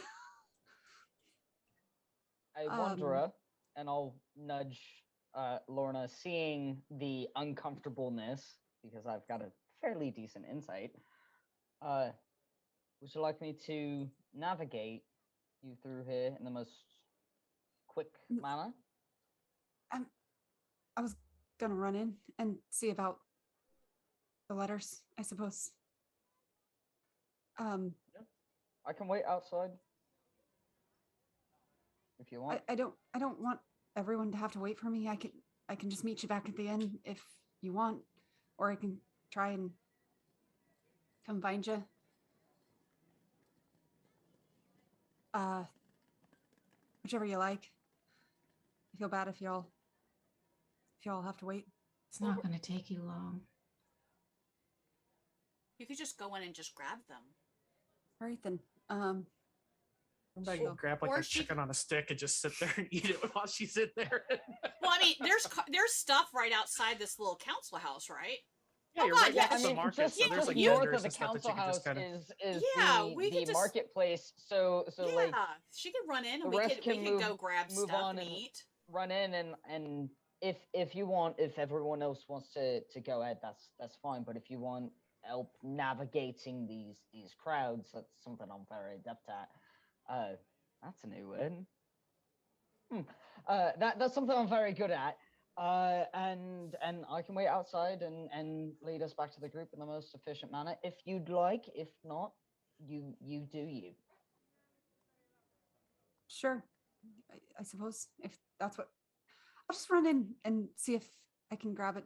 I wonder, and I'll nudge Lorna, seeing the uncomfortableness, because I've got a fairly decent insight. Would you like me to navigate you through here in the most quick manner? I was gonna run in and see about the letters, I suppose. I can wait outside if you want. I don't want everyone to have to wait for me. I can just meet you back at the inn if you want, or I can try and come find you. Whichever you like. I feel bad if y'all have to wait. It's not going to take you long. You could just go in and just grab them. All right then. Somebody can grab like or a she- chicken on a stick and just sit there and eat it while she's in there. Well, I mean, there's stuff right outside this little council house, right? Yeah, you're God, right yeah, next to I the mean, market, just, so there's just like north vendors of the and stuff that council you can house just kind of. is Yeah, the, we could the just- marketplace. So Yeah, like she could run in the and we rest could can go grab move stuff on and and- eat. run in and if you want, if everyone else wants to go ahead, that's fine. But if you want help navigating these crowds, that's something I'm very adept at. That's a new word. That's something I'm very good at. And I can wait outside and lead us back to the group in the most efficient manner if you'd like. If not, you do you. Sure. I suppose if that's what. I'll just run in and see if I can grab it.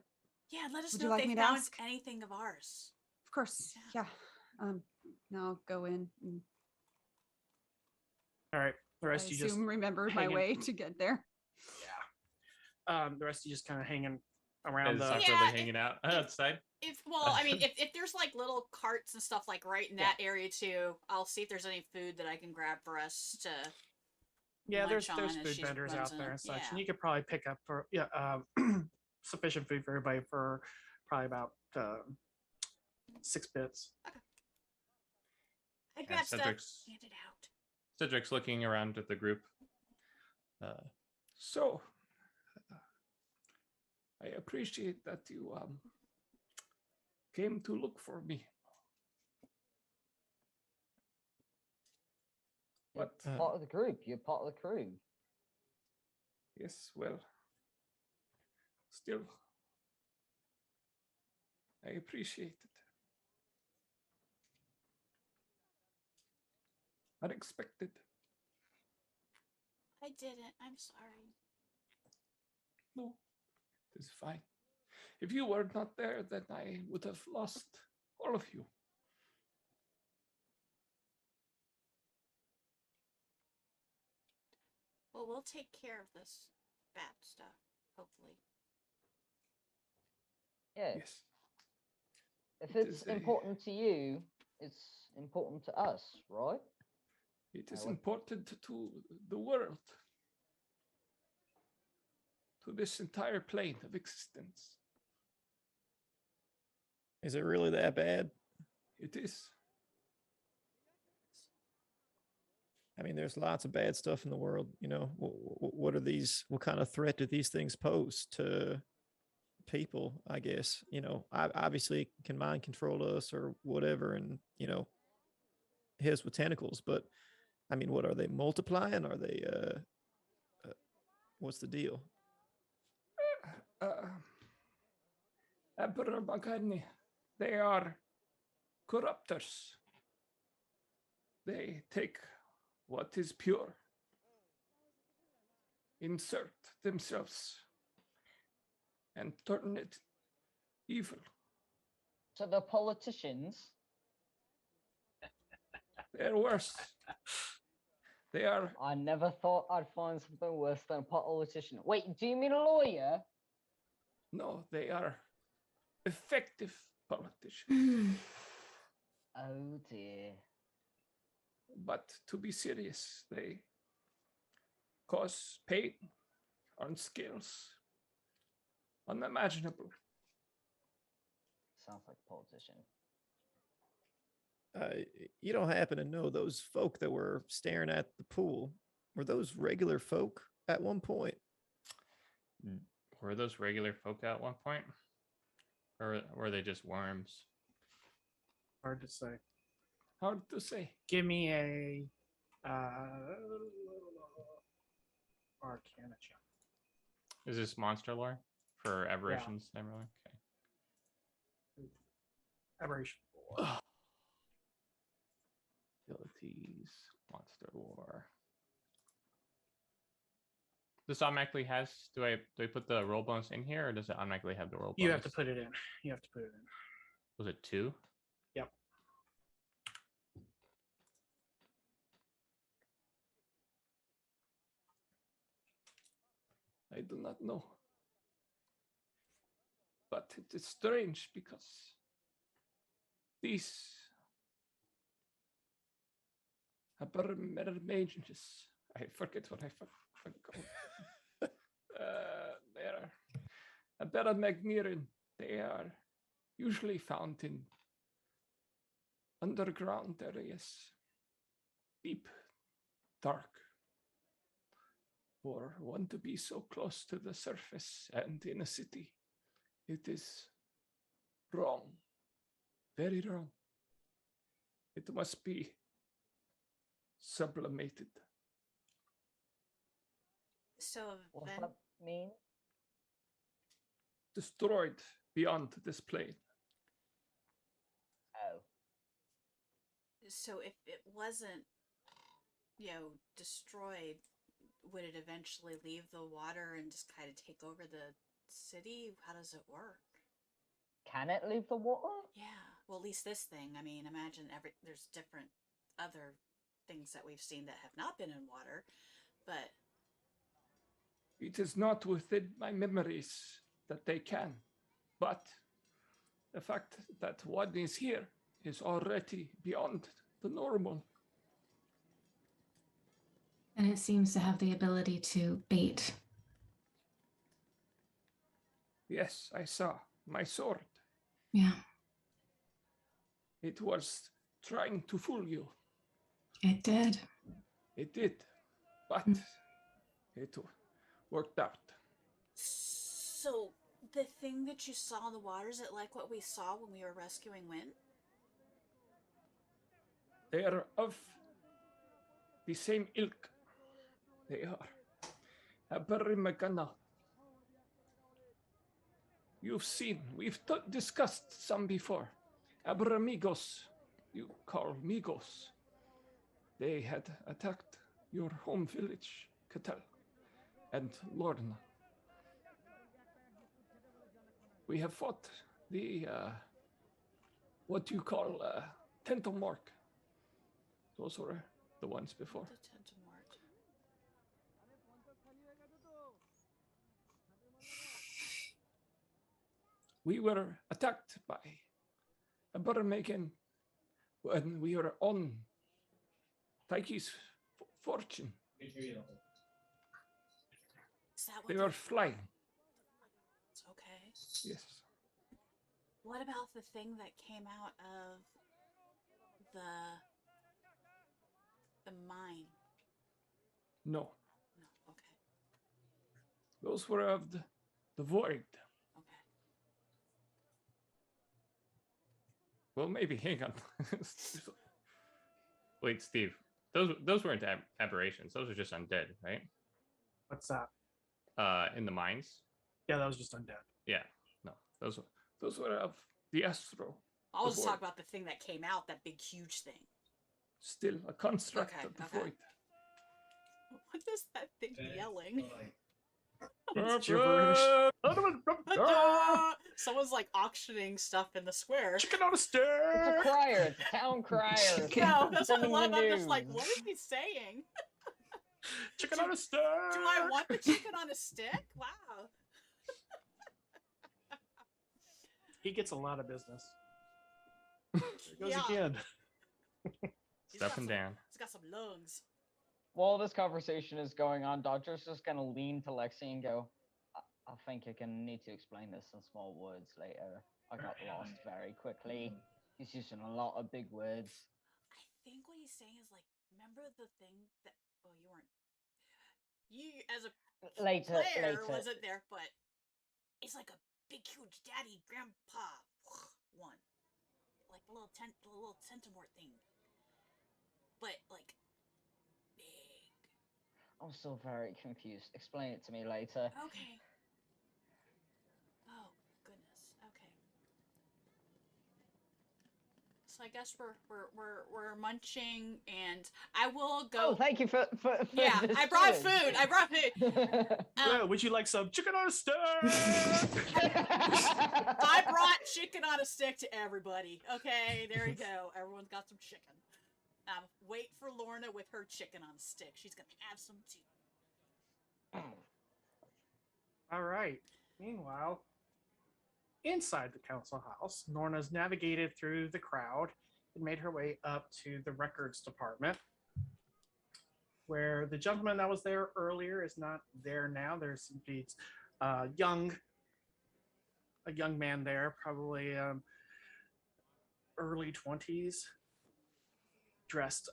Yeah, let us Would know you if like they me to found ask? anything of ours. Of course. Yeah. Now I'll go in. And All right. The I rest of you just assume remembered my hanging- way to get there. the rest of you just kind of hanging around Is the. Zucker Yeah, hanging out outside? If there's like little carts and stuff like right in that area too, I'll see if there's any food that I can grab for us to. Yeah, there's lunch on as food she vendors runs out there in. and such, Yeah. and you could probably pick up for sufficient food for everybody for probably about 6 bits. I grab stuff, Cedric's- hand it out. Cedric's looking around at the group. So, I appreciate that you came to look for me. What? Part of the group. You're part of the crew. Yes, well, still, I appreciate it. Unexpected. I didn't. I'm sorry. No, it is fine. If you were not there, then I would have lost all of you. Well, we'll take care of this bad stuff, hopefully. Yeah. Yes. If It it's is a- important to you, it's important to us, right? It is I would- important to the world, to this entire plane of existence. Is it really that bad? It is. I mean, there's lots of bad stuff in the world. You know, what are these? What kind of threat do these things pose to people? I guess, you know, obviously it can mind control us or whatever, and you know, hit us with tentacles. But I mean, what are they multiplying? Are they? What's the deal? Emperor Magani, they are corruptors. They take what is pure, insert themselves, and turn it evil. So the politicians. They're worse. They are. I never thought I'd find something worse than a politician. Wait, do you mean a lawyer? No, they are effective politicians. Oh dear. But to be serious, they cause pain on scales unimaginable. Sounds like a politician. You don't happen to know those folk that were staring at the pool? Were those regular folk at one point? Were those regular folk at one point? Or were they just worms? Hard to say. Hard to say. Give me a arcana check. Is this monster lore for aberrations? Emerald? Okay. Aberration. Abilities, monster lore. This automatically has. Do I put the roll bonus in here, or does it automatically have the roll bonus? You have to put it in. You have to put it in. Was it 2? Yep. I do not know. But it is strange because these mages, I forget what I forgot. They are Abermagnirin. They are usually found in underground areas, deep, dark. For one to be so close to the surface and in a city, it is wrong, very wrong. It must be sublimated. So What's then, that mean? destroyed beyond this plane. Oh. So if it wasn't, destroyed, would it eventually leave the water and just kind of take over the city? How does it work? Can it leave the water? Yeah. Well, at least this thing. I mean, imagine there's different other things that we've seen that have not been in water, but It is not within my memories that they can, but the fact that one is here is already beyond the normal. And it seems to have the ability to bait. Yes, I saw my sword. Yeah, It was trying to fool you. it did. It did, but it worked out. so the thing that you saw in the water, is it like what we saw when we were rescuing Wynn? They are of the same ilk. They are. Abarimagana. You've seen, we've discussed some before. Abramigos, you call Migos. They had attacked your home village, Qadan, and Lorna. We have fought the, what you call, Tentomork. Those were the ones before. The Tentamort. We were attacked by a Burmagan when we were on Taiki's fortune. Is that what They were flying. Okay. Yes. What about the thing that came out of the mine? No. No. Okay. Those were of the void. Okay. Well, maybe. Hang on. Wait, Steve. Those weren't aberrations. Those are just undead, right? What's that? In the mines. Yeah, that was just undead. Yeah. No. Those were of the astro. I was void. talking about the thing that came out, that big, huge thing. Still a construct Okay, of the okay. void. What is that thing yelling? It's gibberish. Someone's like auctioning stuff in the square. Chicken on a stick. It's a crier. It's a town crier. No, that's what I Sending the love. I'm just like, news. what is he saying? Chicken on a stick. Do I want the chicken on a stick? Wow. He gets a lot of business. There goes Yeah. again. He's got Stepping some- down. He's got some lungs. While this conversation is going on, Doctor's just gonna lean to Lexi and go, I think you're gonna need to explain this in small words later. I got lost very quickly. He's using a lot of big words. I think what he's saying is like, remember the thing that, well, you weren't, you as a Later, player later. wasn't there, but it's like a big, huge daddy, grandpa one. Like the little tentamort thing. But like, big. I'm still very confused. Explain it to me later. Okay. Oh goodness. Okay. So I guess we're munching, and I will go. Oh, thank you for Yeah, this I brought food. I brought food. Yeah, would you like some chicken on a stick? I brought chicken on a stick to everybody. Okay, there you go. Everyone's got some chicken. Wait for Lorna with her chicken on a stick. She's gonna have some too. All right. Meanwhile, inside the council house, Norna's navigated through the crowd and made her way up to the records department, where the gentleman that was there earlier is not there now. There's indeed a young man there, probably early 20s, dressed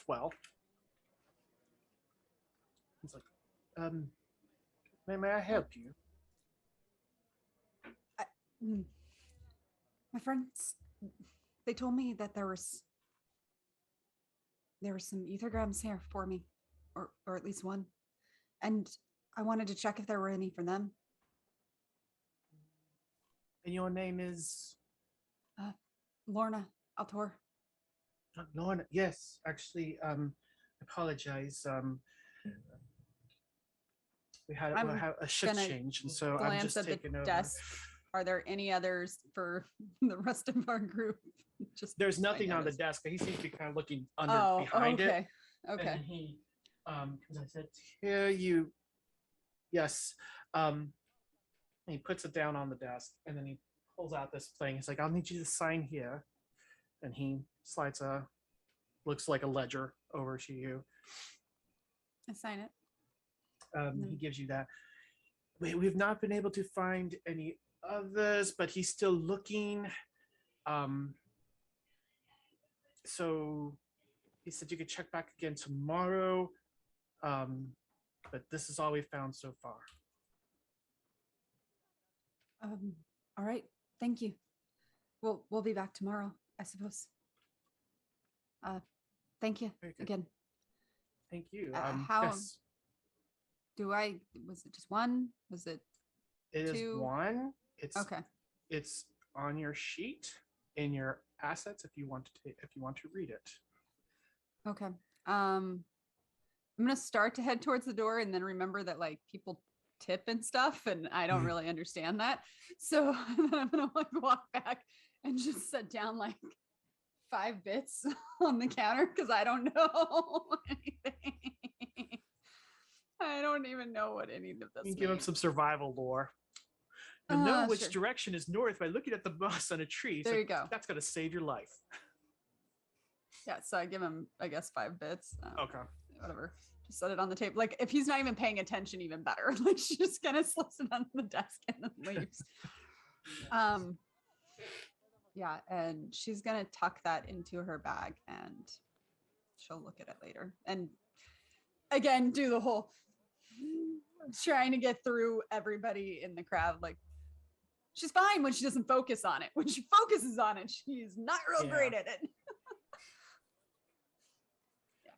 well. He's like, may I help you? My friends, they told me that there were some ethergrams here for me, or at least one, and I wanted to check if there were any for them. And your name is Lorna Altor. Lorna. Yes, actually, apologize. We had I'm a shift gonna change, and so I'm Glance just at the taking over. desk. Are there any others for the rest of our group? Just There's my nothing on the notice. desk, but he seems to be kind of looking under behind it. Okay. And Okay. then he, because I said, here you, yes. And he puts it down on the desk, and then he pulls out this thing. He's like, I'll need you to sign here. And he slides looks like a ledger over to you. I sign it. He gives you that. We've not been able to find any others, but he's still looking. So he said you could check back again tomorrow. But this is all we found so far. All right. Thank you. We'll be back tomorrow, I suppose. Thank you again. Thank you. How Yes, was it just one? Was it it is two? one. It's Okay. It's on your sheet in your assets if you want to read it. Okay. I'm gonna start to head towards the door and then remember that like people tip and stuff, and I don't really understand that. So then I'm gonna like walk back and just set down like 5 bits on the counter because I don't know anything. I don't even know what any of this You can give him means. some survival lore. You'll know which Sure. direction is north by looking at the moss on a tree. There so you go. That's gonna save your life. Yeah, so I give him, I guess, 5 bits. Okay. Whatever. Just set it on the table. Like, if he's not even paying attention, even better. Like, she just kind of slips it on the desk and then leaves. Yeah, and she's gonna tuck that into her bag and she'll look at it later. And again, do the whole trying to get through everybody in the crowd. Like, she's fine when she doesn't focus on it. When she focuses on it, she's not real great at it.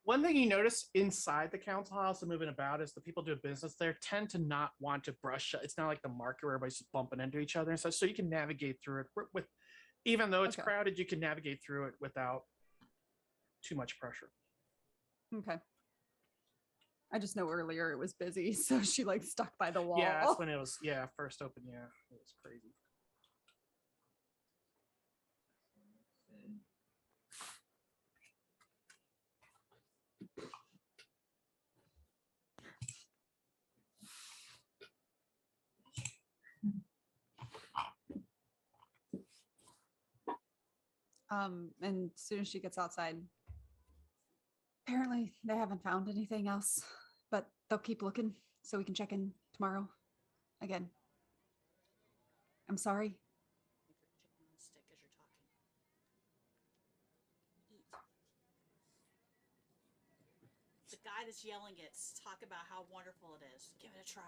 One thing you notice inside the council house and moving about is the people doing business there tend to not want to brush. It's not like the market where everybody's just bumping into each other and such. So you can navigate through it with, even though it's crowded, you can navigate through it without too much pressure. Okay. I just know earlier it was busy, so she like stuck by the wall. Yeah, that's when it was, first open. Yeah, it was crazy. And as soon as she gets outside, apparently they haven't found anything else, but they'll keep looking so we can check in tomorrow again. I'm sorry. The guy that's yelling it, talk about how wonderful it is. Give it a try.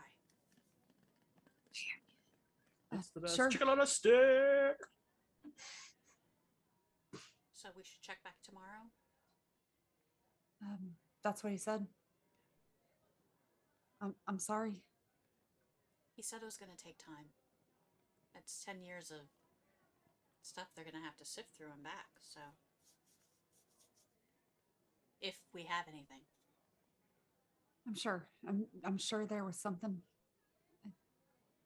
It's the best Sure. chicken on a stick. So we should check back tomorrow? That's what he said. I'm sorry. He said it was going to take time. It's 10 years of stuff they're going to have to sift through and back, so. If we have anything. I'm sure. I'm sure there was something.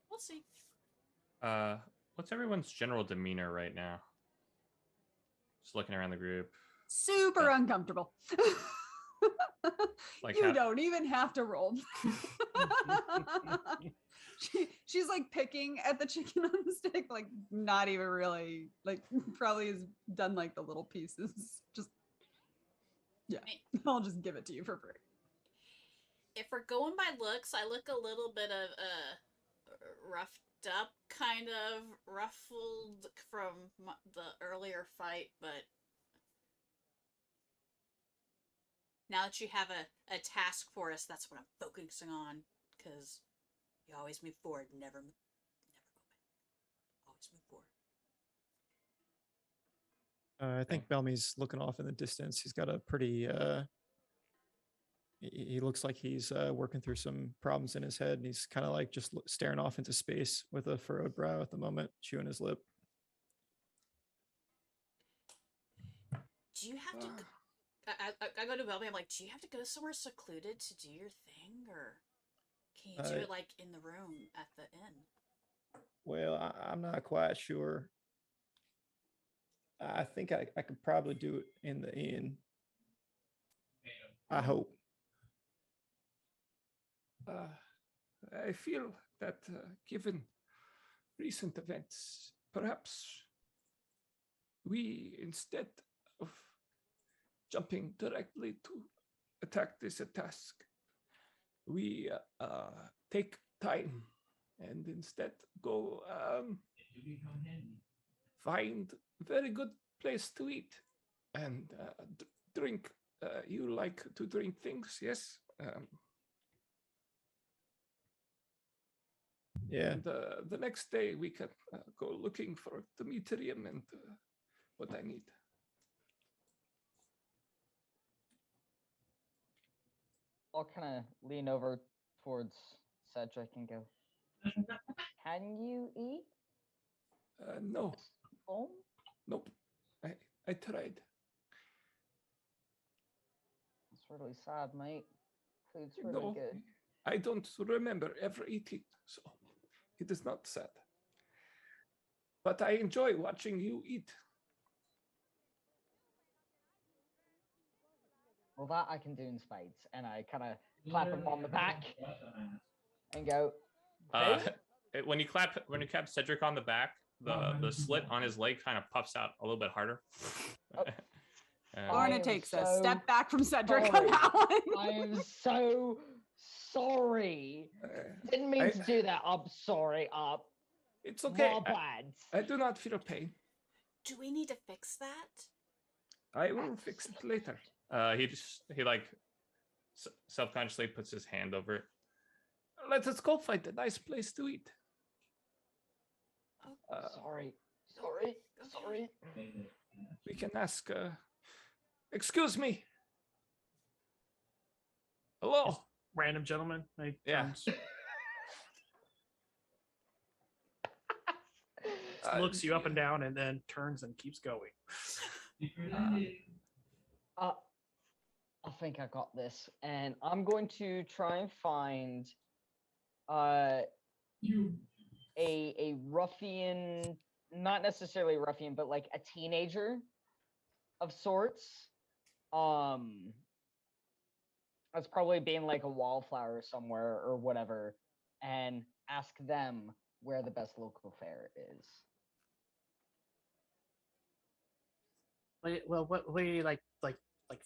We'll see. What's everyone's general demeanor right now? Just looking around the group. Super uncomfortable. Like you don't even have to roll. She's like picking at the chicken on the stick, like not even really, like probably has done like the little pieces. Just I'll just give it to you for free. If we're going by looks, I look a little bit of roughed up, kind of ruffled from the earlier fight, but now that you have a task for us, that's what I'm focusing on, because you always move forward, never go back. Always move forward. I think Belmy's looking off in the distance. He's got a pretty He looks like he's working through some problems in his head, and he's kind of like just staring off into space with a furrowed brow at the moment, chewing his lip. Do you have to? I go to Belby. I'm like, do you have to go somewhere secluded to do your thing, or can you do it like in the room at the inn? Well, I'm not quite sure. I think I could probably do it in the inn. I hope. I feel that given recent events, perhaps we, instead of jumping directly to attack this task, we take time and instead go find a very good place to eat and drink. You like to drink things, yes? Yeah. And the next day we can go looking for the Ætherealms and what I need. I'll kind of lean over towards Cedric and go, can you eat? No. Oh? Nope. I tried. It's really sad, mate. Food's really good. I don't remember ever eating, so it is not sad. But I enjoy watching you eat. Well, that I can do in spades. And I kind of clap him on the back and go, When you clap Cedric on the back, the slit on his leg kind of puffs out a little bit harder. Lorna takes a step back from Cedric on that one. I am so sorry. Didn't mean to do that. I'm sorry. It's okay. My bad. I do not feel pain. Do we need to fix that? I will fix it later. He like self-consciously puts his hand over it. Let us go find a nice place to eat. Sorry. We can ask. Excuse me. Hello. Just random gentleman. Yeah. Looks you up and down and then turns and keeps going. I think I got this, and I'm going to try and find a ruffian, not necessarily a ruffian, but like a teenager of sorts. That's probably being like a wallflower somewhere or whatever, and ask them where the best local fare is. Well, what do you like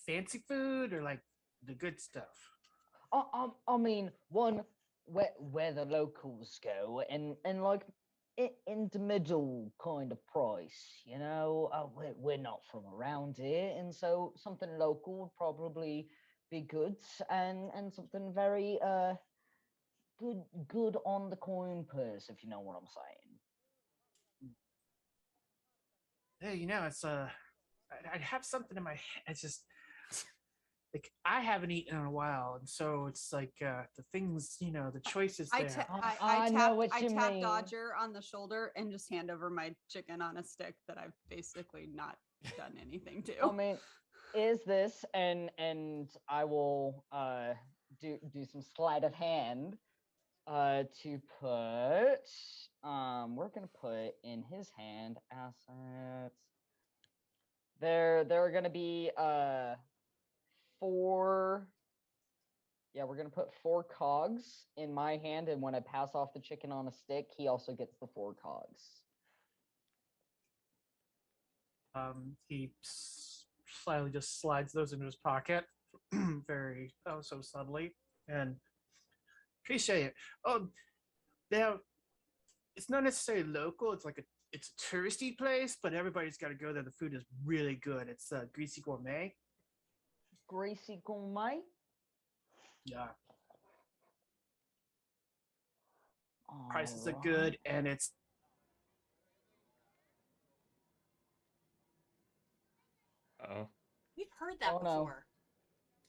fancy food or like the good stuff? I mean, one where the locals go, and like in the middle kind of price, you know. We're not from around here, and so something local would probably be good, and something very good on the coin purse, if you know what I'm saying. Hey, you know, it's I'd have something in my head. It's just like I haven't eaten in a while, and so it's like the things, you know, the choices there. I know what you tap mean. Dodger on the shoulder and just hand over my chicken on a stick that I've basically not done anything to. I mean, is this and I will do some sleight of hand to put we're gonna put in his hand assets. There are gonna be 4. Yeah, we're gonna put 4 cogs in my hand, and when I pass off the chicken on a stick, he also gets the 4 cogs. He slightly just slides those into his pocket, very so subtly, and appreciate it. Now it's not necessarily local. It's like it's a touristy place, but everybody's got to go there. The food is really good. It's Greasy Gourmet. Greasy Gourmet? Yeah. Prices are good, and it's Oh. We've heard that before.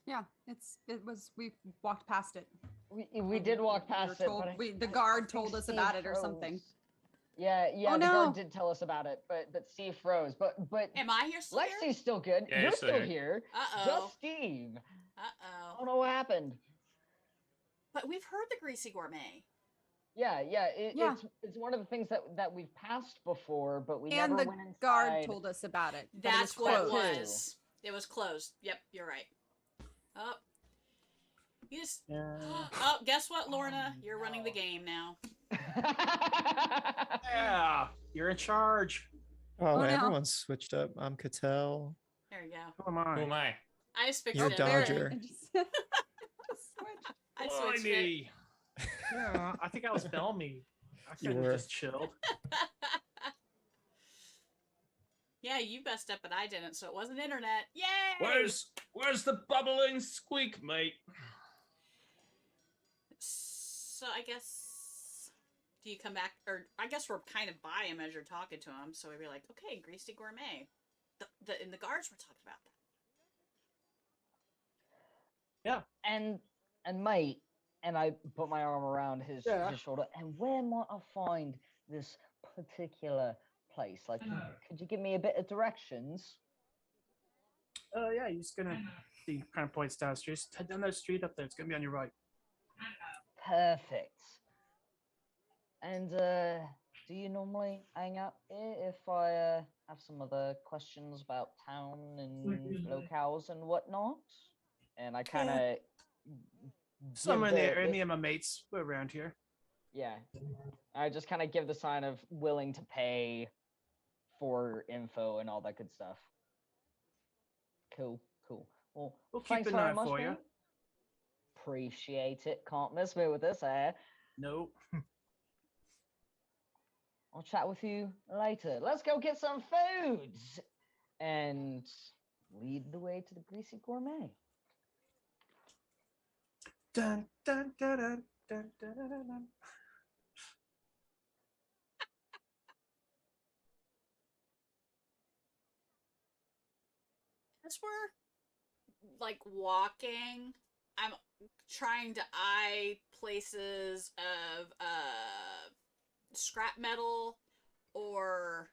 Yeah, we walked past it. We did walk past it, told, but the guard I think told us Steve about it or froze. something. Yeah, Oh, the no. guard did tell us about it, but Steve froze. But Am I here still? Lexi's still good. Yeah, You're you're still still here. here. Uh-oh. Just Steve. I Uh-oh. don't know what happened. But we've heard the greasy gourmet. Yeah. It's one of the things that we've passed before, but we And never the went inside. guard told us about it. but That's it was what it closed. was. It was closed. Yep, you're right. Oh. You just... Oh, guess what, Lorna? You're running the game now. Yeah, you're in charge. Oh, no. everyone's switched up. I'm Cattell. There you go. Who am I? Who am I? I just fixed You're it. Dodger. Just switch. I switched it. Blimey. Yeah, I think I was Bellamy. I You could have were. just chilled. Yeah, you messed up, but I didn't, so it wasn't internet. Yay! Where's the bubbling squeak, mate? So I guess, do you come back, or I guess we're kind of by him as you're talking to him, so we'd be like, okay, greasy gourmet. And the guards were talking about that. Yeah. And mate, and I put my arm around his shoulder. And where might I find this particular place? Like, could you give me a bit of directions? Yeah, you're just gonna. He kind of points down the street. Just head down that street up there. It's gonna be on your right. Perfect. And do you normally hang out here if I have some other questions about town and locales and whatnot? And I kind of Some of any of my mates were around here. Yeah, I just kind of give the sign of willing to pay for info and all that good stuff. Cool. Well, We'll keep thanks an very eye much, for you. mate. Appreciate it. Can't miss me with this, eh? Nope. I'll chat with you later. Let's go get some foods and lead the way to the greasy gourmet. Dun dun dun dun dun dun dun dun. As we're like walking, I'm trying to eye places of scrap metal or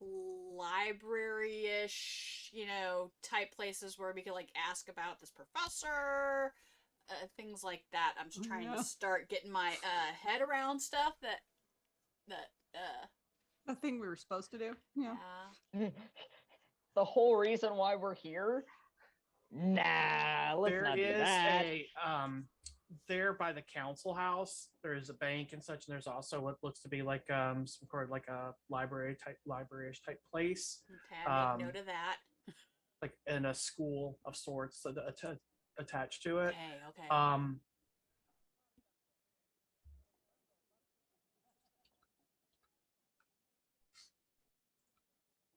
library-ish, type places where we could like ask about this professor, things like that. I'm just trying to start getting my head around stuff that The thing we were supposed to do. Yeah. The whole reason why we're here? Nah, let's There not do is that. there by the council house. There is a bank and such, and there's also what looks to be like some sort of like a library-ish type place. Okay, I make note of that. Like in a school of sorts attached to it. Okay.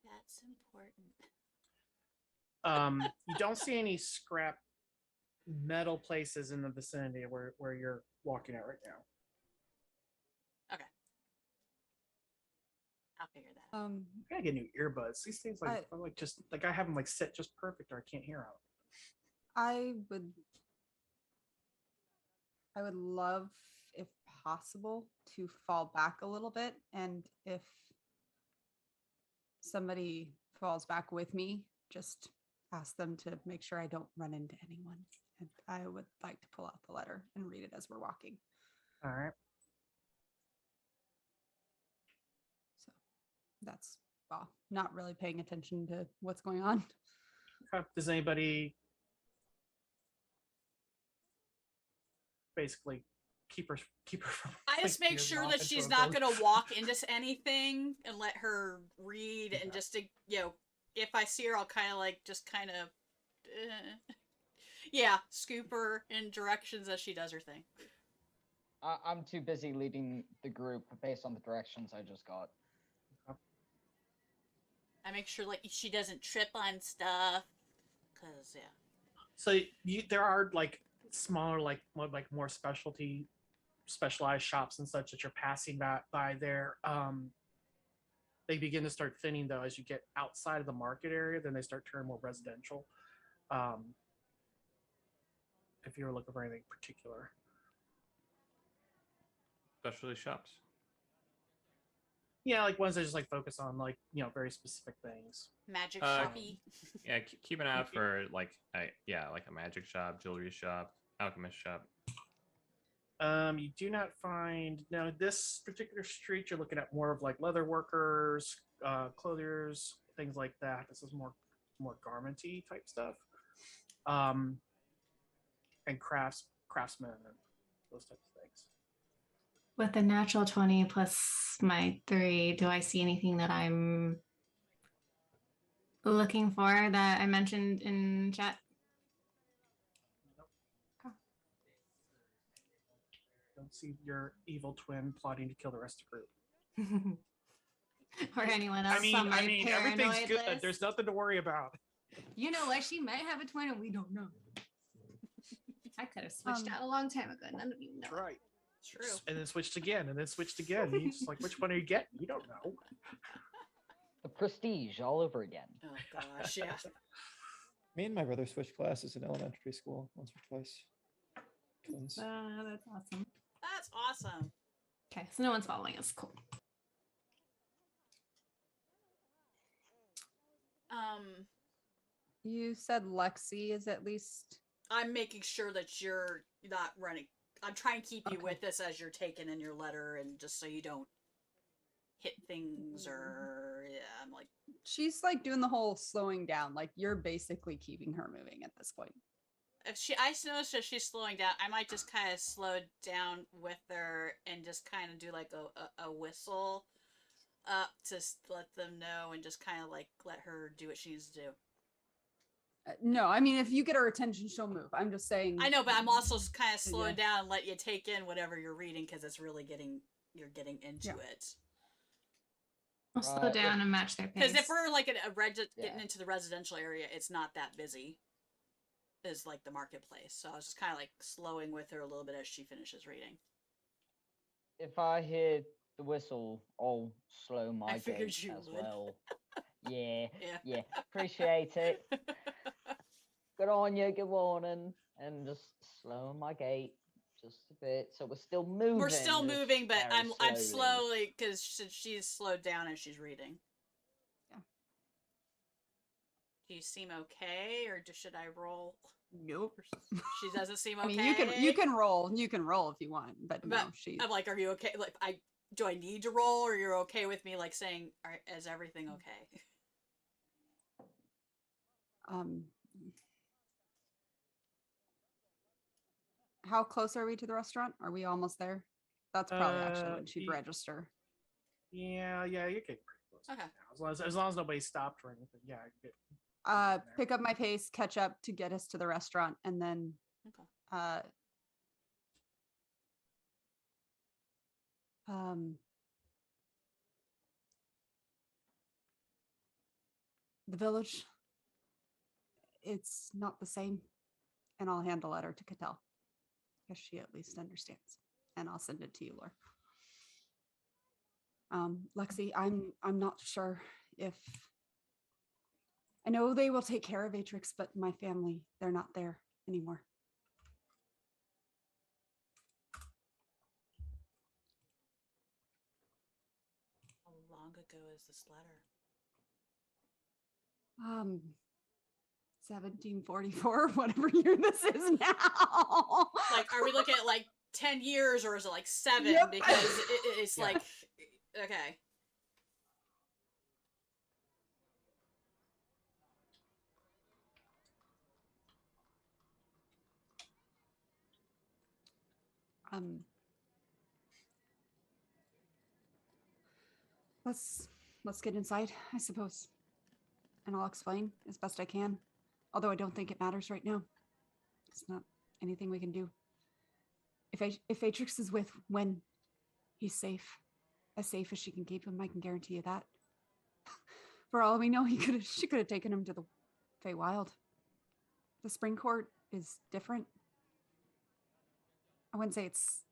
That's important. You don't see any scrap metal places in the vicinity where you're walking at right now. Okay. I'll figure that. I gotta get new earbuds. These things are like just like I have them like set just perfect, or I can't hear out. I would love, if possible, to fall back a little bit, and if somebody falls back with me, just ask them to make sure I don't run into anyone. And I would like to pull out the letter and read it as we're walking. All right. So that's not really paying attention to what's going on. Okay. Does anybody basically keep her from? I just make sure that she's not going to walk into anything and let her read, and just to, if I see her, I'll kind of scoop her in directions as she does her thing. I'm too busy leading the group based on the directions I just got. I make sure she doesn't trip on stuff, cause So there are like smaller, more specialized shops and such that you're passing by there. They begin to start thinning though as you get outside of the market area. Then they start turning more residential. If you were looking for anything particular, Specialty shops. yeah, like ones that just like focus on like very specific things. Magic Uh, shoppy. Yeah, keep an eye out for like like a magic shop, jewelry shop, alchemist shop. You do not find now this particular street. You're looking at more of like leather workers, clothiers, things like that. This is more garmenty type stuff, and craftsmen and those types of things. With the natural 20 plus my 3, do I see anything that I'm looking for that I mentioned in chat? Don't see your evil twin plotting to kill the rest of the group. Or anyone else on my everything's paranoid good. list? There's nothing to worry about. You know what? She might have a twin and we don't know. I could have switched out a long time ago. None of you know. That's right. It's true. And then switched again, and then switched again. You just like, which one are you getting? You don't know. The prestige all over again. Oh gosh, yeah. Me and my brother switched classes in elementary school once or twice. Twins. That's awesome. That's awesome. Okay, so no one's following us. Cool. You said Lexi is at least. I'm making sure that you're not running. I'm trying to keep you Okay. with this as you're taking in your letter, and just so you don't hit things or I'm like. She's like doing the whole slowing down. Like you're basically keeping her moving at this point. If I notice that she's slowing down, I might just kind of slow down with her and just kind of do like a whistle up to let them know and just kind of like let her do what she needs to do. No, I mean if you get her attention, she'll move. I'm just saying. I know, but I'm also kind of Yeah. slowing down and let you take in whatever you're reading because it's really you're getting into Yeah. it. I'll slow Right, down if- and match their pace. Because if we're like getting Yeah. into the residential area, it's not that busy. Is like the marketplace, so I was just kind of like slowing with her a little bit as she finishes reading. If I hear the whistle, I'll slow my figured gait you as would. well. Yeah, Yeah. yeah. Appreciate it. Good on you. Good morning. And just slow my gait just a bit, so we're still moving. We're still just moving, but very I'm slowly. slowly because she's slowed down as she's reading. Yeah. Do you seem okay, or should I roll? Nope. She doesn't seem I okay. mean, you can roll if you want, but no, But she. I'm like, are you okay? Like, do I need to roll, or you're okay with me like saying, is everything okay? How close are we to the restaurant? Are we almost there? That's probably actually when she'd y- register. Yeah, you're getting pretty close. Okay. Now. As long as nobody stopped or anything. Yeah. You get there. Pick up my pace, catch up to get us to the restaurant, and then Okay. The village. It's not the same, and I'll hand a letter to Cattell, because she at least understands, and I'll send it to you, Laura. Lexi, I'm not sure if I know they will take care of Atrix, but my family, they're not there anymore. How long ago is this letter? 1744, whatever year this is now. Like, are we looking at like 10 years, or is it like 7? Yep. Because it's Yeah. like, okay. Let's get inside, I suppose, and I'll explain as best I can. Although I don't think it matters right now. It's not anything we can do. If Atrix is with when he's safe as she can keep him, I can guarantee you that. For all we know, she could have taken him to the Feywild. The Spring Court is different. I wouldn't say it's.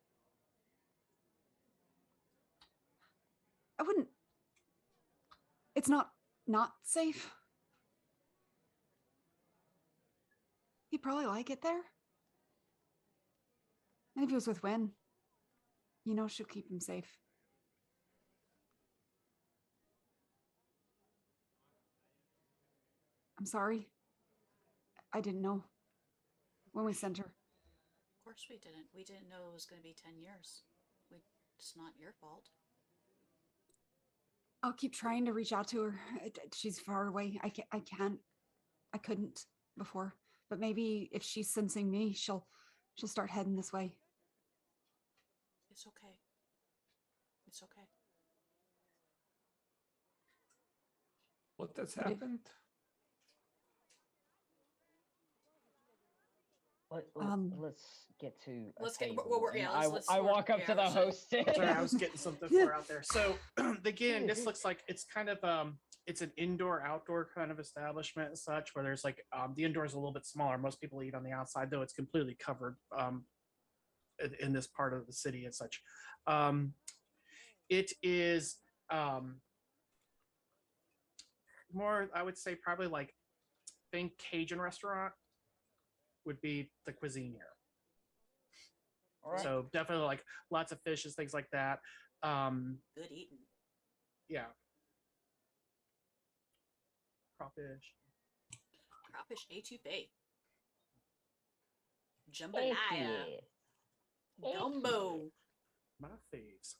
I wouldn't. It's not safe. He'd probably like it there. And if he was with Wynn, you know she'll keep him safe. I'm sorry. I didn't know when we sent her. Of course we didn't. We didn't know it was going to be 10 years. It's not your fault. I'll keep trying to reach out to her. She's far away. I couldn't before. But maybe if she's sensing me, she'll start heading this way. It's okay. It's okay. What has happened? Let's get to. Let's get. Table, Well, and let's I walk up to the host. Sorry, I was getting something for out there. So again, this looks like it's kind of it's an indoor-outdoor kind of establishment and such, where there's like the indoor is a little bit smaller. Most people eat on the outside, though it's completely covered in this part of the city and such. It is more, I would say, probably like think Cajun restaurant would be the cuisine here. All right. So definitely like lots of fishes, things like that. Good eating. Yeah. Crawfish. Crawfish etouffee. Jambalaya. Gumbo. My faves.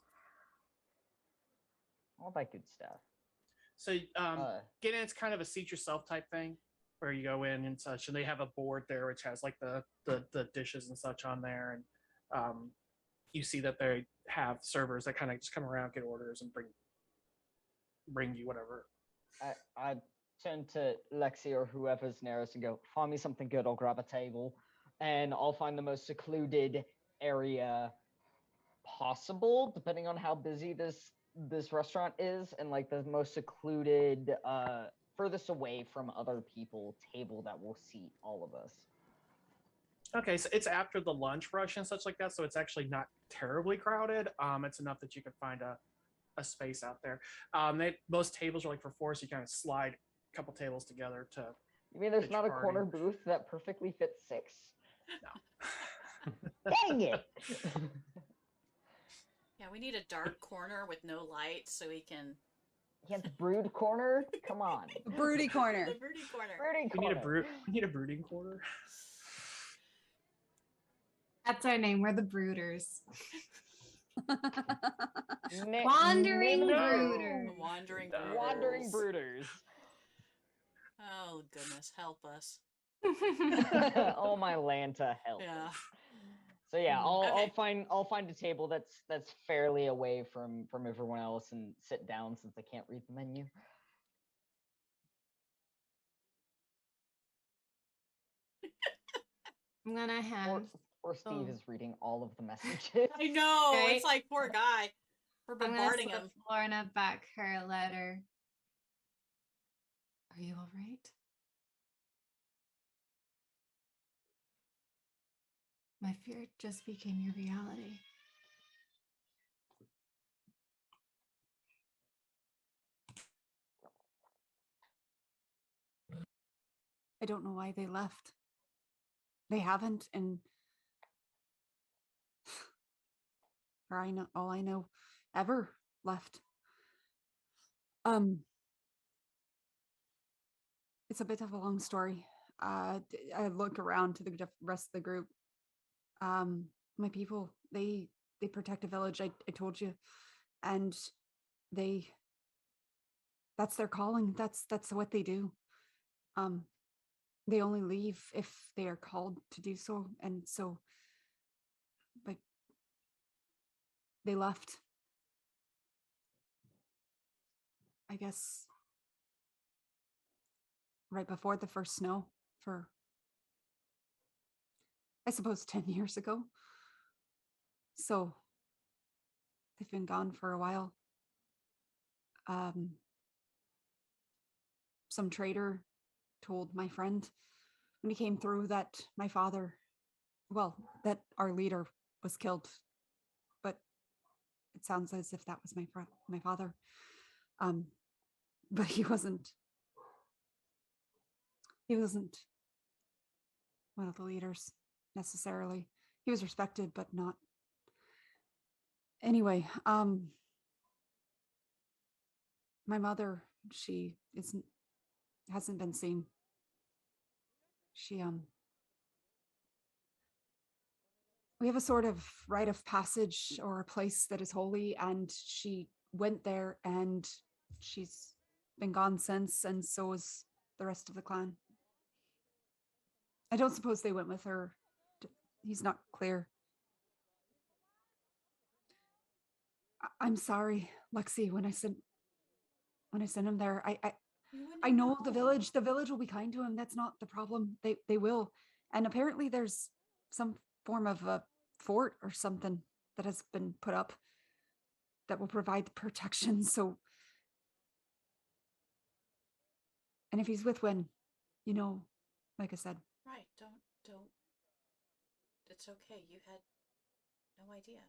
All that good stuff. So get in, it's kind of a seat yourself type thing where you go in and such, and they have a board there which has like the dishes and such on there, and you see that they have servers that kind of just come around, get orders, and bring you whatever. I turn to Lexi or whoever's nearest and go, find me something good, I'll grab a table. And I'll find the most secluded area possible, depending on how busy this restaurant is, and like the most secluded, furthest away from other people table that will seat all of us. Okay, so it's after the lunch rush and such like that, so it's actually not terribly crowded. It's enough that you can find a space out there. Most tables are like for four, so you kind of slide a couple tables together to. You mean there's pitch not a party. corner booth that perfectly fits 6? No. Dang it! Yeah, we need a dark corner with no light so we can. Can't brood corner? Come on. Broody corner. The broody corner. Brooding We corner. need a brooding corner. That's our name. We're the Brooders. Wandering No. brooders. Wandering No. Wandering brooders. Oh goodness, help us. Oh my Lanta, help. Yeah. So yeah, I'll Okay. find a table that's fairly away from everyone else and sit down since I can't read the menu. I'm gonna hand. Or Steve Oh. is reading all of the messages. I know. Okay. It's like poor guy. We're I'm gonna bombarding slip him. Lorna back her letter. Are you all right? My fear just became your reality. I don't know why they left. They haven't, and or all I know, ever left. It's a bit of a long story. I look around to the rest of the group. My people, they protect a village. I told you, and that's their calling. That's what they do. They only leave if they are called to do so, and so, but they left. I guess right before the first snow, for I suppose 10 years ago. So they've been gone for a while. Some trader told my friend when he came through that my father, well, that our leader was killed, but it sounds as if that was my father. But he wasn't one of the leaders necessarily. He was respected, but not. Anyway, my mother, she hasn't been seen. She we have a sort of rite of passage or a place that is holy, and she went there and she's been gone since, and so is the rest of the clan. I don't suppose they went with her. He's not clear. I'm sorry, Lexi, when I sent him there, I know the village will be kind to him. That's not the problem. They will. And apparently there's some form of a fort or something that has been put up that will provide the protection. So, and if he's with Wynn, like I said. Right, don't. It's okay. You had no idea.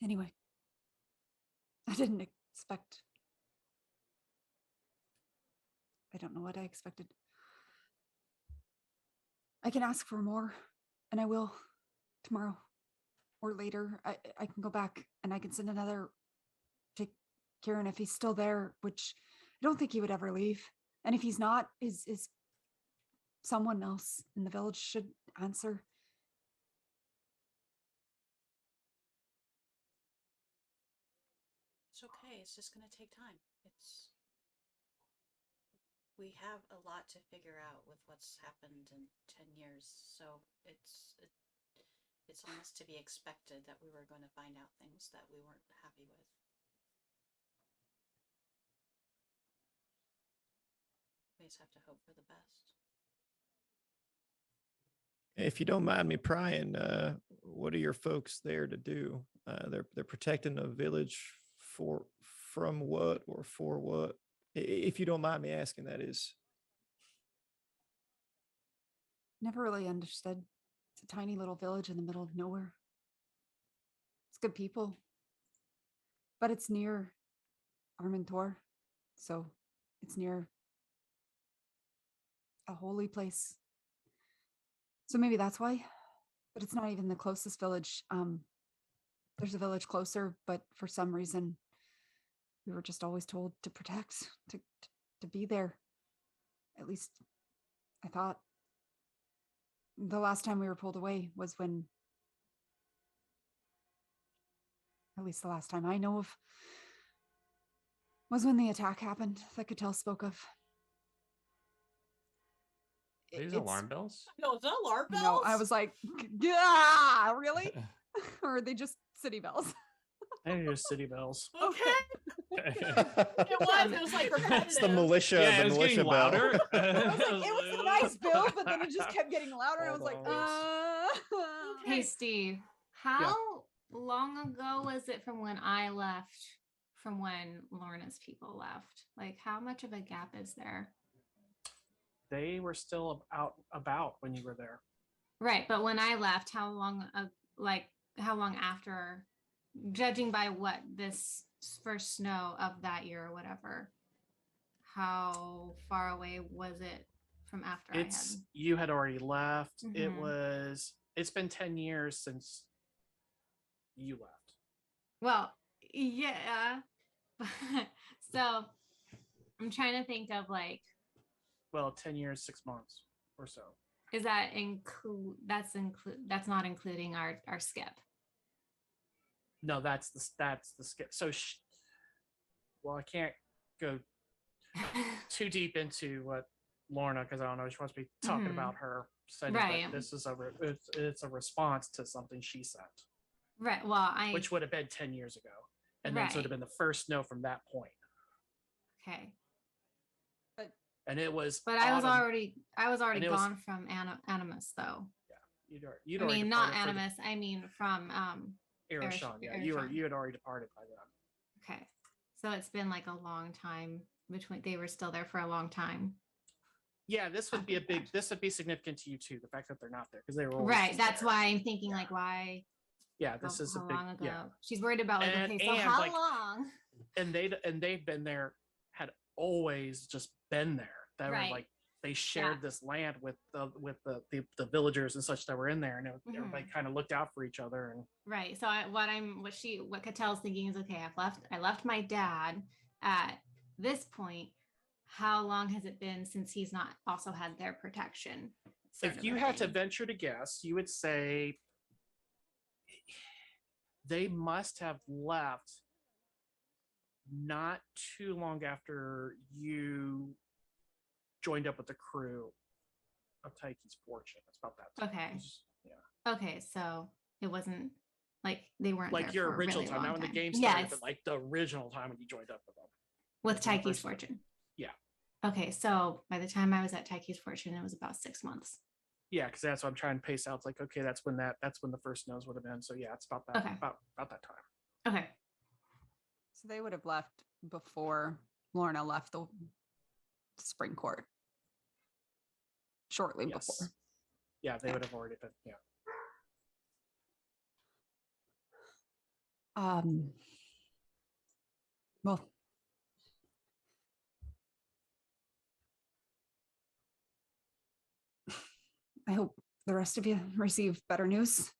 Anyway, I didn't expect. I don't know what I expected. I can ask for more, and I will tomorrow or later. I can go back and I can send another to Kieran if he's still there, which I don't think he would ever leave. And if he's not, is someone else in the village should answer. It's okay. It's just going to take time. We have a lot to figure out with what's happened in 10 years, so it's almost to be expected that we were going to find out things that we weren't happy with. We just have to hope for the best. If you don't mind me prying, what are your folks there to do? They're protecting the village from what or for what? If you don't mind me asking, that is. Never really understood. It's a tiny little village in the middle of nowhere. It's good people, but it's near Armentor, so it's near a holy place. So maybe that's why, but it's not even the closest village. There's a village closer, but for some reason, we were just always told to protect, to be there. At least I thought. The last time we were pulled away was when, at least the last time I know of, was when the attack happened that Cattell spoke of. These alarm bells? No, it's not alarm bells. No, I was like, yeah, really? Or are they just city bells? I think it's city bells. Okay. It was like repetitive. It's the militia. Yeah, the it was militia getting bell. louder. It was a nice bill, but then it just kept getting louder. And I was like, Hey, Steve, how long ago was it from when I left, from when Lorna's people left? Like, how much of a gap is there? They were still about when you were there. Right, but when I left, how long after, judging by what this first snow of that year or whatever, how far away was it from after you had already left. Mhm. It's been 10 years since you left. Well, yeah. So I'm trying to think of like, Well, 10 years, 6 months or so. is that that's not including our skip? No, that's the skip. So, well, I can't go too deep into what Lorna, because I don't know, she wants to be talking about her sending, Right. but this is it's a response to something she sent. Right. Well, which would have been 10 years ago, and then so it would have been the first snow from that point. Okay. And it was. But I was already gone from Anemos though. Yeah, you'd I mean, not Anemos. I mean from Airship. Yeah, you had already departed by then. Okay, so it's been like a long time between. They were still there for a long time. Yeah, this would be this would be significant to you too. The fact that they're not there because they were always Right. just That's there. why I'm thinking like why Yeah, this is a how big long ago. yeah. She's worried about like, And- okay, so and, how like, long? And they've been there, had always just been there. That were Right. like they shared this land with the villagers and such that were in there, and everybody kind of looked out for each other. And Right. So what Catel's thinking is, okay, I left my dad at this point. How long has it been since he's not also had their protection? sort if of you a had to thing? venture to guess, you would say they must have left not too long after you joined up with the crew of Taiki's Fortune. It's about that time. Okay. Yeah. Okay, so it wasn't like they weren't Like there your for a original really time, long not when the time. game started, Yes, but like the original time when you joined up with them. with This is the Taiki's first one. Fortune. Yeah. Okay, so by the time I was at Taiki's Fortune, it was about 6 months. Yeah, because that's what I'm trying to pace out. It's like, okay, that's when the first nose would have been. So yeah, it's about that Okay. about that time. Okay. So they would have left before Lorna left the spring court. Shortly Yes. before. Yeah, they would have already been. Yeah. Well, I hope the rest of you receive better news.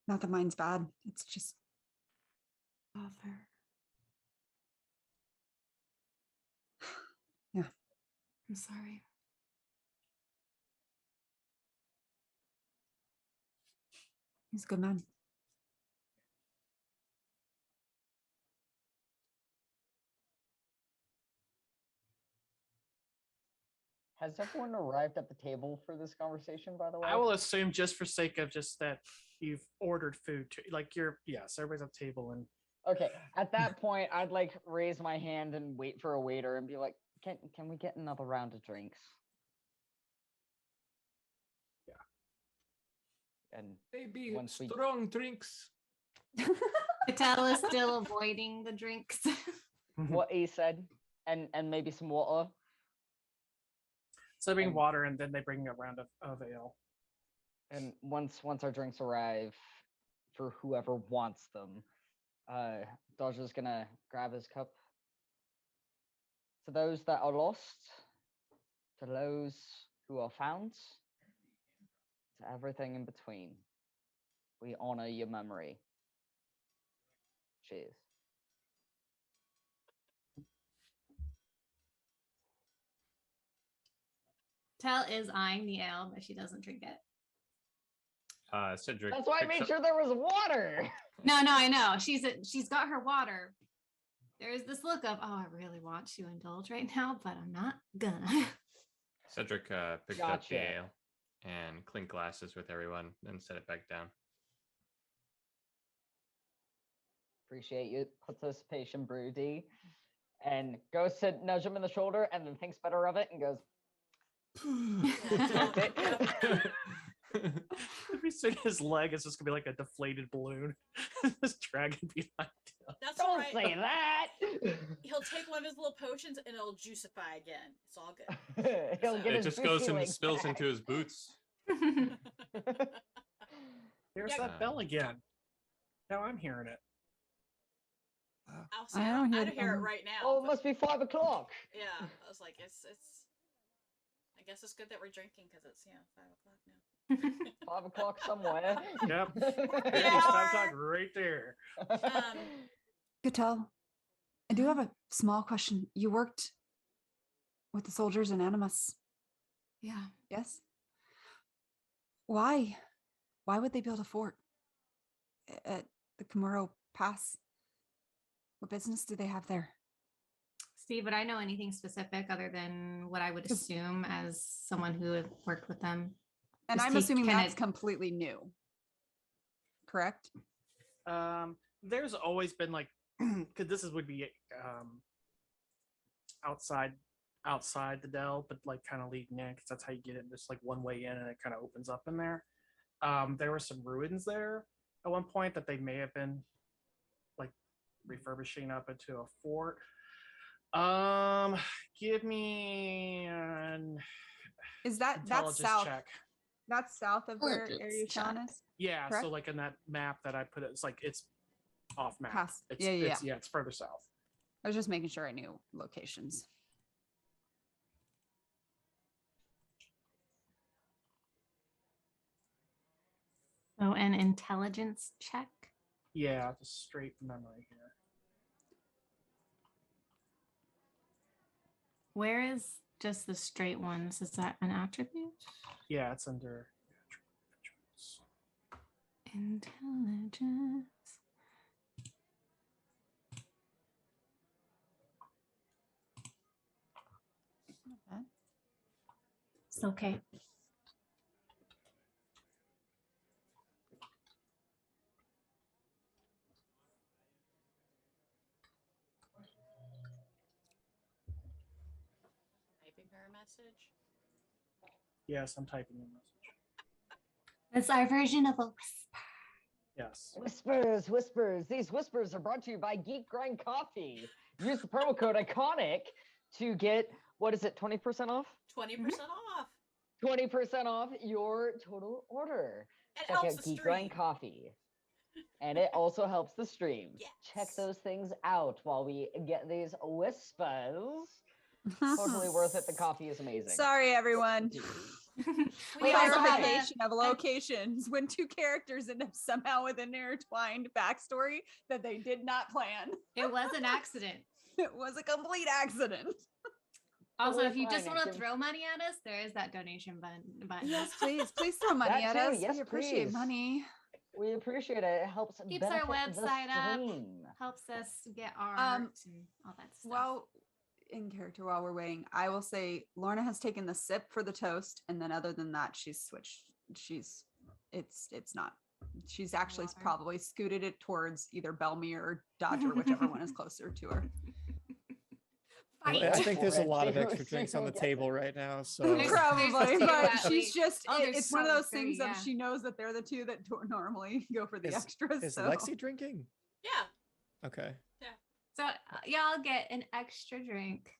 Not that mine's bad. It's just Author. Yeah. I'm sorry. he's a good man. Has everyone arrived at the table for this conversation, by the way? I will assume just for sake of just that you've ordered food to like yes, everybody's at the table and Okay, at that point, I'd like raise my hand and wait for a waiter and be like, can we get another round of drinks? Yeah. And Maybe once we- strong drinks. Catel is still avoiding the drinks. what he said, and maybe some water. so they bring And- water and then they bring a round of ale. And once our drinks arrive, for whoever wants them, Dodger's gonna grab his cup. To those that are lost, to those who are found, to everything in between, we honor your memory. Cheers. Tel is eyeing the ale, but she doesn't drink it. Cedric. That's why I picks made up- sure there was water. No, I know. She's got her water. There's this look of, oh, I really want to indulge right now, but I'm not gonna. Cedric picked up the Gotcha. ale and clink glasses with everyone and set it back down. Appreciate your participation, Broody. And goes to nudge him in the shoulder and then thinks better of it and goes, If you see his leg, it's just gonna be like a deflated balloon. This dragon behind him. That's all don't right. say that. He'll take one of his little potions and it'll juicify again. It's all good. He'll get It his just goes juicy and legs spills back. into his boots. Here's Yeah. that bell again. Now I'm hearing it. I don't hear don't hear it them. right now. Oh, it but must be 5 o'clock. yeah, I was like, it's. I guess it's good that we're drinking because it's 5 o'clock now. 5 o'clock somewhere. Yep. Yeah. There's 5 o'clock right there. Catel, I do have a small question. You worked with the soldiers in Anemos, Yeah. yes? Why? Why would they build a fort at the Kamuro Pass? What business do they have there? Steve, would I know anything specific other than what I would assume as someone who had worked with them? And Just I'm take assuming kinda- that's completely new. Correct? There's always been like, because would be outside the Dell, but like kind of leading in, because that's how you get it. Just like one way in, and it kind of opens up in there. There were some ruins there at one point that they may have been like refurbishing up into a fort. Give me an Is that's intelligence south? check. That's south of where Intelligence Area check. Sean is. Yeah, Correct? so like in that map that I put, it's like it's off map. Past. It's, Yeah. it's further south. I was just making sure I knew locations. So an intelligence check. Yeah, just straight memory here. Where is just the straight ones? Is that an attribute? Yeah, it's under attributes. Intelligence. It's okay. Typing her a message. Yes, I'm typing a message. That's our version of a whisper. Yes. Whispers, whispers. These whispers are brought to you by Geek Grind Coffee. Use the promo code ICONIC to get, what is it, 20% off? 20% off. 20% off your total order. It Check helps out the Geek Grind stream. Coffee. And it also helps the stream. Yes. Check those things out while we get these whispers. Totally worth it. The coffee is amazing. Sorry, everyone. We also have a, Clarification of locations when two characters end up somehow with an intertwined backstory that they did not plan. it was an accident. It was a complete accident. Also, Totally if you just fine, want to Kim. throw money at us, there is that donation button. Yes, please. Please throw money That at too, us. yes, We appreciate please. money. We appreciate it. It helps Keeps our benefit the website up. stream. Helps us get art and all that stuff. Well, in character while we're waiting, I will say Lorna has taken the sip for the toast, and then other than that, she's switched. It's not. She's actually Water. probably scooted it towards either Bellamy or Dodger, whichever one is closer to her. Well, I think there's a lot of extra drinks on the table right now, so There's Probably, two but at she's least. just, Oh, there's it's one of those probably things three, of yeah. she knows that they're the two that normally go for the Is- extras. is so. Lexi drinking? Yeah. Okay. So y'all get an extra drink.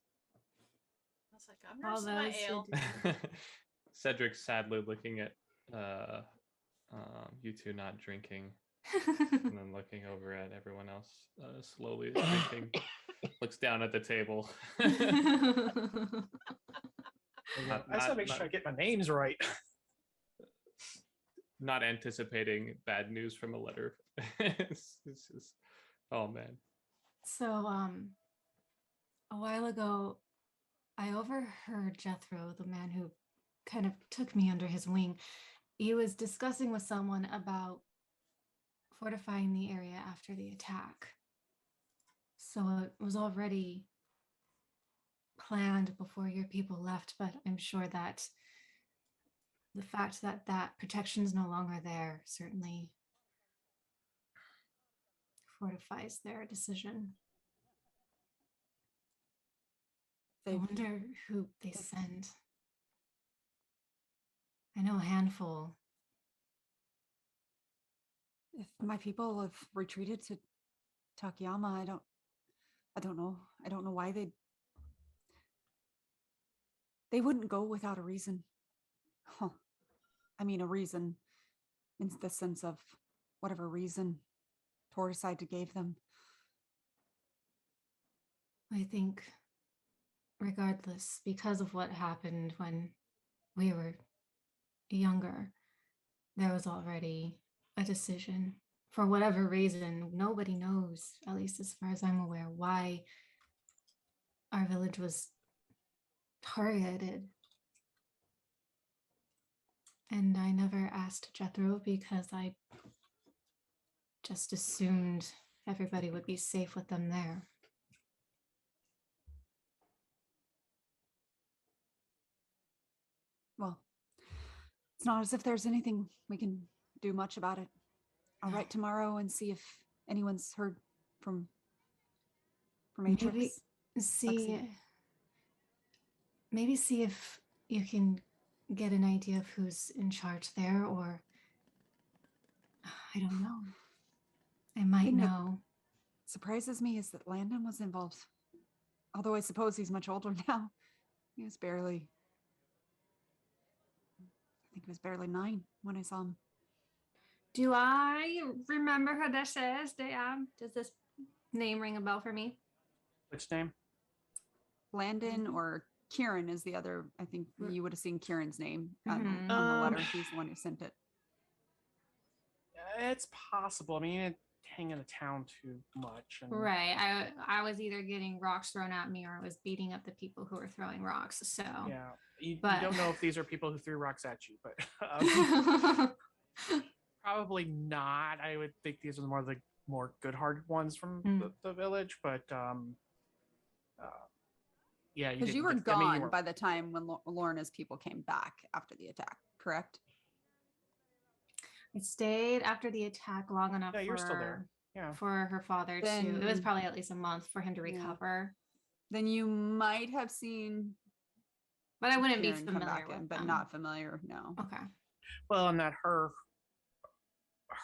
I was like, I'm All nursing my those ale. Cedric's sadly looking at you two not drinking, and then looking over at everyone else slowly drinking. Looks down at the table. I just want to make sure I get my names right. Not anticipating bad news from a letter. It's just, oh man. So a while ago I overheard Jethro, the man who kind of took me under his wing. He was discussing with someone about fortifying the area after the attack. So it was already planned before your people left, but I'm sure that the fact that that protection is no longer there certainly fortifies their decision. I wonder who they send. I know a handful. If my people have retreated to Takayama, I don't know. I don't know why they wouldn't go without a reason. Huh. I mean, a reason in the sense of whatever reason Tortoiside gave them. I think, regardless, because of what happened when we were younger, there was already a decision. For whatever reason, nobody knows, at least as far as I'm aware, why our village was targeted. And I never asked Jethro because I just assumed everybody would be safe with them there. Well, it's not as if there's anything we can do much about it. I'll write tomorrow and see if anyone's heard from Maybe Atrix. maybe see if you can get an idea of who's in charge there, or I don't know. I might Thing that know. surprises me is that Landon was involved. Although I suppose he's much older now. He was barely, I think he was barely 9 when I saw him. Do I remember who this is? Does this name ring a bell for me? Which name? Landon or Kieran is the other. I think you would have seen Kieran's name on Mhm. the letter. He's the one who sent it. It's possible. I mean, it hang in a town too much. And Right. I was either getting rocks thrown at me or I was beating up the people who were throwing rocks. So yeah, you But- don't know if these are people who threw rocks at you, but probably not. I would think these are the more good-hearted ones from the village, but yeah, Because you were gone by the time when Lorna's people came back after the attack, correct? I stayed after the attack long enough Yeah, for, you're still there. Yeah. for her father to. It was probably at least a month for him to recover. Then you might have seen, but I wouldn't Kieran be come familiar back with in, but them. not familiar. No. Okay. Well, and that her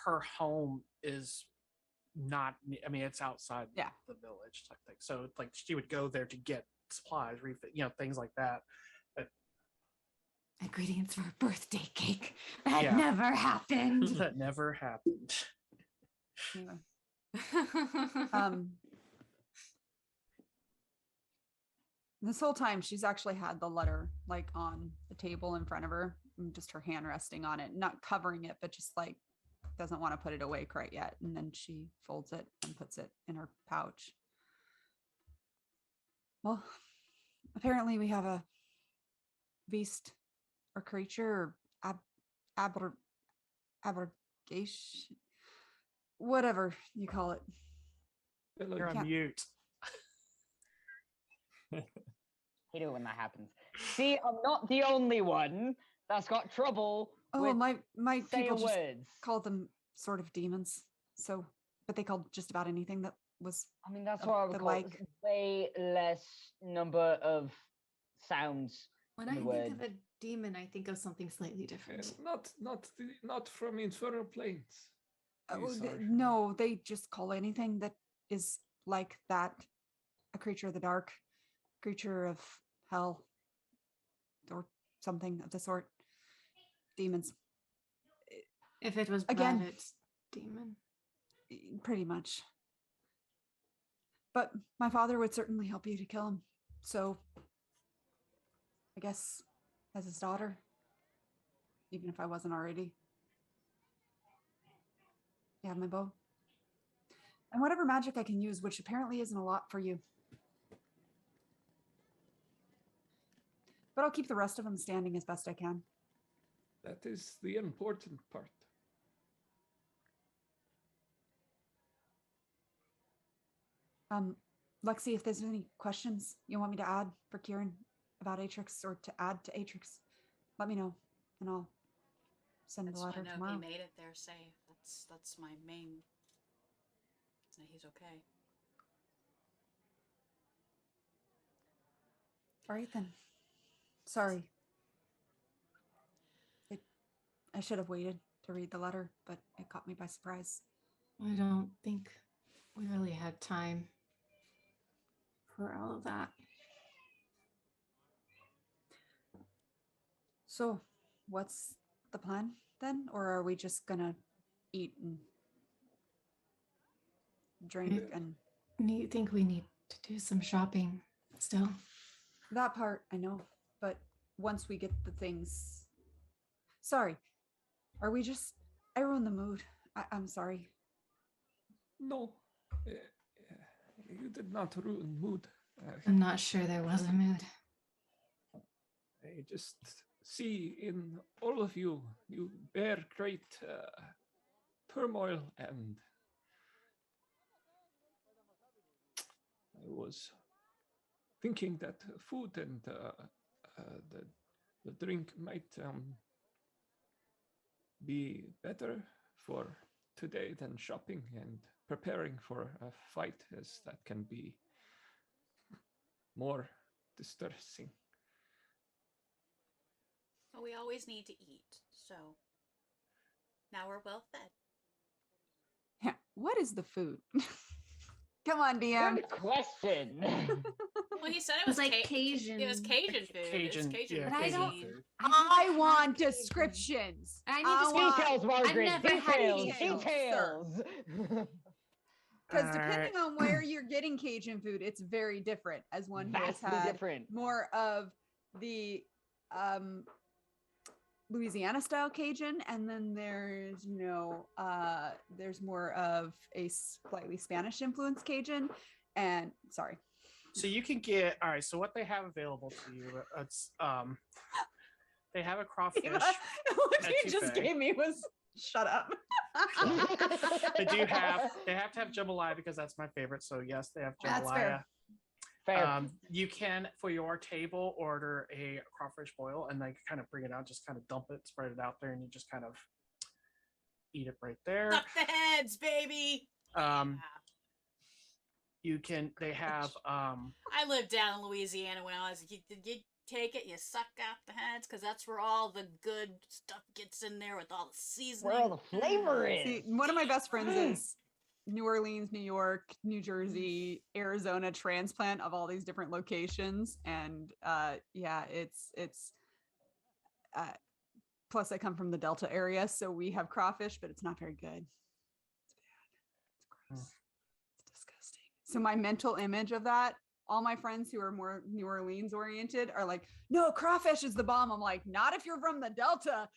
home is not. I mean, it's outside the village type thing. So like she would go there to get supplies, refit, things like that. But ingredients for a birthday cake. That never happened. That never happened. Anyway. This whole time she's actually had the letter like on the table in front of her, and just her hand resting on it, not covering it, but just like doesn't want to put it away quite yet. And then she folds it and puts it in her pouch. Well, apparently we have a beast or creature or abrogation, whatever you call it. You're on mute. Hate it when that happens. See, I'm not the only one that's got trouble. Oh, with my people just words. called them sort of demons. So, but they called just about anything that was. I mean, that's what I would call like way less number of sounds. When in I the think word. of a demon, I think of something slightly different. Not from infernal planes. No, they just call anything that is like that a creature of the dark, creature of hell, or something of the sort. Demons. If it was again, blood, it's demon. Pretty much. But my father would certainly help you to kill him. So I guess as his daughter, even if I wasn't already. You have my bow. And whatever magic I can use, which apparently isn't a lot for you. But I'll keep the rest of them standing as best I can. That is the important part. Lexi, if there's any questions you want me to add for Kieran about Atrix or to add to Atrix, let me know and I'll send the letter tomorrow. He made it there safe. That's my main. That he's okay. All right then. Sorry. I should have waited to read the letter, but it caught me by surprise. I don't think we really had time for all of that. So, what's the plan then? Or are we just gonna eat and drink and... You think we need to do some shopping still? That part, I know. But once we get the things... Sorry. Are we just... I ruined the mood. I'm sorry. No. You did not ruin mood. I'm not sure there was a mood. I just see in all of you, you bear great turmoil, and I was thinking that food and the drink might be better for today than shopping and preparing for a fight, as that can be more distressing. But we always need to eat, so now we're well fed. Yeah. What is the food? Come on, DM. Good question. Well, he said it It's was like Cajun. It was Cajun food. Cajun, It's Cajun yeah, But I Cajun don't- food. I haven't want had Cajun. descriptions. I need want- Details, Margaret. never had Details. details, Details. Because Alright. depending on where you're getting Cajun food, it's very different. As one who has Vastly had different. more of the Louisiana style Cajun, and then there's there's more of a slightly Spanish influenced Cajun. And sorry, So you can get all right. So what they have available to you, it's they have a crawfish. what at you just Touffet. gave me was shut up. They do have. They have to have jambalaya because that's my favorite. So yes, they have That's jambalaya. fair. Fair. You can, for your table, order a crawfish boil, and they kind of bring it out, just kind of dump it, spread it out there, and you just kind of eat it right there. Suck the heads, baby. You can. They have. I lived down in Louisiana when I was. You take it, you suck out the heads, because that's where all the good stuff gets in there with all the seasoning. Where all the flavor is. See, one of my best friends is New Orleans, New York, New Jersey, Arizona transplant of all these different locations, and it's plus I come from the Delta area, so we have crawfish, but it's not very good. It's bad. It's gross. It's disgusting. So my mental image of that, all my friends who are more New Orleans oriented are like, no, crawfish is the bomb. I'm like, not if you're from the Delta.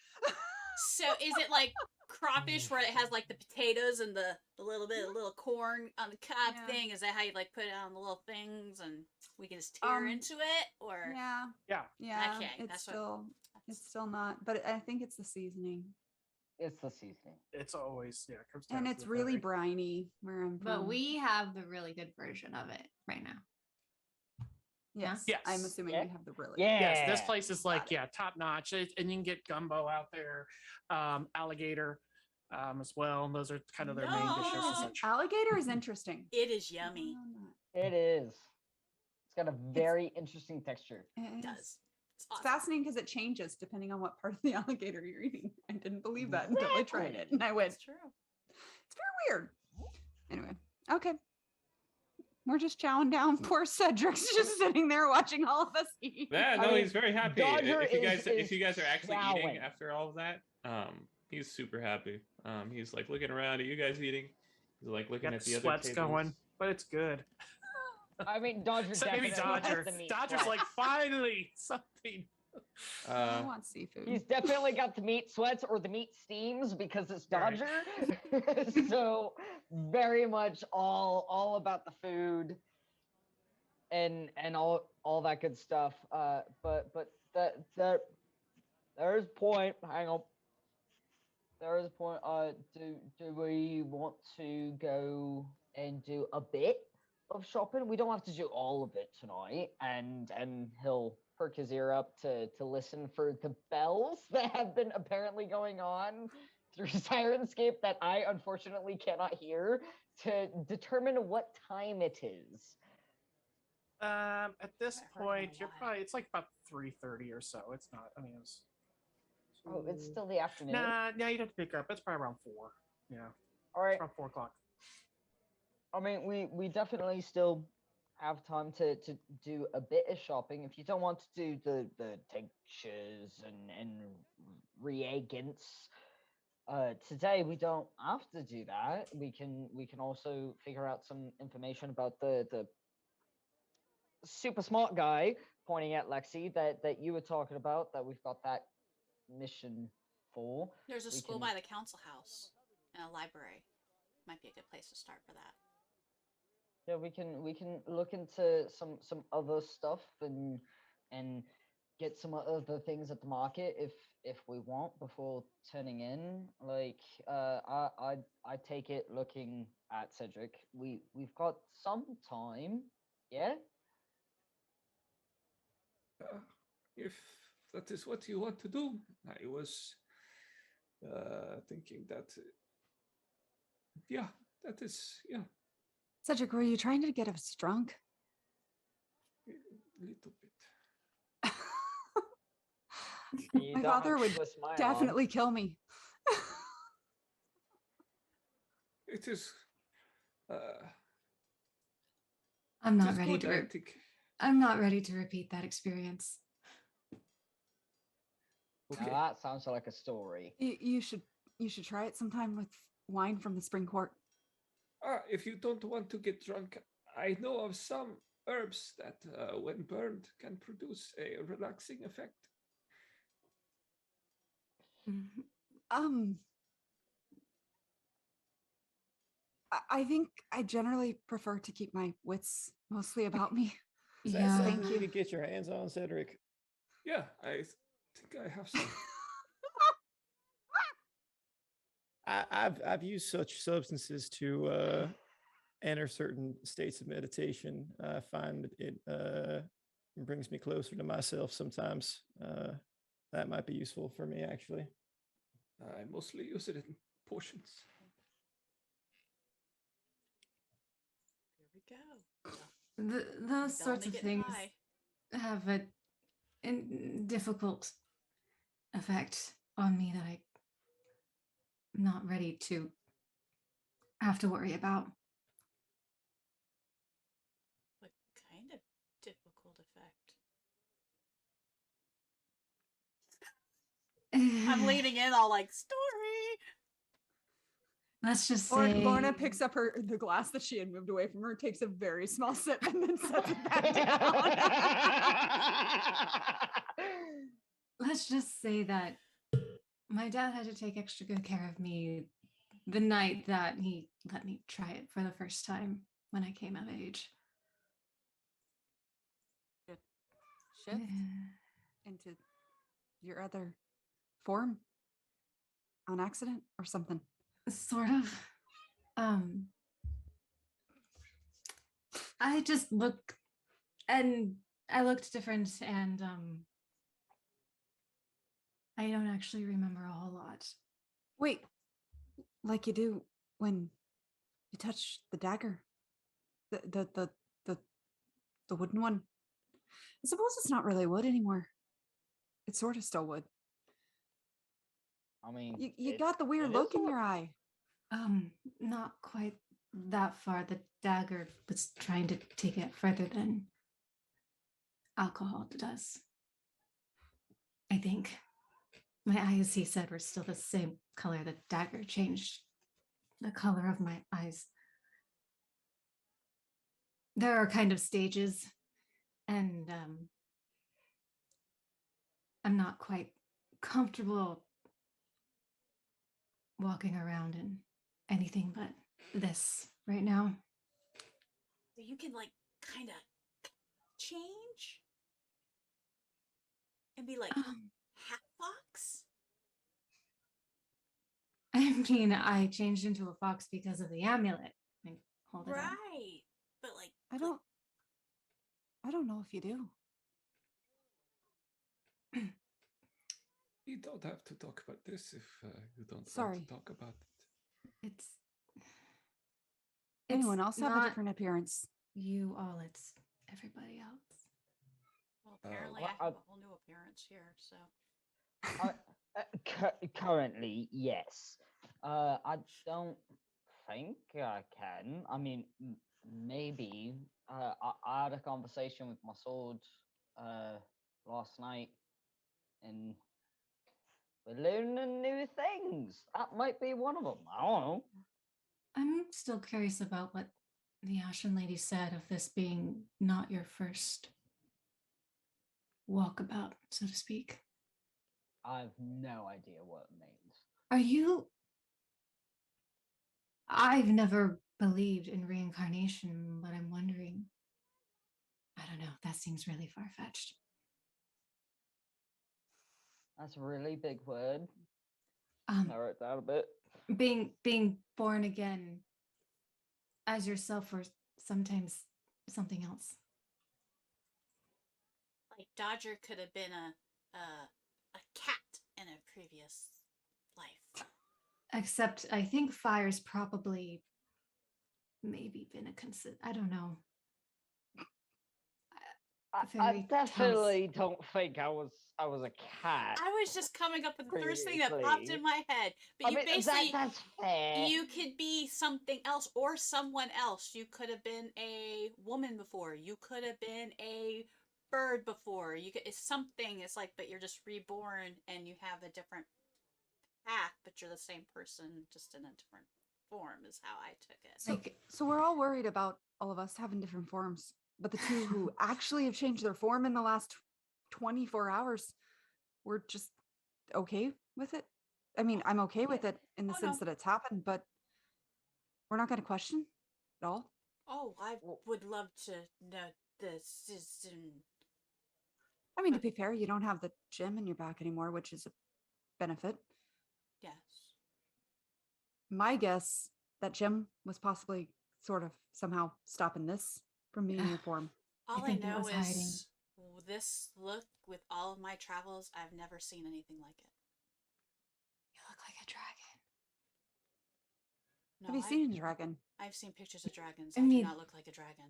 So is it like crawfish where it has like the potatoes and the little bit of little corn on the cob Yeah. thing? Is that how you like put it on the little things and we can just tear into it? Or Yeah. Okay, It's that's what- still it's still not, but I think it's the seasoning. It's the seasoning. It's always it comes down And to it's the really berry. briny where I'm from. But we have the really good version of it right now. yes. Yes. I'm assuming Yeah. we have the really Yeah. Yes, this place is like Got top notch, and you can get gumbo out there, alligator as well. And those are kind of their main dishes and No. such. Alligator is interesting. it is yummy. It is. It's got a very interesting texture. It It is. does. It's It's awesome. fascinating because it changes depending on what part of the alligator you're eating. I didn't believe that until I tried it, and I went, It's true. it's very weird. Anyway, okay. We're just chowing down. Poor Cedric's just sitting there watching all of us eat. Yeah, I no, mean, he's very happy. Dodger If is you guys are actually chowing. eating after all of that, he's super happy. He's like looking around at you guys eating. He's like looking Got at the the other sweats tables. going, but it's good. I mean, Dodger So maybe definitely has Dodger. the meat Dodger's sweats. like finally something. I want seafood. He's definitely got the meat sweats or the meat steams because it's Right. Dodger. So very much all about the food and all that good stuff. But that there's a point. Hang on. There is a point. Do we want to go and do a bit of shopping? We don't have to do all of it tonight. And he'll perk his ear up to listen for the bells that have been apparently going on through Sirenscape that I unfortunately cannot hear to determine what time it is. At this I heard point, a you're lot. probably it's like about 3:30 or so. It's not. I mean, it's. Oh, it's still the afternoon. Nah, you'd have to pick up. It's probably around 4. Yeah, All right. it's around 4 o'clock. I mean, we definitely still have time to do a bit of shopping. If you don't want to do the tinctures and reagents, today we don't have to do that. We can also figure out some information about the super smart guy pointing at Lexi that you were talking about that we've got that mission for. There's a We school can- by the council house and a library. Might be a good place to start for that. Yeah, we can look into some other stuff and get some other things at the market if we want before turning in. Like I take it looking at Cedric. We've got some time, yeah? If that is what you want to do, I was thinking that. Yeah, that is Cedric, were you trying to get us drunk? a little bit. You My don't have father to would twist my arm. definitely kill me. It is. I'm not Just ready good, to. I think. I'm not ready to repeat that experience. Now Okay. that sounds like a story. You should try it sometime with wine from the spring court. If you don't want to get drunk, I know of some herbs that, when burned, can produce a relaxing effect. Mhm. I think I generally prefer to keep my wits mostly about me. Is that Yeah. something Thank you you. could get your hands on, Cedric? Yeah, I think I have some. I've used such substances to enter certain states of meditation. I find it brings me closer to myself sometimes. That might be useful for me, actually. I mostly use it in potions. Here we go. Those sorts Bellamy of getting things high. have a difficult effect on me that I'm not ready to have to worry about. What kind of difficult effect? I'm leaning in all like, story. Let's just say Lorna picks up the glass that she had moved away from her, takes a very small sip, and then sets it back down. let's just say that my dad had to take extra good care of me the night that he let me try it for the first time when I came of age. Shift into your other form on accident or something. Sort of. I just look and I looked different and I don't actually remember a whole lot. Wait, like you do when you touch the dagger, the wooden one. I suppose it's not really wood anymore. It's sort of still wood. I mean, You got the weird look in your eye. Not quite that far. The dagger was trying to take it further than alcohol does. I think. My eyes, he said, were still the same color. The dagger changed the color of my eyes. There are kind of stages, and I'm not quite comfortable walking around in anything but this right now. So you can like kind of change and be like half fox. I mean, I changed into a fox because of the amulet. Like, hold it up. Right. But like I don't know if you do. You don't have to talk about this if you don't want Sorry. to talk about it. It's Anyone else have a not different appearance? you all, it's everybody else. Well, apparently well, I have a whole new appearance here, so. Currently, yes. I don't think I can. I mean, maybe. I had a conversation with my sword last night, and we're learning new things. That might be one of them. I don't know. I'm still curious about what the Ashen Lady said of this being not your first walkabout, so to speak. I have no idea what it means. Are you? I've never believed in reincarnation, but I'm wondering. I don't know. That seems really far-fetched. That's a really big word. Um, Narrow it down a bit. being born again as yourself, or sometimes something else. Like Dodger could have been a cat in a previous life. Except I think fire's probably maybe been a I don't know. very definitely don't think I was a cat. I was just coming up with the first thing that popped in my head. But you basically, that's fair. you could be something else or someone else. You could have been a woman before. You could have been a bird before. It's something. It's like, but you're just reborn and you have a different path, but you're the same person, just in a different form. Is how I took it. So we're all worried about all of us having different forms, but the two who actually have changed their form in the last 24 hours, we're just okay with it. I mean, I'm okay with it in the sense that it's happened, but we're not going to question at all. Oh, I would love to know this. I mean, to be fair, you don't have the gem in your back anymore, which is a benefit. Yes. My guess, that gem was possibly sort of somehow stopping this from being in your form. All I know is this look with all of my travels, I've never seen anything like it. You look like a dragon. No, have you seen a dragon? I've seen pictures of dragons. I I mean, do not look like a dragon.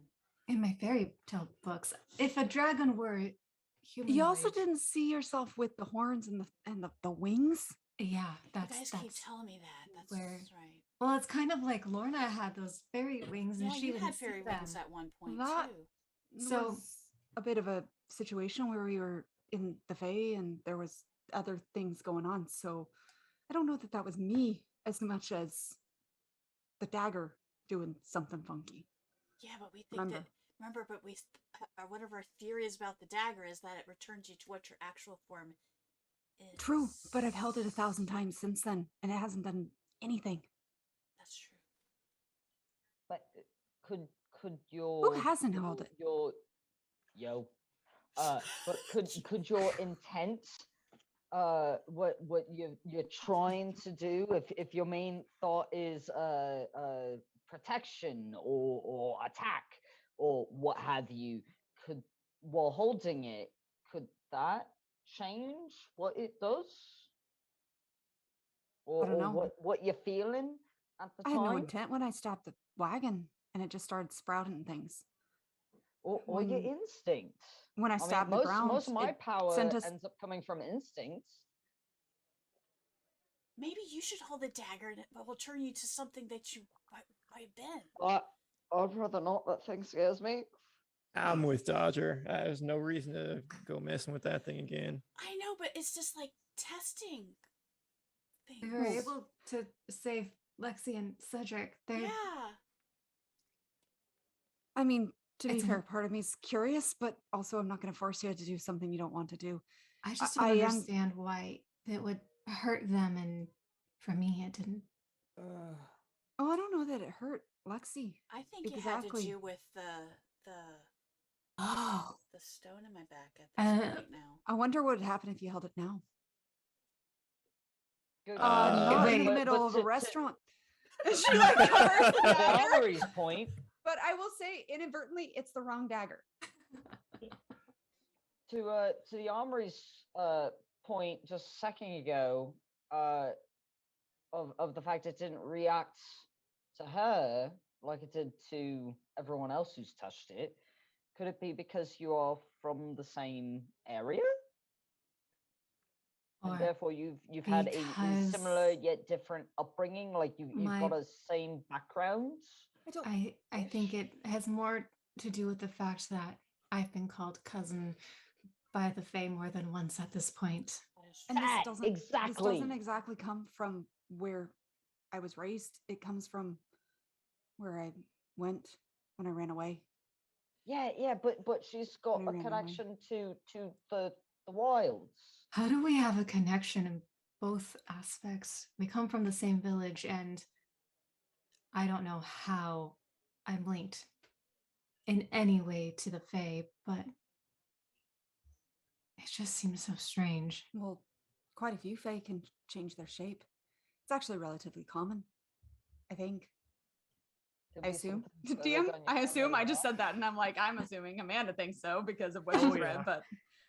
In my fairy tale books, if a dragon were human, you also didn't see yourself with the horns and the wings. Yeah, You guys keep telling me that. That's right. Well, it's kind of like Lorna had those fairy wings, and she had didn't fairy see wings them. at one point That too. So was a bit of a situation where we were in the Fae and there was other things going on. So I don't know that was me as much as the dagger doing something funky. Yeah, but we think but one of our theories about the dagger is that it returns you to what your actual form is. True, but I've held it 1,000 times since then, and it hasn't done anything. That's true. But could your who hasn't held it? But could your intent, what you're trying to do, if your main thought is protection or attack or what have you, could, while holding it, could that change what it does? Or, I don't know. Or what you're feeling at the I time? had no intent when I stopped the wagon and it just started sprouting things. Or your instinct. When I stabbed the ground, most of my power ends up coming from instincts. Maybe you should hold the dagger and it will turn you to something that you might have been. I'd rather not. That thing scares me. I'm with Dodger. There's no reason to go messing with that thing again. I know, but it's just like testing things. We were able to save Lexi and Cedric. Yeah. I mean, to be fair, part of me is curious, but also I'm not going to force you to do something you don't want to do. I just don't understand why it would hurt them, and for me, it didn't. Oh, I don't know that it hurt Lexi. I think it had to do with the stone in my back at this point now. I wonder what would happen if you held it now. Not in the middle of a restaurant. She like covers the dagger's point. But I will say, inadvertently, it's the wrong dagger. To the armory's point just a second ago, of the fact it didn't react to her like it did to everyone else who's touched it. Could it be because you are from the same area? And therefore you've had a similar yet different upbringing, like you've got a same background? I think it has more to do with the fact that I've been called cousin by the Fae more than once at this point. And this doesn't exactly come from where I was raised. It comes from where I went when I ran away. Yeah, but she's got a connection to the wilds. How do we have a connection in both aspects? We come from the same village, and I don't know how I'm linked in any way to the Fae, but it just seems so strange. Well, quite a few Fae can change their shape. It's actually relatively common, I think. I assume. DM, I assume. I just said that, and I'm like, I'm assuming Amanda thinks so because of what she's read, but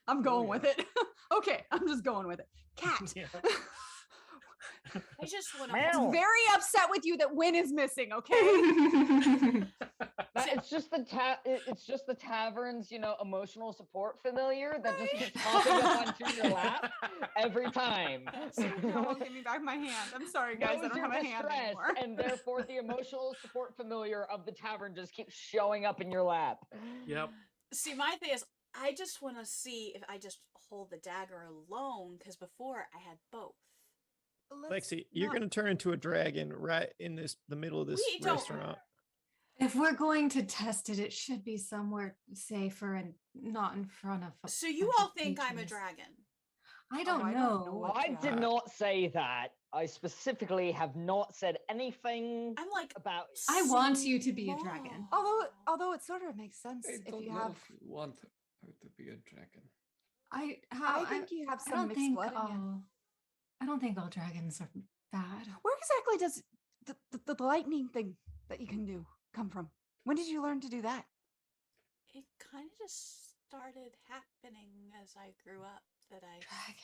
I'm going with it. Okay, I'm just going with it. Cat. I just want to. Very upset with you that Win is missing. Okay. So it's just the tavern's, emotional support familiar that just keeps hopping up onto your lap every time. Someone give me back my hand. I'm sorry, guys. I don't have a hand anymore. And therefore the emotional support familiar of the tavern just keeps showing up in your lap. Yep. See, my thing is, I just want to see if I just hold the dagger alone, because before I had both. Lexi, you're going to turn into a dragon right in the middle of this restaurant. If we're going to test it, it should be somewhere safer and not in front of. So you all think I'm a dragon? I don't know. I did not say that. I specifically have not said anything. I'm like about. I want you to be a dragon. Although it sort of makes sense if you have. If you want her to be a dragon. I think you have some mixed blood in you. I don't think all dragons are bad. Where exactly does the lightning thing that you can do come from? When did you learn to do that? It kind of just started happening as I grew up. Dragon blood.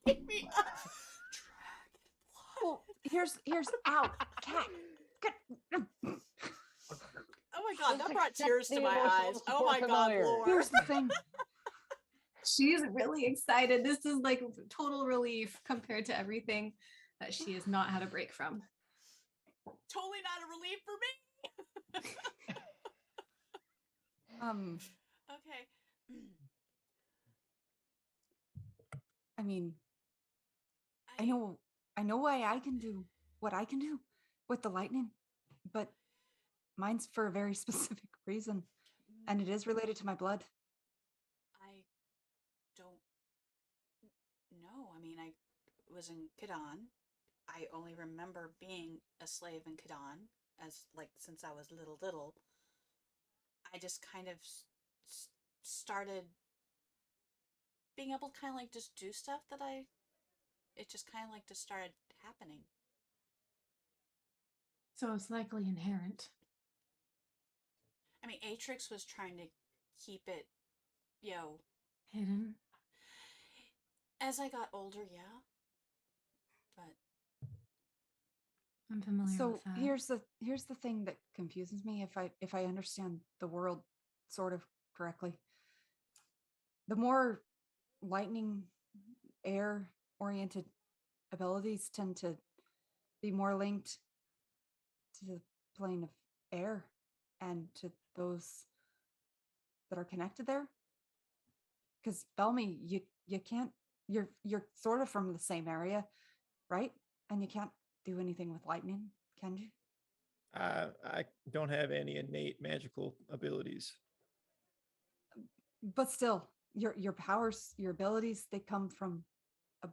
Cracking me up. Dragon blood. Well, here's ow, cat. Oh my god, that brought tears to my eyes. Oh my god, Lord. Here's the thing. She's really excited. This is like total relief compared to everything that she has not had a break from. Totally not a relief for me. Okay. I mean, I know why I can do what I can do with the lightning, but mine's for a very specific reason, and it is related to my blood. I don't know. I mean, I was in Qadan. I only remember being a slave in Qadan since I was little. I just kind of started being able to kind of like just do stuff it just kind of like just started happening. So it's likely inherent. I mean, Atrix was trying to keep it, hidden. As I got older, yeah. But I'm familiar with that. Here's the thing that confuses me if I understand the world sort of correctly. The more lightning air oriented abilities tend to be more linked to the plane of air and to those that are connected there. Because Belmy, you can't, you're sort of from the same area, right? And you can't do anything with lightning, can you? I don't have any innate magical abilities. But still, your powers, your abilities, they come from a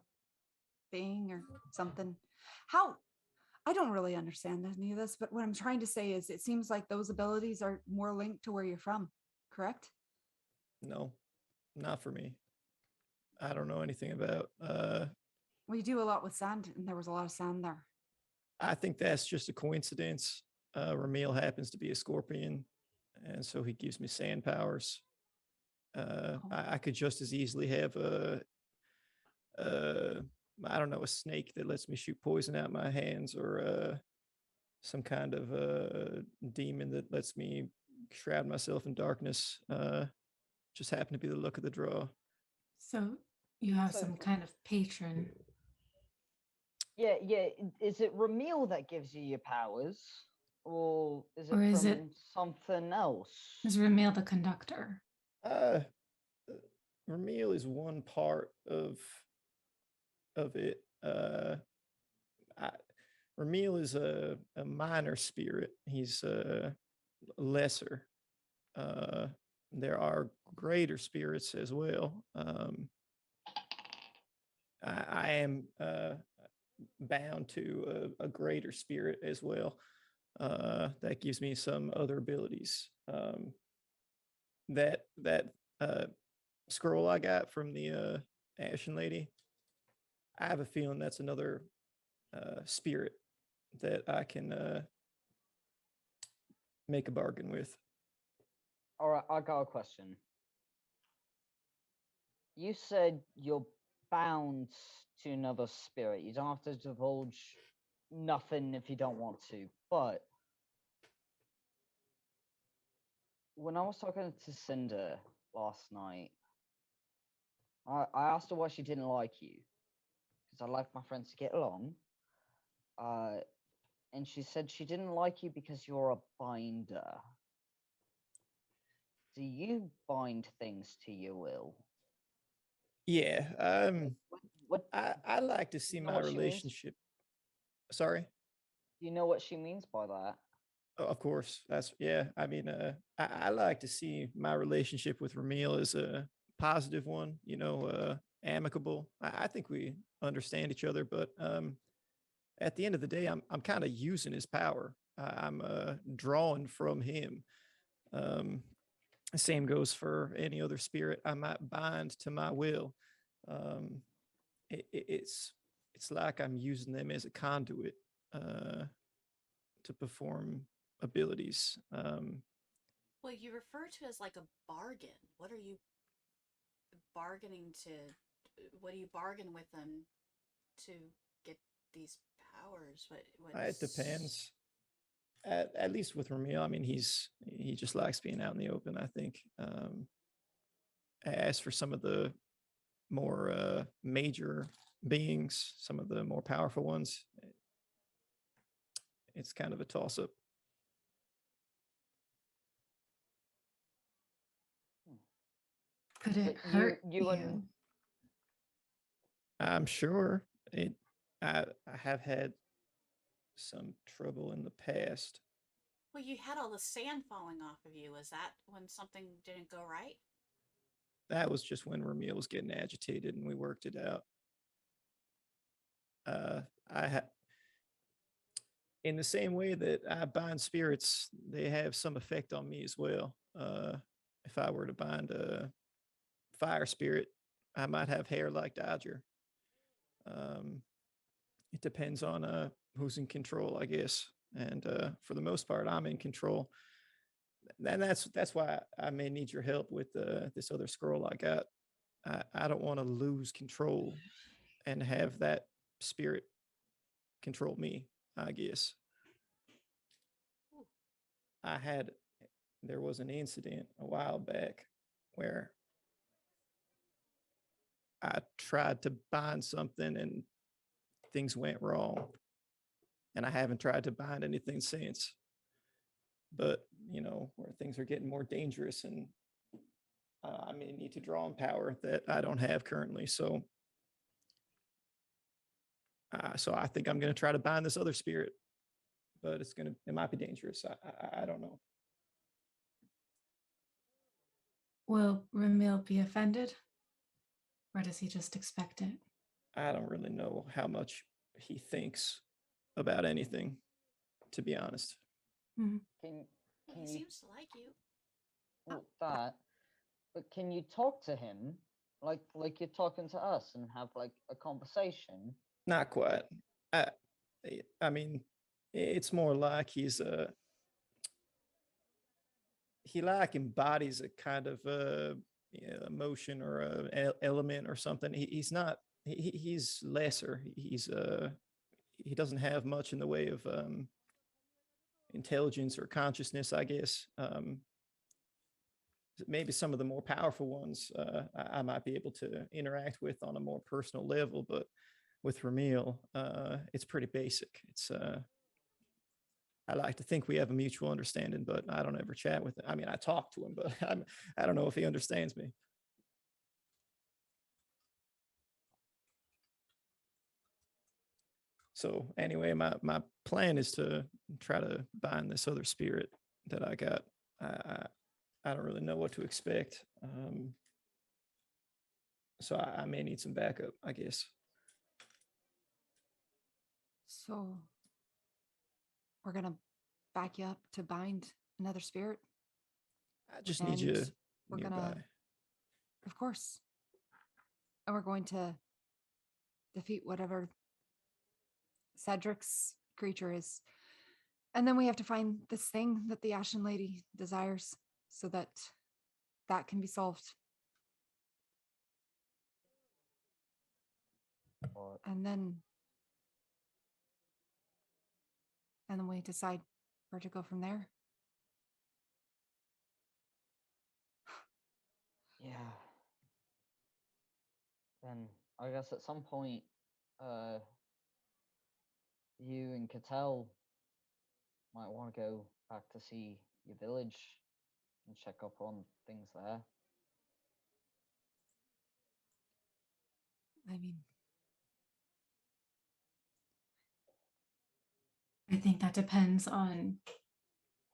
being or something. How? I don't really understand any of this, but what I'm trying to say is it seems like those abilities are more linked to where you're from, correct? No, not for me. I don't know anything about Well, you do a lot with sand, and there was a lot of sand there. I think that's just a coincidence. Ramil happens to be a scorpion, and so he gives me sand powers. I could just as easily have I don't know, a snake that lets me shoot poison out my hands, or some kind of demon that lets me shroud myself in darkness. Just happened to be the luck of the draw. So you have some kind of patron. Yeah. Is it Ramil that gives you your powers? Or is it something else? Is Ramil the conductor? Ramil is one part of it. Ramil is a minor spirit. He's lesser. There are greater spirits as well. I am bound to a greater spirit as well. That gives me some other abilities. That scroll I got from the Ashen Lady, I have a feeling that's another spirit that I can make a bargain with. All right, I got a question. You said you're bound to another spirit. You don't have to divulge nothing if you don't want to, but when I was talking to Cinder last night, I asked her why she didn't like you, because I like my friends to get along. And she said she didn't like you because you're a binder. Do you bind things to your will? Yeah. What I like to see know my what she means? relationship. Sorry. Do you know what she means by that? Oh, of course. That's yeah. I mean, I like to see my relationship with Ramil as a positive one. Amicable. I think we understand each other, but at the end of the day, I'm kind of using his power. I'm drawing from him. Same goes for any other spirit I might bind to my will. It's like I'm using them as a conduit to perform abilities. Well, you refer to it as like a bargain. What are you bargaining to? What do you bargain with them to get these powers? It depends. At least with Ramil, I mean, he just likes being out in the open, I think. As for some of the more major beings, some of the more powerful ones, it's kind of a toss-up. Could it But hurt you and I'm sure I have had some trouble in the past. Well, you had all the sand falling off of you. Was that when something didn't go right? That was just when Ramil was getting agitated and we worked it out. In the same way that I bind spirits, they have some effect on me as well. If I were to bind a fire spirit, I might have hair like Dodger. It depends on who's in control, I guess. And for the most part, I'm in control. And that's why I may need your help with this other scroll I got. I don't want to lose control and have that spirit control me, I guess. There was an incident a while back where I tried to bind something and things went wrong. And I haven't tried to bind anything since. But, where things are getting more dangerous and I may need to draw on power that I don't have currently. So I think I'm going to try to bind this other spirit, but it might be dangerous. I don't know. Will Ramil be offended? Or does he just expect it? I don't really know how much he thinks about anything, to be honest. Mm-hmm. Can He you seems to like you. that? But can you talk to him like you're talking to us and have like a conversation? Not quite. I mean, it's more like he like embodies a kind of emotion or a element or something. He's not. He's lesser. He doesn't have much in the way of intelligence or consciousness, I guess. Maybe some of the more powerful ones I might be able to interact with on a more personal level, but with Ramil, it's pretty basic. It's I like to think we have a mutual understanding, but I don't ever chat with him. I mean, I talk to him, but I don't know if he understands me. So anyway, my plan is to try to bind this other spirit that I got. I don't really know what to expect. So I may need some backup, I guess. So we're gonna back you up to bind another spirit. I just need you We're nearby. gonna, of course, and we're going to defeat whatever Cedric's creature is, and then we have to find this thing that the Ashen Lady desires, so that can be solved. And then and then we decide where to go from there. Yeah. Then I guess at some point, you and Cattell might want to go back to see your village and check up on things there. I mean, I think that depends on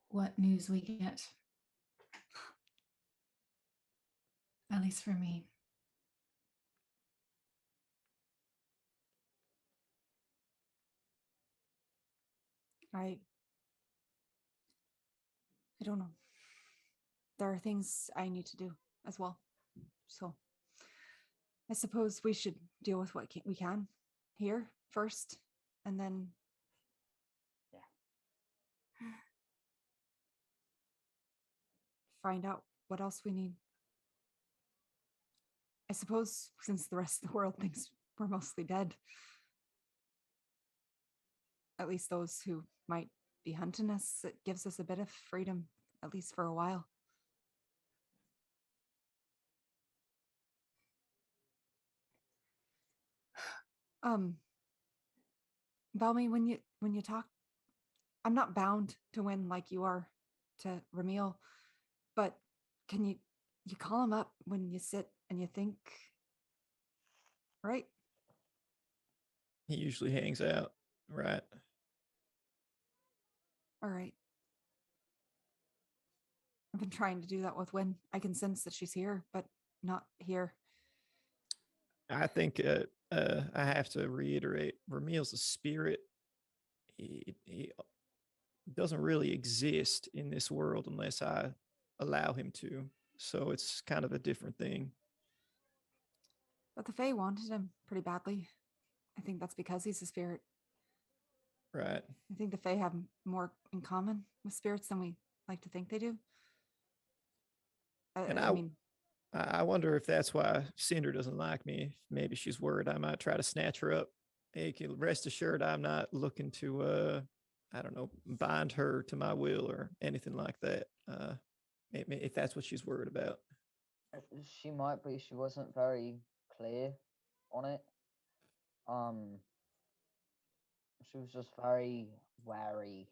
what news we get. At least for me. I don't know. There are things I need to do as well. So I suppose we should deal with what we can here first, and then find out what else we need. I suppose since the rest of the world thinks we're mostly dead, at least those who might be hunting us, it gives us a bit of freedom, at least for a while. Valmy, when you talk, I'm not bound to win like you are to Ramil, but can you call him up when you sit and you think, right? He usually hangs out, right? All right. I've been trying to do that with Win. I can sense that she's here, but not here. I think I have to reiterate, Ramil's a spirit. He doesn't really exist in this world unless I allow him to. So it's kind of a different thing. But the Fae wanted him pretty badly. I think that's because he's a spirit. Right. I think the Fae have more in common with spirits than we like to think they do. And I mean, I wonder if that's why Cinder doesn't like me. Maybe she's worried I might try to snatch her up. Hey, can rest assured I'm not looking to I don't know, bind her to my will or anything like that. If that's what she's worried about. She might be. She wasn't very clear on it. She was just very wary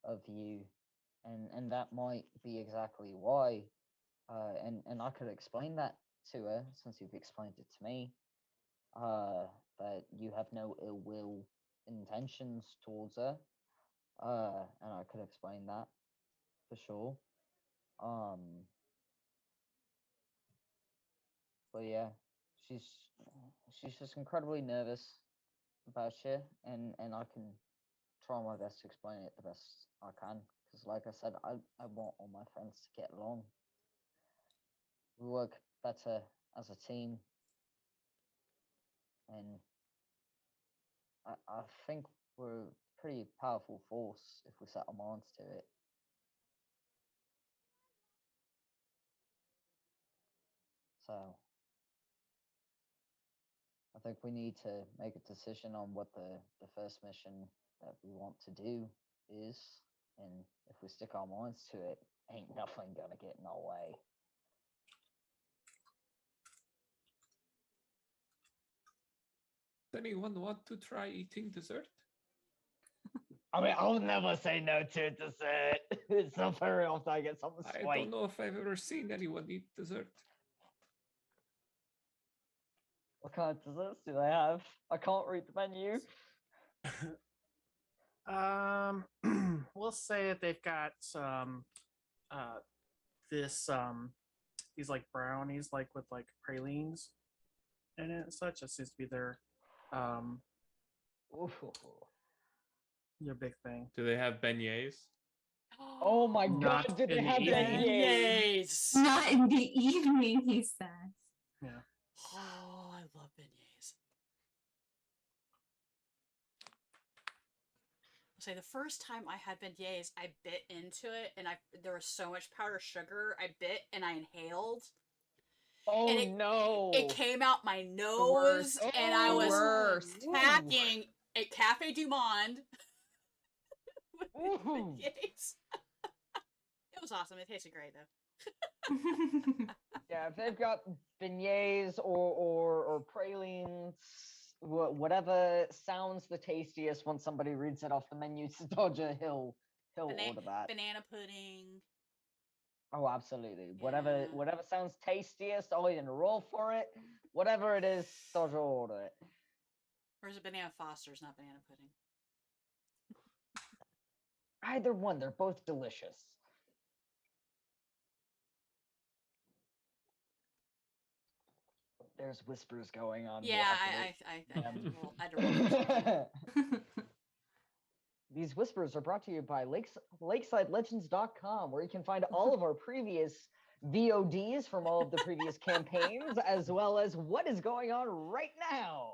of you, and that might be exactly why. And I could explain that to her since you've explained it to me. That you have no ill will intentions towards her. And I could explain that for sure. But yeah, she's just incredibly nervous about you, and I can try my best to explain it the best I can. Because, like I said, I want all my friends to get along. We work better as a team, and I think we're a pretty powerful force if we set our minds to it. So I think we need to make a decision on what the first mission that we want to do is, and if we stick our minds to it, ain't nothing gonna get in our way. Does anyone want to try eating dessert? I mean, I'll never say no to dessert. It's not very often I get something sweet. I don't know if I've ever seen anyone eat dessert. What kind of desserts do they have? I can't read the menu. We'll say that they've got some these like brownies like with like pralines in it and such. That seems to be their big thing. Do they have beignets? Oh my Not god, did in they the have evening. beignets? Not in the evening, he says. Yeah. Oh, I love beignets. I'll say the first time I had beignets, I bit into it, and there was so much powdered sugar. I bit and I inhaled. Oh and no! It came out my nose, worst. and I was Worst. packing at Cafe Du Monde. Ooh. Yes. It was awesome. It tasted great though. Yeah, if they've got beignets or pralines, whatever sounds the tastiest when somebody reads it off the menu to Dodger, he'll order that. Banana pudding. Oh, absolutely. Whatever Yeah. whatever sounds tastiest, I'll even roll for it. Whatever it is, Dodger will order it. Or is it banana Foster's, not banana pudding? Either one, they're both delicious. There's whispers going on. Yeah, I had to roll for something. These whispers are brought to you by LakesideLegends.com, where you can find all of our previous VODs from all of the previous campaigns, as well as what is going on right now.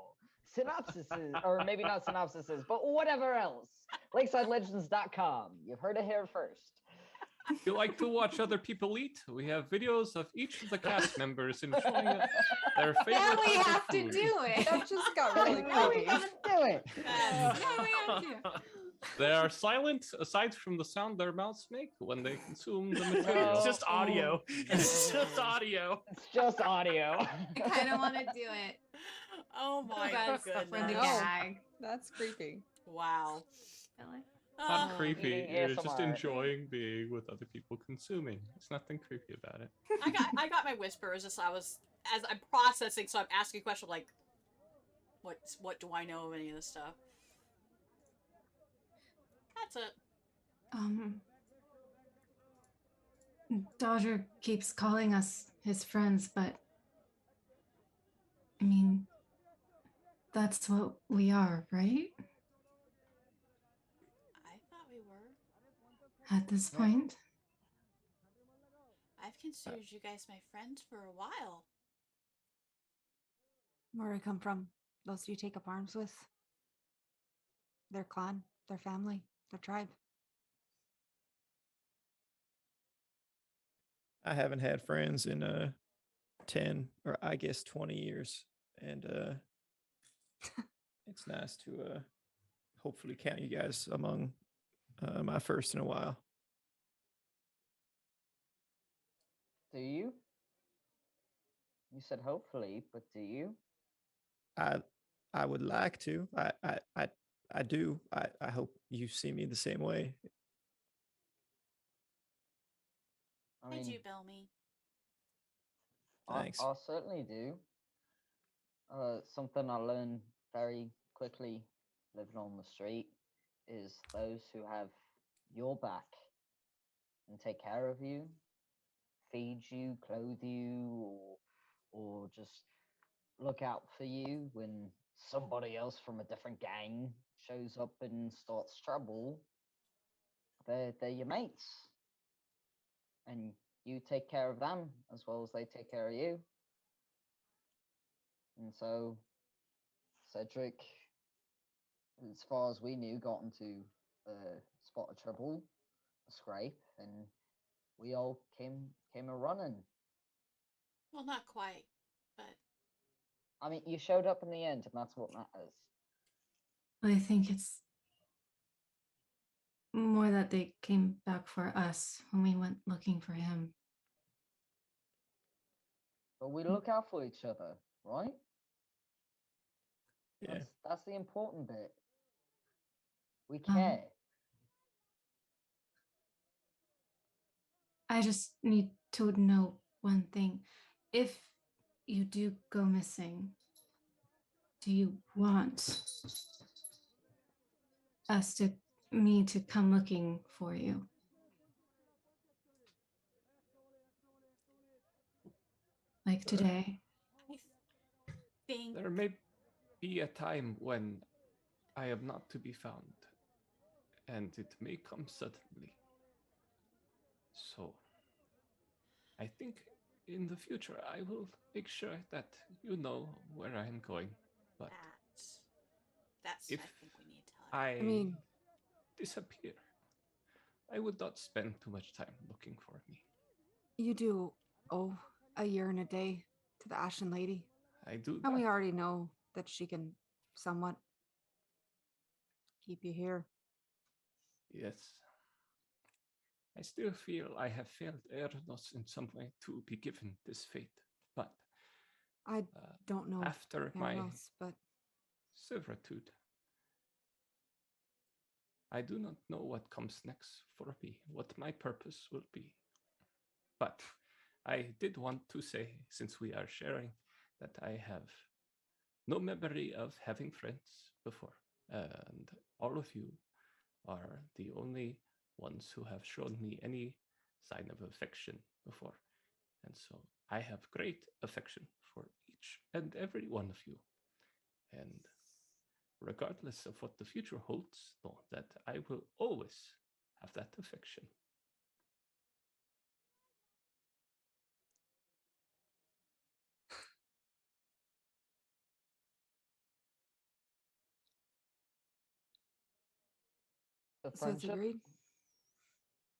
Synopsises, or maybe not synopsises, but whatever else. LakesideLegends.com. You've heard it here first. If you like to watch other people eat, we have videos of each of the cast members enjoying their favorite Now we type of have to food. do it. That just got really Now we creepy. gotta do it. Now we have to. They are silent aside from the sound their mouths make when they consume the material. It's just audio. It's just audio. It's just audio. I kind of want to do it. Oh my But for the goodness. No. gag. That's creepy. Wow. Really? Not Oh, creepy. eating You're just ASMR. enjoying being with other people consuming. There's nothing creepy about it. I got my whispers. Just as I'm processing, so I'm asking a question like, what do I know of any of this stuff? That's it. Dodger keeps calling us his friends, but I mean, that's what we are, right? I thought we were. At this point? I've considered you guys my friends for a while. Where I come from, those you take up arms with, their clan, their family, their tribe. I haven't had friends in 10 or I guess 20 years, and it's nice to hopefully count you guys among my first in a while. Do you? You said hopefully, but do you? I would like to. I do. I hope you see me the same way. I do, Belmy. Thanks. I certainly do. Something I learned very quickly living on the street is those who have your back and take care of you, feed you, clothe you, or just look out for you when somebody else from a different gang shows up and starts trouble. They're your mates. And you take care of them as well as they take care of you. And so Cedric, as far as we knew, got into a spot of trouble, a scrape, and we all came a running. Well, not quite, but I mean, you showed up in the end, and that's what matters. I think it's more that they came back for us when we went looking for him. But we look out for each other, right? Yeah. That's the important bit. We Um, care. I just need to know one thing. If you do go missing, do you want me to come looking for you? Like today? I think There may be a time when I am not to be found, and it may come suddenly. So, I think in the future I will make sure that you know where I am going. But that's if I think we need to tell her. I mean- disappear, I would not spend too much time looking for me. You do owe a year and a day to the Ashen Lady. I do And we that. already know that she can somewhat keep you here. Yes. I still feel I have failed Ernos in some way to be given this fate, but I don't know after my else, but servitude, I do not know what comes next for me, what my purpose will be. But I did want to say, since we are sharing, that I have no memory of having friends before, and all of you are the only ones who have shown me any sign of affection before. And so I have great affection for each and every one of you. And regardless of what the future holds, know that I will always have that affection. The so it's friendship. agreed.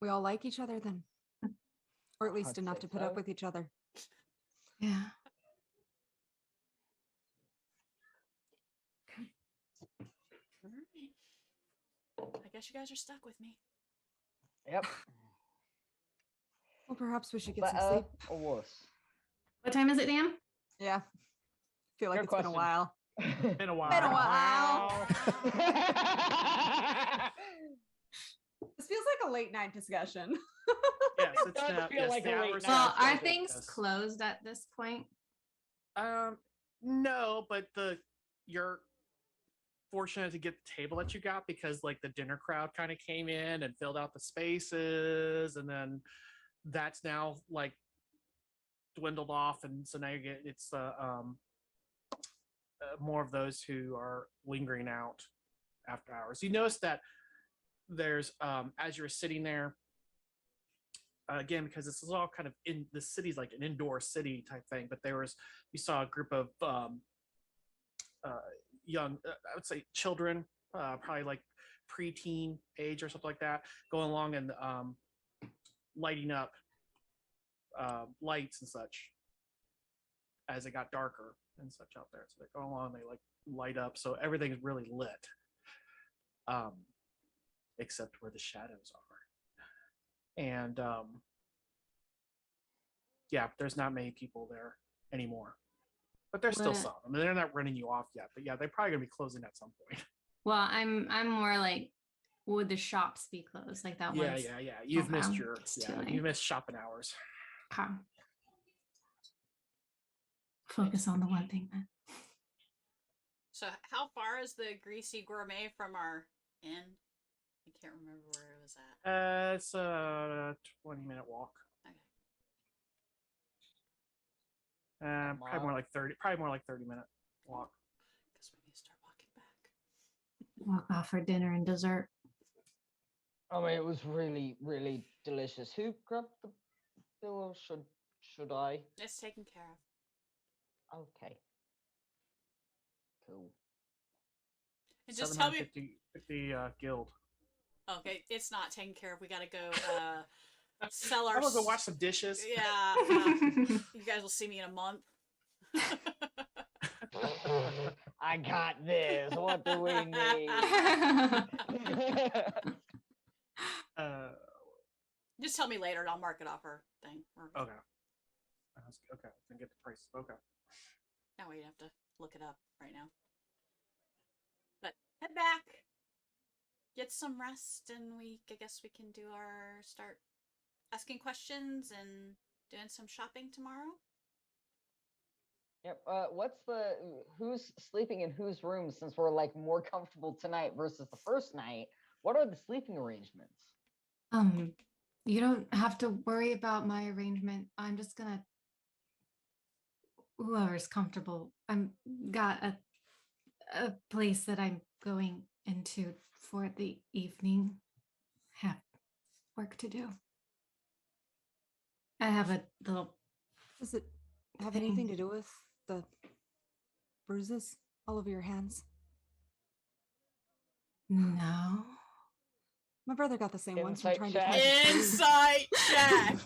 We all like each other then, or at least I'd enough say to put up so. with each other. Yeah. All right. I guess you guys are stuck with me. Yep. Well, perhaps we should get some Better sleep. or worse? What time is it, Dan? Yeah. Feel like Good it's been a question. while. Been a while. Been a while. This feels like a late night discussion. Yes, it's does now, feel yes, like the a late hours night. Well, have are been- things yes. closed at this point? No, but you're fortunate to get the table that you got because like the dinner crowd kind of came in and filled out the spaces, and then that's now like dwindled off, and so now you get more of those who are lingering out after hours. You notice that there's as you're sitting there again, because this is all kind of in the city's like an indoor city type thing, but you saw a group of young I would say children, probably like preteen age or something like that, going along and lighting up lights and such as it got darker and such out there. So they're going along, they like light up, so everything is really lit, except where the shadows are. And yeah, there's not many people there anymore, but there's still What- some. I mean, they're not running you off yet, but yeah, they're probably gonna be closing at some point. Well, I'm more like, would the shops be closed? Like that Yeah, one's yeah. You've missed okay. your It's too you late. missed shopping hours. Okay. Focus on the one thing then. So how far is the Greasy Gourmet from our inn? I can't remember where it was at. It's a 20-minute walk. Okay. Probably more like 30. Probably more like 30-minute walk. Guess we need to start walking back. Walk off for dinner and dessert. I mean, it was really, really delicious. Who grabbed the bill, or should I? It's taken care of. Okay. Cool. And just tell me. 750 guild. Okay, it's not taken care of. We gotta go sell I'm our. gonna go wash some dishes. Yeah. You guys will see me in a month. I got this. What do we need? Just tell me later and I'll mark it off her thing. Okay. Okay. Then get the price. Okay. Now we have to look it up right now. But head back. Get some rest, and I guess we can start asking questions and doing some shopping tomorrow. Yep. Who's sleeping in whose room, since we're like more comfortable tonight versus the first night? What are the sleeping arrangements? You don't have to worry about my arrangement. I'm just gonna whoever's comfortable. I'm got a place that I'm going into for the evening. Have work to do. I have a little. Does it have thing. anything to do with the bruises all over your hands? No. My brother got the same ones from Insight trying to check. catch his Insight check.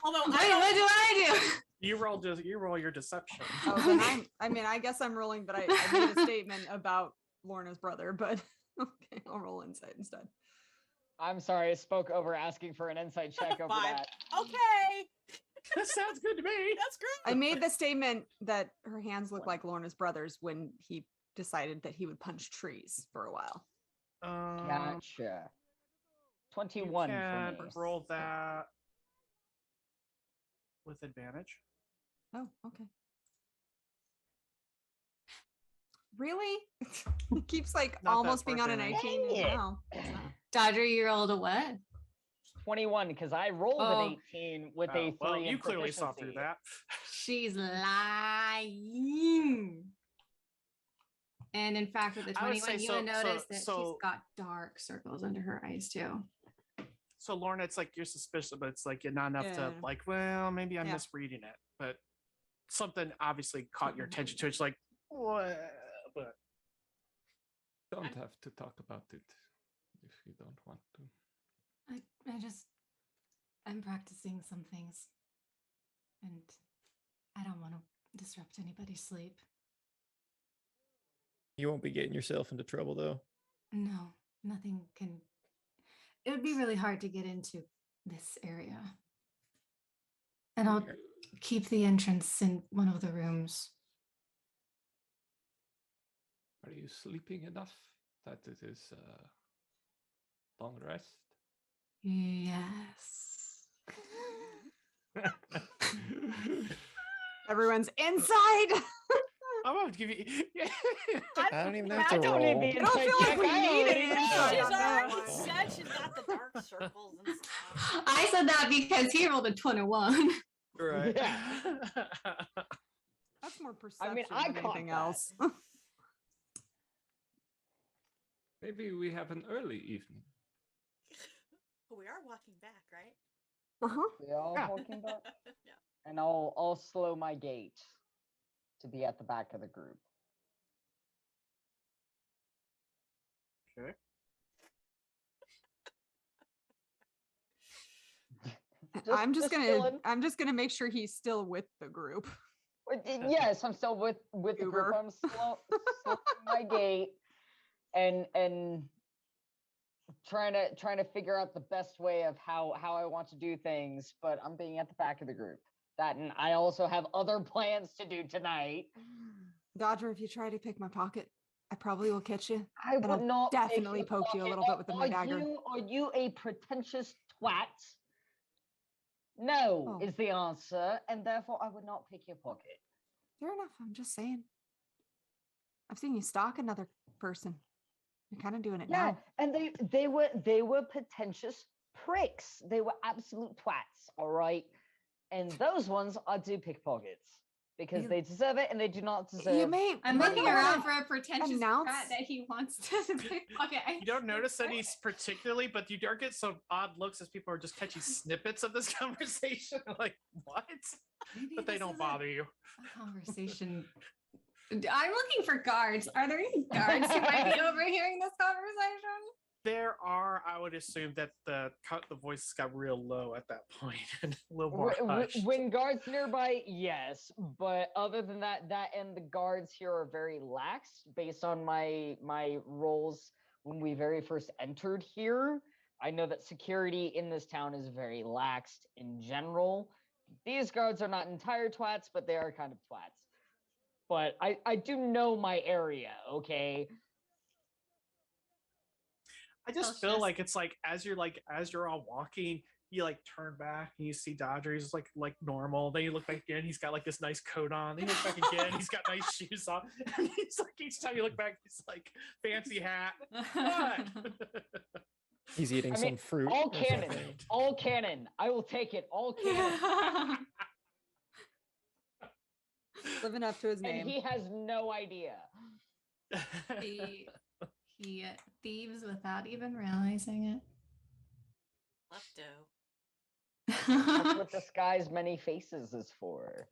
Although Wait, what do I do? You roll your deception. Oh, then I guess I'm rolling, but I made a statement about Lorna's brother, but okay, I'll roll insight instead. I'm sorry, I spoke over asking for an insight check over 5. that. Okay. That sounds good to me. That's great. I made the statement that her hands look like Lorna's brother's when he decided that he would punch trees for a while. Gotcha. You 21 can for me. roll that with advantage. Oh, okay. Really? It keeps like Not almost that being on an birthday 18. Dang it. No. Dodger, you rolled a what? 21 because I rolled Oh. an 18 with a 3 well, in you clearly saw through proficiency. that. She's lying. And in fact, with the I would 21, say you so- would notice that so- she's got dark circles under her eyes too. So Lorna, it's like you're suspicious, but it's like you're not enough to Yeah. like, well, maybe I'm Yeah. misreading it. But something obviously caught your attention to it. It's like, what? But Don't have to talk about it if you don't want to. I'm practicing some things. And I don't want to disrupt anybody's sleep. You won't be getting yourself into trouble though. No, nothing can. It would be really hard to get into this area. And I'll keep the entrance in one of the rooms. Are you sleeping enough that it is long rest? Yes. Everyone's inside. I'm going to give you. I don't even have to I don't need roll. the I don't insight feel like check. we I need already an know. insight She's on that already one. said she's got the dark circles and stuff. I said that because he rolled a 21. Right. Yeah. That's more perception I than caught anything that. else. Maybe we have an early evening. We are walking back, right? Uh-huh. We all Yeah. walking back? Yeah. And I'll slow my gait to be at the back of the group. Okay. I'm just chilling. gonna make sure he's still with the group. Yes, I'm still with the group. Uber. I'm slowing my gait and trying to figure out the best way of how I want to do things, but I'm being at the back of the group. That, and I also have other plans to do tonight. Dodger, if you try to pick my pocket, I probably will catch you. I And would I'll not pick definitely your poke you a pocket. little bit with my dagger. Are you a pretentious twat? No, Oh. is the answer, and therefore I would not pick your pocket. Fair enough. I'm just saying. I've seen you stalk another person. You're kind of doing it Yeah, now. and they were pretentious pricks. They were absolute twats, all right? And those ones I do pickpockets because You- they deserve it and they do not deserve. You may. I'm you looking might around wanna for a pretentious announce- rat that he wants to pickpocket. You don't notice any particularly, but you do get some odd looks as people are just catching snippets of this conversation. Like, what? Maybe But they this don't is bother you. a conversation. I'm looking for guards. Are there any guards who might be overhearing this conversation? There are, I would assume that the voices got real low at that point and a little more hushed. When guards nearby, yes, but other than that and the guards here are very lax based on my roles when we very first entered here. I know that security in this town is very laxed in general. These guards are not entire twats, but they are kind of twats. But I do know my area, okay? I just feel like it's like as you're all walking, you like turn back and you see Dodger. He's like normal. Then you look back again. He's got like this nice coat on. Then you look back again. He's got nice shoes on. And he's like each time you look back, he's like fancy hat. What? He's eating I mean, some fruit. all or canon, something. all canon. I will take it. All canon. Living up to his And name. he has no idea. He thieves without even realizing it. Lepto. That's what disguise many faces is for.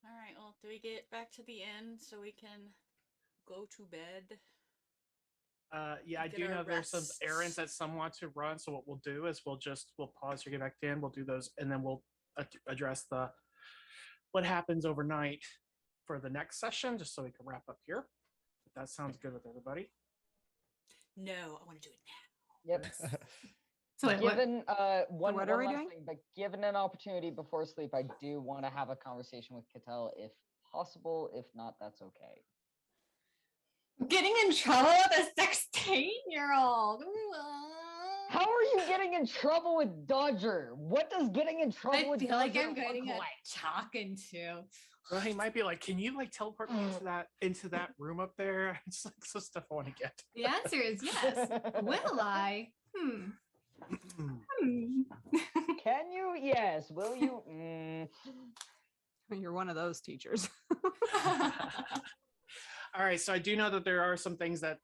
All right, well, do we get back to the inn so we can go to bed? Yeah, I Get do our know there's some rests. errands that some want to run. So what we'll do is we'll pause here, get back in. We'll do those, and then we'll address what happens overnight. for the next session, just so we can wrap up here. If that sounds good with everybody. No, I want to do it now. Yep. So wait, what? Given one what are we last doing? thing, but given an opportunity before sleep, I do want to have a conversation with Cattell if possible. If not, that's okay. Getting in trouble with a 16-year-old. How are you getting in trouble with Dodger? What does getting in trouble I with feel Dodger like I'm look getting a like? talking to. Well, he might be like, "Can you like teleport me into that room up there?" It's like some stuff I want to get. The answer is yes. Will I? Can you? Yes. Will you? You're one of those teachers. All right, so I do know that there are some things that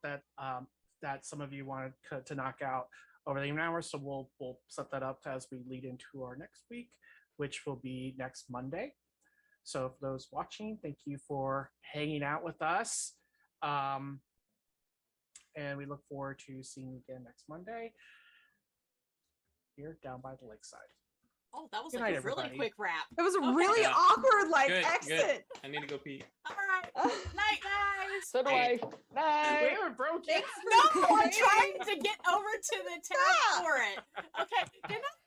some of you wanted to knock out over the hour, so we'll set that up as we lead into our next week, which will be next Monday. So for those watching, thank you for hanging out with us, and we look forward to seeing you again next Monday here down by the lakeside. Oh, that was Good like night, a really everybody. quick wrap. It was a Okay. really Yeah. awkward like Good, exit. good. I need to go pee. All right. Night, guys. So do I. Night. We haven't broken. No, I'm trying to get over to the town for it. Okay. Good night.